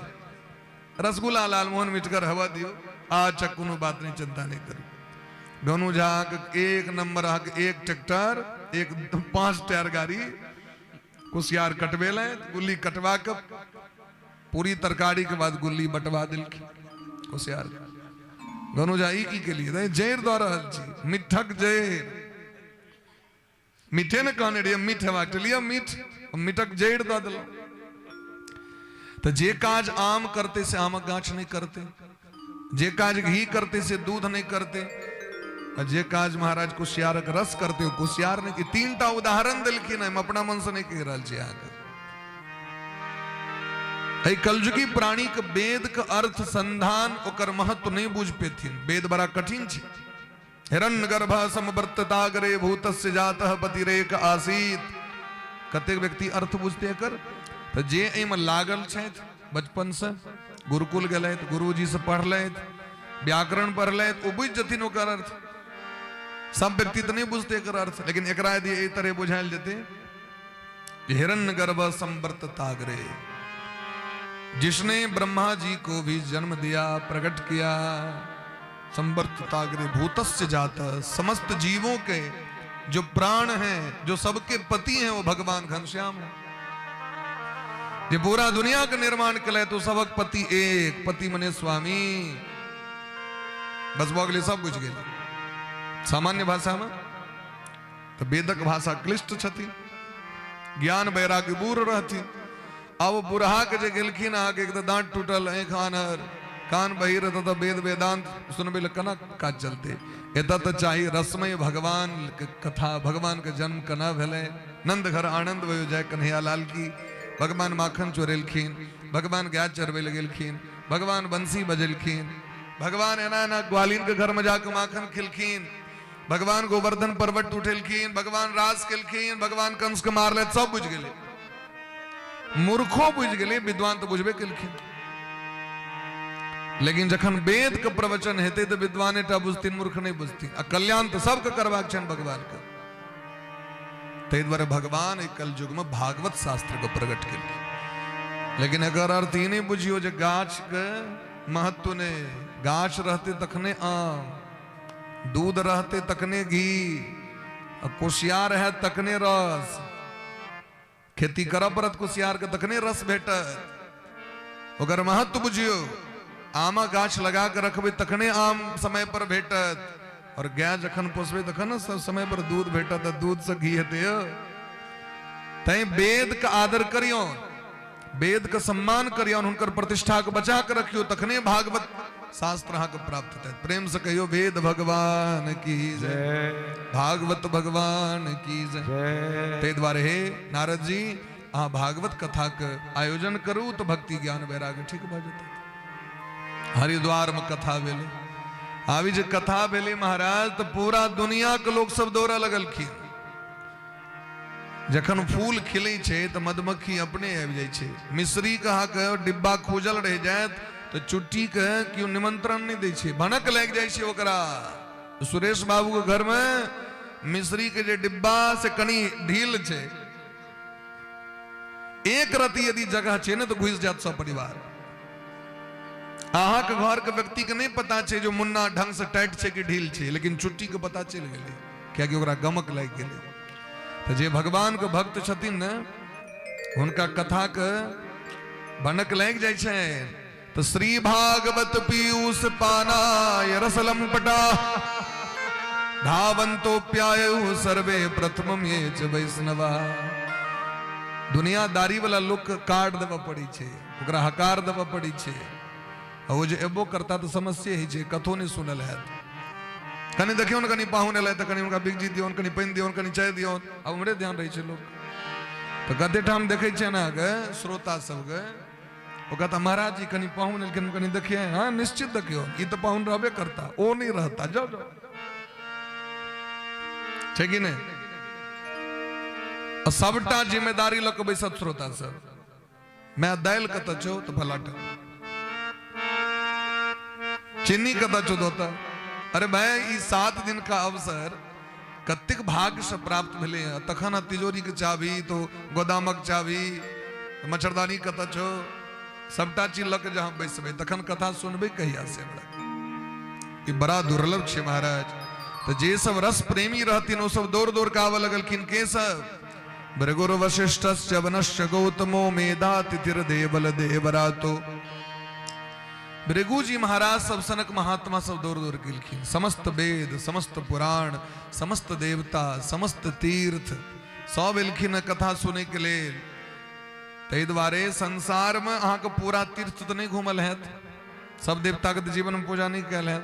S2: रसगुल्ला लालमोहन मीठगर हवा दियो। अच्छा कोनो बात नहीं, चिंता नहीं करू। गोनू झा के एक नंबर, एक ट्रैक्टर, एक 5 टायर गाड़ी कुशियार कटवेले, गुल्ली कटवा के पूरी तरकारी के बाद गुल्ली बटवा दिलखिन कुशियार। गोनू झा ई के लिए जैर द रहल छी, मिठक जैर, मीठे ने कहने रहिए मीठ हेबाक लिया, मीठ मिठक जैर द दिल। तो जे काज आम करते से आमक गाछ नहीं करते, जे काज घी करते से दूध नहीं करते, और जे काज महाराज कुशियारक रस करते हो कुशियार ने की। 3टा उदाहरण दिलखिन, हम अपना मन से नहीं कह रहल छी अहाँ के। कलजुगी प्राणी के वेद के अर्थ संधान ओकर महत्व नहीं बुझ पेथिन, वेद बड़ा कठिन छे। हिरण्य गर्भ समवर्तताग्रे भूतस्य जातः पतिरेक आसीत। कतेक व्यक्ति अर्थ बुझते कर, तो जे एम लागल छथि बचपन से, गुरुकुल गेलथि, गुरुजी से पढ़लथि, व्याकरण पढ़लथि, ओ बुझ जथिन ओकर अर्थ। सब व्यक्ति तो नहीं बुझते एकर अर्थ, लेकिन एकरा यदि ए तरह बुझायल जेते, हिरण्य गर्भ संवर्तताग्रे, जिसने ब्रह्मा जी को भी जन्म दिया, प्रकट किया, संवर्तताग्रे भूतस्य जाता, समस्त जीवों के जो प्राण हैं, जो सबके पति हैं, वो भगवान घनश्याम है। ये पूरा दुनिया का निर्माण कले तो सबक पति एक, पति मने स्वामी, बस बगले सब बुझ गए। सामान्य भाषा में तो वेदक भाषा क्लिष्ट छथि, ज्ञान वैराग्य बूढ़ रहती। अब बुढ़ा के जे गेलखिन अहाँ के, एक तो दांत टूटल, आँख आनर, कान बहिर, तो वेद वेदांत सुनबे ल कना काज चलते। एत तो चाहिए रसमय भगवान के कथा, भगवान के जन्म कना भेले, नंद घर आनंद भयो जय कन्हैया लाल की। भगवान माखन चोरेलखिन, भगवान गाय चरबे लगेलखिन, भगवान बंसी बजेलखिन, भगवान एना एना ग्वालिन के घर में जाके माखन खिलखिन, भगवान गोवर्धन पर्वत उठेलखिन, भगवान रास केलखिन, भगवान कंस के मारले, सब बुझ गए। मूर्खों बुझ गए, विद्वान तो बुझबे केलखिन। लेकिन जखन वेद के प्रवचन हेते तो विद्वान एटा बुझथिन, मूर्ख नहीं बुझथिन। आ कल्याण तो सबके करबाक छन भगवान का। तै द्वारे भगवान एक कल युग में भागवत शास्त्र को प्रकट केलखिन। लेकिन अगर अर्थ ही नहीं बुझियो जे गाछ के महत्व ने, गाछ रहते तखने आम, दूध रहते तकने घी, कुशियार है तकने रस, खेती कर पड़त कुशियार के तकने रस भेटत। ओकर महत्व बुझियो। आमा गाछ लगा के रखबे तखने आम समय पर भेटत, और गाय जखन पोसबे तखन सब समय पर दूध भेटत, दूध से घी हेते। तै वेद का आदर करियो, वेद का सम्मान करियो, उनकर प्रतिष्ठा के बचा के रखियो, तखने भागवत शास्त्र अहाँ के प्राप्त होते। प्रेम से कहियो वेद भगवान की जय, भागवत भगवान की जय। ते द्वारे हे नारद जी अहाँ भागवत कथा के आयोजन करू तो भक्ति ज्ञान वैराग्य ठीक भ जेतै। हरिद्वार में कथा भेले, आवी जे कथा भेले महाराज तो पूरा दुनिया के लोग सब दौड़ा लगलखिन। जखन फूल खिले छे तो मधुमक्खी अपने आबि जाय छे। मिश्री कहा के डिब्बा खोजल रह जायत तो चुट्टी के क्यों निमंत्रण नहीं दै छे, भनक लग जाय छे ओकरा। सुरेश बाबू के घर में मिश्री के जे डिब्बा से कनी ढील छे, एक रति यदि जगह छे न तो घुस जात सब परिवार। अहाँ के घर के व्यक्ति के नहीं पता छे जो मुन्ना ढंग से टाइट छे कि ढील छे, लेकिन चुट्टी के पता चल गेले, क्या कि ओकरा गमक लग गेले। तो जे भगवान के भक्त छथिन न, उनका कथा के भनक लग जाय छे। तो श्री भागवत पीयूष पानाय रसलम पटा, धावंतो प्यायु सर्वे प्रथमम ये च वैष्णवा। दुनियादारी वाला लोग कार्ड देवा पड़ी छे, ओकरा हकार देवा पड़ी छे। और वो जो एबो करता तो समस्या ही छे, कथो नहीं सुनल है। कनी देखियो न, कनी पाहुन एलै त कनी उनका बिगजी दियो, कनी पानी दियो, कनी चाय दियो। अब हमरे ध्यान रही छे लोग तो कते ठाम देखे छे ना के श्रोता सब के ओ कहता महाराज जी कनी पाहुन एलखिन, कनी देखिए। हाँ निश्चित देखियो, ई तो पाहुन रहबे करता, ओ नहीं रहता। जाओ जाओ, छे कि नहीं। सबटा जिम्मेदारी ल के बैसत श्रोता सब। मैं दाल कत छो तो फलाटा, चीनी कत छो दोता। अरे भाई ई 7 दिन का अवसर कतिक भाग्य से प्राप्त भेले। तखन तिजोरी के चाबी तो गोदामक चाबी, मच्छरदानी कत छो, सबटा चीज लक जहां बैसबे तखन कथा सुनबे कहिया से। बड़ा बड़ा दुर्लभ छे महाराज। तो जे सब रस प्रेमी रहथिन वो सब दौड़ दौड़ के आवे लगलखिन। के सब? भृगुर वशिष्ठस्य वनश्च गौतमो मेधातिथिर देवल देवरातो। भृगु जी महाराज सब सनक महात्मा सब दौड़ दौड़ गेलखिन। समस्त वेद, समस्त पुराण, समस्त देवता, समस्त तीर्थ सब एलखिन कथा सुने के लिए। तै द्वारे संसार में अहाँ के पूरा तीर्थ तो नहीं घूमल है, सब देवता के जीवन में पूजा नहीं कैल है,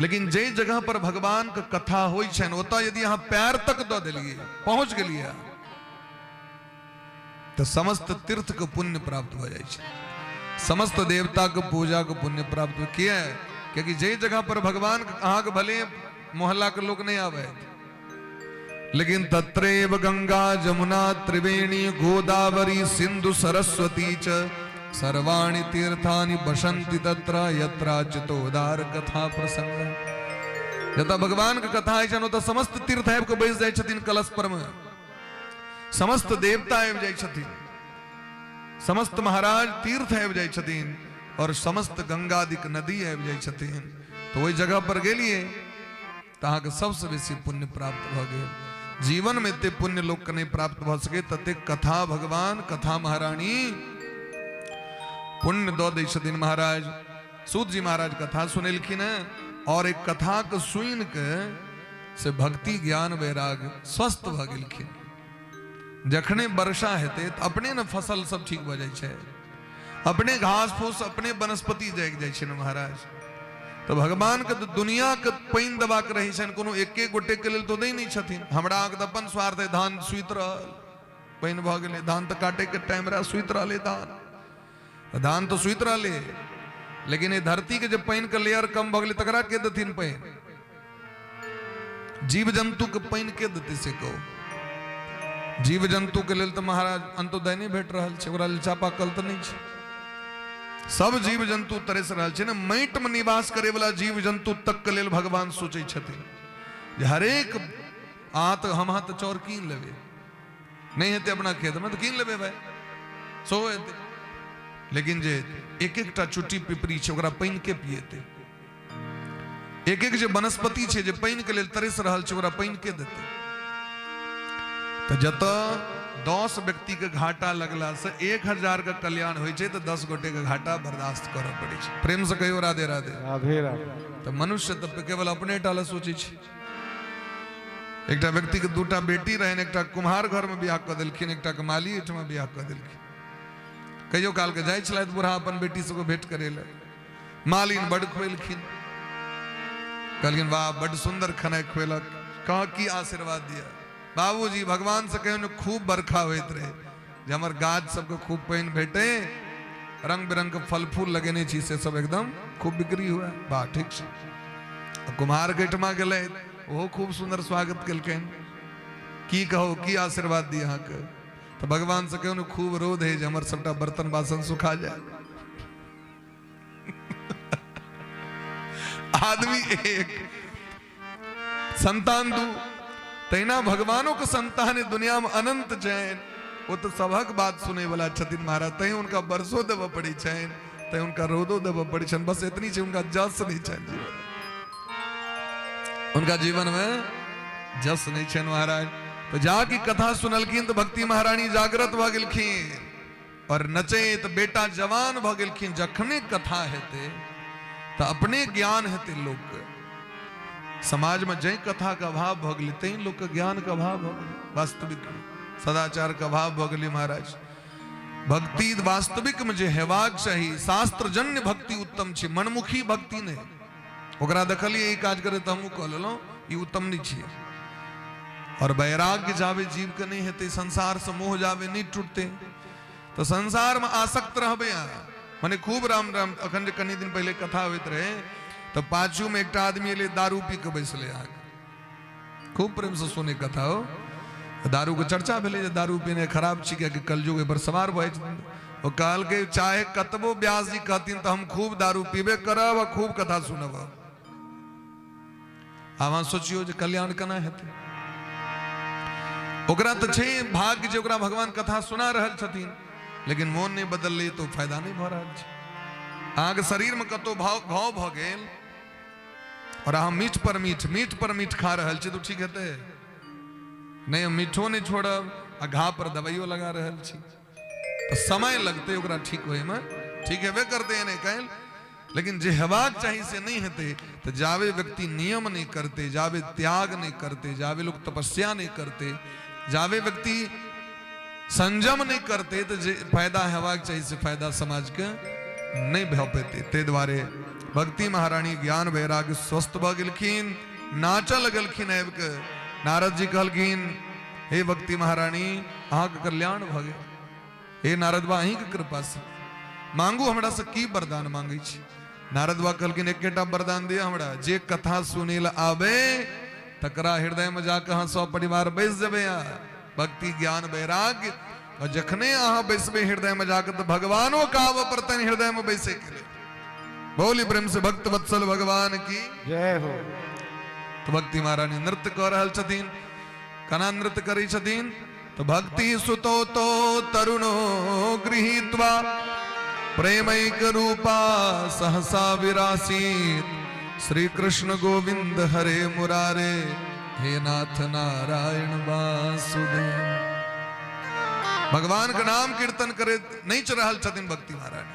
S2: लेकिन जे जगह पर भगवान के कथा होई छन ओता यदि अहाँ पैर तक दो दिलिए, पहुंच गेलिए, तो समस्त तीर्थ के पुण्य प्राप्त हो जाए छे। समस्त देवता के पूजा के पुण्य प्राप्त किया है, क्योंकि जे जगह पर भगवान अहाँ के भले मोहल्ला के लोग नहीं आवे, लेकिन तत्रैव गंगा जमुना त्रिवेणी गोदावरी सिंधु सरस्वती च सर्वाणि तीर्थानि बसंति तत्र यत्राचितोदार कथा प्रसंग। जता भगवान के कथा है छन ओता समस्त तीर्थ आबि के बैस जाय छथिन कलश पर में, समस्त देवता आबि जाय छथिन, समस्त महाराज तीर्थ आबि जाय छथिन, और समस्त गंगादिक नदी आबि जाय छथिन। तो ओई जगह पर गेलिए त अहाँ के सबसे बेसी पुण्य प्राप्त भ गेल। जीवन में ते पुण्य लोक के नहीं प्राप्त भ सके तते कथा भगवान, कथा महारानी पुण्य दो दै छथिन। महाराज सूत जी महाराज कथा सुनेलखिन है, और एक कथा के सुन के से भक्ति ज्ञान वैराग स्वस्थ भ गेलखिन। जखने वर्षा हेते त अपने न फसल सब ठीक भ जाय छै, अपने घास फूस, अपने वनस्पति जाग जाय छै न महाराज। तो भगवान के तो दुनिया के पानि दबा के रही छन, कोनो एके गोटे के लेल तो दै नहीं छथिन। हमरा के अपन स्वार्थ है, धान सुइत रहल, पानि भ गेलै, धान तो काटे के टाइम रहा, सुइत रहले धान तो सुइत रहले, लेकिन ये धरती के जब पानि के लेयर कम भ गेलै तकरा के देथिन पानि? जीव जंतु के पानि के देते से कहो? जीव जंतु के लेल तो महाराज अंत्योदय नहीं भेट रहल छै, ओकरा लेल चापाकल तो नहीं छै। सब जीव जंतु तरस रहल छै ने, माटि में निवास करे वाला जीव जंतु तक के लेल भगवान सोचे छथिन जे हरेक आत हम हाथ चौर कीन लेबे, नहीं हेते अपना खेत में तो कीन लेबे भाई, सो हेते, लेकिन जे एक एकटा चुट्टी पिपरी छै ओकरा पानि के पिएते, एक एक जे वनस्पति छै जे पानि के लेल तरस रहल छै ओकरा पानि के देते। तो जत 10 व्यक्ति के घाटा लगला से 1000 का कल्याण हो तो 10 गोटे के घाटा बर्दाश्त करऽ पड़े छै। प्रेम से कहियो राधे राधे।
S1: राधे राधे।
S2: तो मनुष्य तो केवल अपने टाला सोचे छै। एकटा व्यक्ति के दूटा बेटी रहन, एकटा कुम्हार घर में बियाह कर देलखिन, एकटा के माली एठमा बियाह कर देलखिन। कहियो काल के जाय छलैथ बूढ़ा अपन बेटी सबके भेंट करे ले, मालिन बड़ खुएलखिन, कहलखिन वाह बड़ सुंदर खेनाई खुएलक, कहा की आशीर्वाद दिया। बाबूजी भगवान से कहियो खूब बरखा होइत रहे, जे हमर गाछ सबके खूब पानी भेटे, रंग बिरंग के फल फूल लगेने छी से सब एकदम खूब बिक्री हुआ। वाह ठीक छै। कुम्हार गेटमा गेलै, ओहो खूब सुंदर स्वागत केलकैन, की कहो की आशीर्वाद दी अहाँ के। तो भगवान से कहियो खूब रोध है जे हमर सबटा बर्तन बासन सुखा जाए। आदमी एक संतान दू, तैना भगवानों के संतान है दुनिया में अनंत चैन। वो तो सबक बात सुने वाला छथिन महाराज, तई उनका बरसो देव पड़ी चैन, तई उनका रोदो देव पड़ी छन, बस इतनी छै उनका जस नहीं चैन जीवन, उनका जीवन में जस नहीं छन महाराज। तो जाकी कथा सुनलखिन तो भक्ति महारानी जागृत भ गेलखिन और नचैत बेटा जवान भ गेलखिन। जखने कथा हेते तो अपने ज्ञान हेते लोग के, समाज में जय कथा का अभाव भ गेलै तै लोग के ज्ञान का अभाव भ गेलै, वास्तविक सदाचार का अभाव भ गेलै महाराज। भक्ति वास्तविक में जे हेबाक चाही, शास्त्र जन्य भक्ति उत्तम छै, मनमुखी भक्ति नहीं। ओकरा देखलिए ई काज करे तो हमहू कह लेलहुँ, ई उत्तम नहीं छियै। और वैराग्य जावे जीव के नहीं हेते, संसार से मोह जावे नहीं टूटते, तो संसार में आसक्त रहबे। माने खूब राम राम। अखन जे कनी दिन पहले कथा होइत रहे तो पाछू में एक आदमी एले दारू पी के बैसले, खूब प्रेम से सुने कथा हो। दारू के चर्चा भेले, दारू पीने खराब छी, कि कलयुग पर सवार भए। वो कहल के चाहे कतबो व्यास जी कहथिन तो हम खूब दारू पीबे करब और खूब कथा सुनब। आब सोचियो जे कल्याण केना हेतै। ओकरा तो छै भाग्य जे ओकरा भगवान कथा सुना रहल छथिन, लेकिन मोन नहीं बदलले तो फायदा नहीं भ रहल छै। अहाँ के शरीर में कतो घाव भ गेल और अहाँ मीठ पर मीठ खा रहल छी तो ठीक हेतै नहीं। हम मीठो नहीं छोड़ब आ घा पर दवाइयो लगा रहल छी तो समय लगते ओकरा ठीक होए में, ठीक हेबे करते नहीं कहल। लेकिन जे हेबाक चाहिए से नहीं हेते तो जावे व्यक्ति नियम नहीं करते, जावे त्याग नहीं करते, जावे लोग तपस्या नहीं करते, जावे व्यक्ति संयम नहीं करते तो जे फायदा हेबाक चाहिए से फायदा समाज के नहीं भ पेते। ते द्वारे भक्ति महारानी ज्ञान वैराग्य स्वस्थ भ गेलखिन, नाच लगलखिन। आबि के नारद जी कहलखिन हे भक्ति महारानी अहाँ के कल्याण भ गेल, हे नारद बा अहीं के कृपा से मांगू हमरा से की वरदान मांगे छी। नारद बा कहलखिन एकेटा वरदान दिया हमरा, जे कथा सुने ला आवे तकरा हृदय में जाके अहाँ सब परिवार बैस जेबे। भक्ति ज्ञान वैराग्य और जखने अहाँ बैसबे हृदय में जाकर तो भगवानों का आवर्तन हृदय में बैसे के लिए। बोली प्रेम से भक्त वत्सल भगवान की
S1: जय हो।
S2: तो भक्ति महारानी नृत्य कर रहल छथिन, कना नृत्य करी छथिन तो भक्ति सुतो तो तरुणो गृहीत्वा प्रेमैक रूपा सहसा विरासीत श्री कृष्ण गोविंद हरे मुरारे हे नाथ नारायण वासुदेव। भगवान का नाम कीर्तन करे नहीं चल रहल छथिन भक्ति महारानी।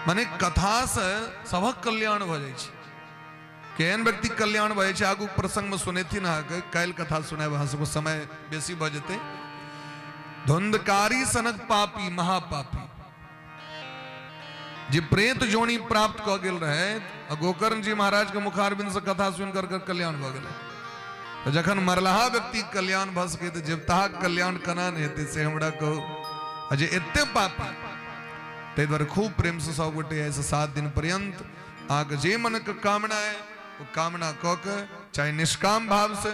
S2: माने कथा से सबक कल्याण भ जाय छै। केहन व्यक्ति कल्याण भ जाय छै आगू प्रसंग में सुनेथिन। काल कथा सुनाए वहां से समय बेसी भ जेते। धुंधकारी सनक पापी महापापी जे प्रेत जोनी प्राप्त क गेल रहे, गोकर्ण जी महाराज के मुखारबिंद से कथा सुनकर कल्याण भ गेल। तो जखन मरलाहा व्यक्ति कल्याण भ सके तो जब तहा कल्याण कना नहीं हेते से हमरा कहो। अजे एते पापी ते द्वारा खूब प्रेम से सब गोटे ऐसे 7 दिन पर्यंत आगे जे मन के कामना है वो कामना क के, चाहे निष्काम भाव से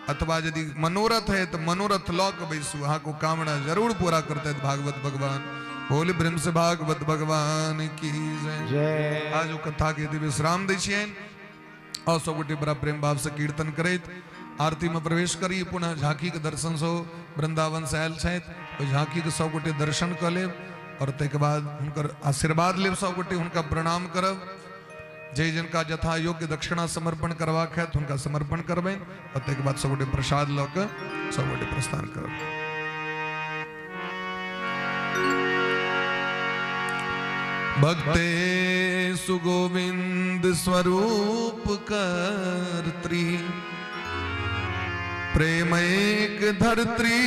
S2: अथवा यदि मनोरथ है तो मनोरथ लौ के बैसू, अहाँ को कामना जरूर पूरा करते भागवत भगवान। बोले प्रेम से भागवत भगवान की जय। आज वो कथा के यदि विश्राम दै छियनि और सब गोटे बड़ा प्रेम भाव से कीर्तन करैत आरती में प्रवेश करी। पुनः झांकी के दर्शन सो वृंदावन से आयल छथि, झांकी के सब गोटे दर्शन क लेब और तैके बाद हुनकर आशीर्वाद लेब, सब गोटे हुनका प्रणाम करब। जे जिनका यथा योग्य दक्षिणा समर्पण करबाक है हुनका समर्पण करबनि और तैके बाद सब गोटे प्रसाद लऽ कऽ सब गोटे प्रस्थान करब। भक्ते सुगोविंद स्वरूप कर्त्री प्रेमैक धर्त्री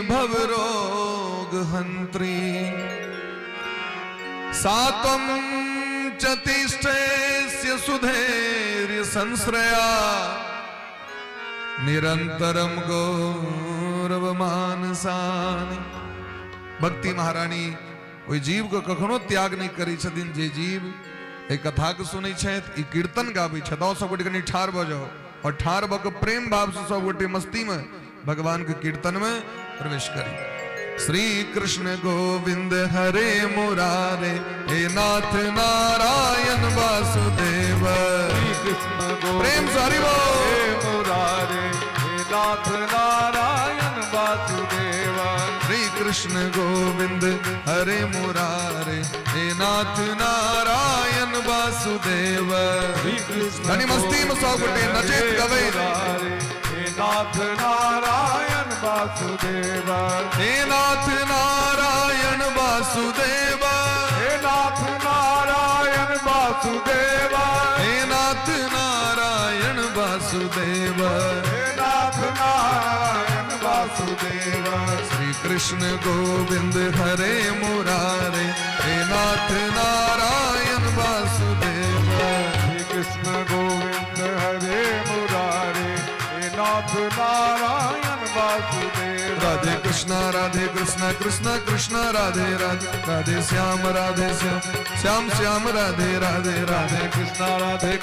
S2: भवरोग हंत्री सात्वं च तिष्ठेस्य सुधैर्य संश्रया निरंतरम गौरव मानसानि। भक्ति महारानी कोई जीव को कखनो त्याग नहीं करी छथिन। जे जीव ए कथा के सुनै छथि, ई कीर्तन गाबै छथि, सब गोटे कनी ठाड़ भ जाओ और ठाड़ भ के प्रेम भाव से सब गोटे मस्ती में भगवान के कीर्तन में प्रवेश करी। श्री कृष्ण गोविंद हरे मुरारे हे नाथ नारायण वासुदेव।
S1: श्री कृष्ण
S2: प्रेम से हरि बोल।
S1: हे मुरारे हे नाथ नारायण वासुदेव।
S2: श्री कृष्ण गोविंद हरे मुरारे हे नाथ नारायण वासुदेव।
S1: श्री कृष्ण
S2: धनी मस्ती में सब गोटे नचेत गवे।
S1: हे नाथ नारायण वासुदेव।
S2: हे नाथ नारायण वासुदेव।
S1: हे नाथ नारायण वासुदेव।
S2: हे नाथ नारायण वासुदेव।
S1: हे नाथ नारायण वासुदेव।
S2: श्री कृष्ण गोविंद हरे मुरारे हे नाथ नारायण वासुदेव।
S1: श्री कृष्ण गोविंद हरे मुरारे हे नाथ नारायण वासुदेव।
S2: राधे कृष्णा कृष्ण कृष्ण राधे राधे राधे श्याम श्याम श्याम राधे राधे राधे
S1: कृष्ण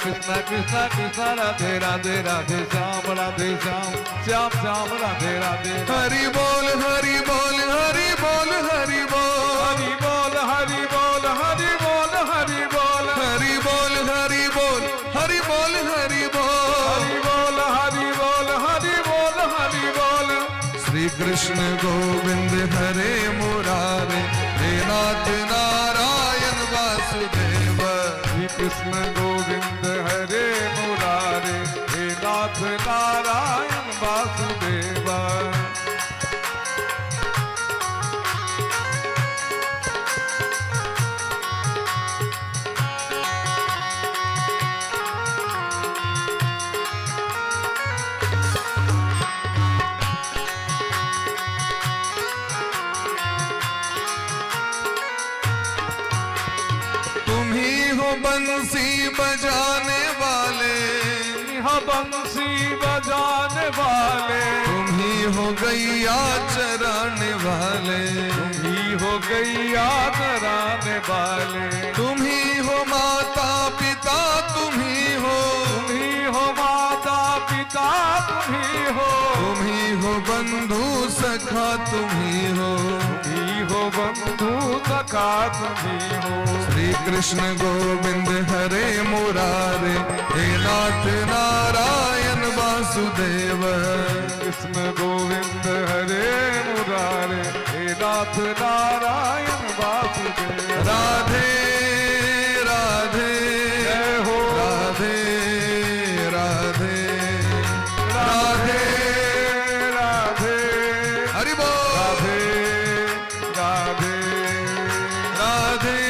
S1: कृष्ण कृष्ण राधे राधे राधे श्याम श्याम श्याम राधे राधे।
S2: हरि बोल हरि बोल हरि बोल हरि बोल
S1: हरि बोल हरि बोल हरि बोल हरि बोल
S2: हरि बोल हरि बोल हरि बोल हरि बोल
S1: हरि बोल हरि बोल हरि बोल हरि बोल।
S2: श्री कृष्ण गोविंद हरे मुरारे हे नाथ नारायण वासुदेव।
S1: श्री कृष्ण गोविंद हरे मुरारे हे नाथ नारायण वासुदेव।
S2: बंसी बजाने वाले
S1: बंसी बजाने वाले
S2: तुम ही हो गैया चराने वाले
S1: तुम ही हो गैया चराने वाले
S2: तुम ही हो माता पिता तुम ही हो
S1: माता पिता तुम ही हो
S2: बंधु सखा तुम ही हो
S1: बंधु सखा तुम ही हो।
S2: श्री कृष्ण गोविंद हरे मुरारे हे नाथ नारायण वासुदेव।
S1: कृष्ण गोविंद हरे मुरारे हे नाथ नारायण वासुदेव।
S2: राधे राधे
S1: जय हो
S2: राधे राधे राधे
S1: राधे
S2: हरि बोल।
S1: राधे
S2: राधे राधे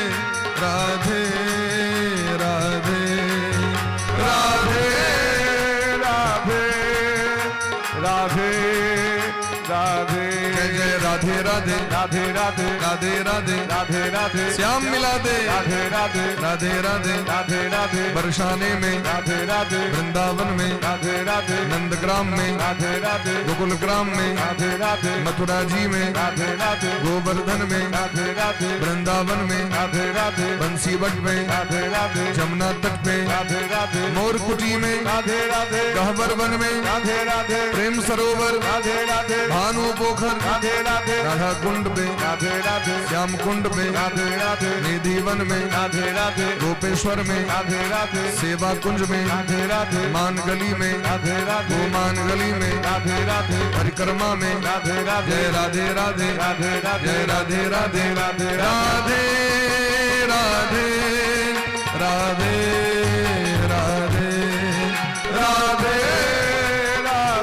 S2: राधे राधे राधे
S1: राधे राधे राधे
S2: जय जय राधे राधे
S1: राधे राधे
S2: राधे राधे
S1: राधे राधे
S2: श्याम मिला दे
S1: राधे राधे
S2: राधे राधे
S1: राधे राधे
S2: बरसाने में
S1: राधे राधे
S2: वृंदावन में
S1: राधे राधे
S2: नंदग्राम में
S1: राधे राधे
S2: गोकुल ग्राम में
S1: राधे राधे
S2: मथुरा जी में
S1: राधे राधे
S2: गोवर्धन में
S1: राधे राधे
S2: वृंदावन में
S1: राधे राधे
S2: बंसीबट में
S1: राधे राधे
S2: जमुना तट में
S1: राधे राधे
S2: मोरकुटी में
S1: राधे राधे
S2: गहबर वन में
S1: राधे राधे
S2: प्रेम सरोवर
S1: राधे राधे
S2: भानु पोखर
S1: राधे राधे
S2: राधा कुंड में
S1: राधे राधे
S2: श्याम कुंड में
S1: राधे राधे
S2: निधि वन में
S1: राधे राधे
S2: गोपेश्वर में
S1: राधे राधे
S2: सेवा कुंज में
S1: राधे राधे
S2: मान गली में
S1: राधे राधे
S2: गोमान गली में
S1: राधे राधे
S2: परिक्रमा में
S1: राधे राधे
S2: जय राधे राधे
S1: राधे राधे
S2: जय राधे राधे
S1: राधे
S2: राधे राधे राधे राधे राधे
S1: राधे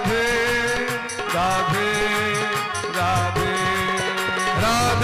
S1: राधे राधे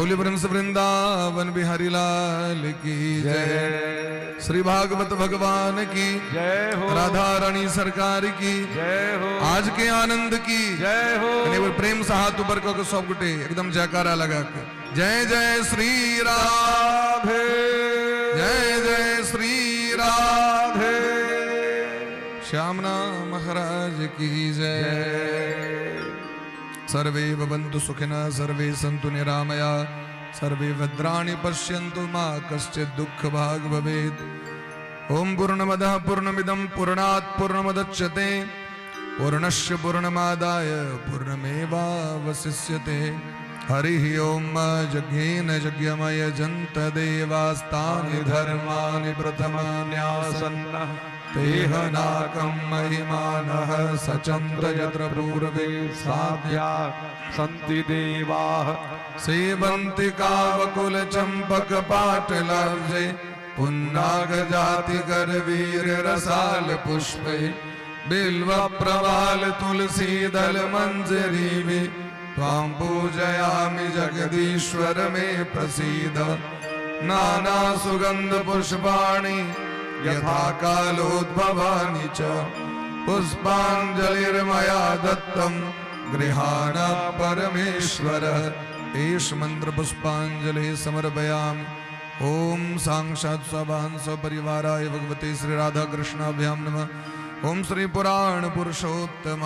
S2: बोले वृंस वृंदावन बिहारी लाल की जय। श्री भागवत भगवान की
S1: जय हो,
S2: राधा रानी सरकार की
S1: जय हो,
S2: आज के आनंद की
S1: जय हो।
S2: અને એવો પ્રેમ સે હાથ ઉપર કો सब गुटे एकदम जयकारा लगा के जय जय श्री राधे, जय जय श्री राधे। श्यामना महाराज की जय। सर्वे भवन्तु सुखिनः, सर्वे सन्तु निरामया, सर्वे भद्राणि पश्यन्तु मा कश्चित् दुःखभाग् भवेत्। ओम पूर्णमदः पूर्णमिदं पूर्णात् पूर्णमुदच्यते पूर्णस्य पूर्णमादाय पूर्णमेवावशिष्यते। हरिः ओम यज्ञेन यज्ञमयजन्त देवास्तानि धर्माणि प्रथमान्यासन्नः तेह नाकं महिमानः सचन्द्र यत्र पूर्वे
S1: साध्या सन्ति देवाः
S2: सेवन्ति कावकुलचम्पकपाटलाब्जे पुन्नागजातिकरवीररसाल पुष्पे बिल्वप्रवाल तुलसीदल मञ्जरीवि त्वां पूजयामि जगदीश्वर मे प्रसीद। नानासुगन्धपुष्पाणि यथा कालोद्भवानि च पुष्पाञ्जलिर्मया दत्तं गृहाण परमेश्वर। एष मंत्र पुष्पांजलि समर्पयामि। ओम साक्षात् स्वभान स्वपरिवाराय भगवते श्री राधा कृष्णाभ्यां नमः। ओम श्री पुराण पुरुषोत्तम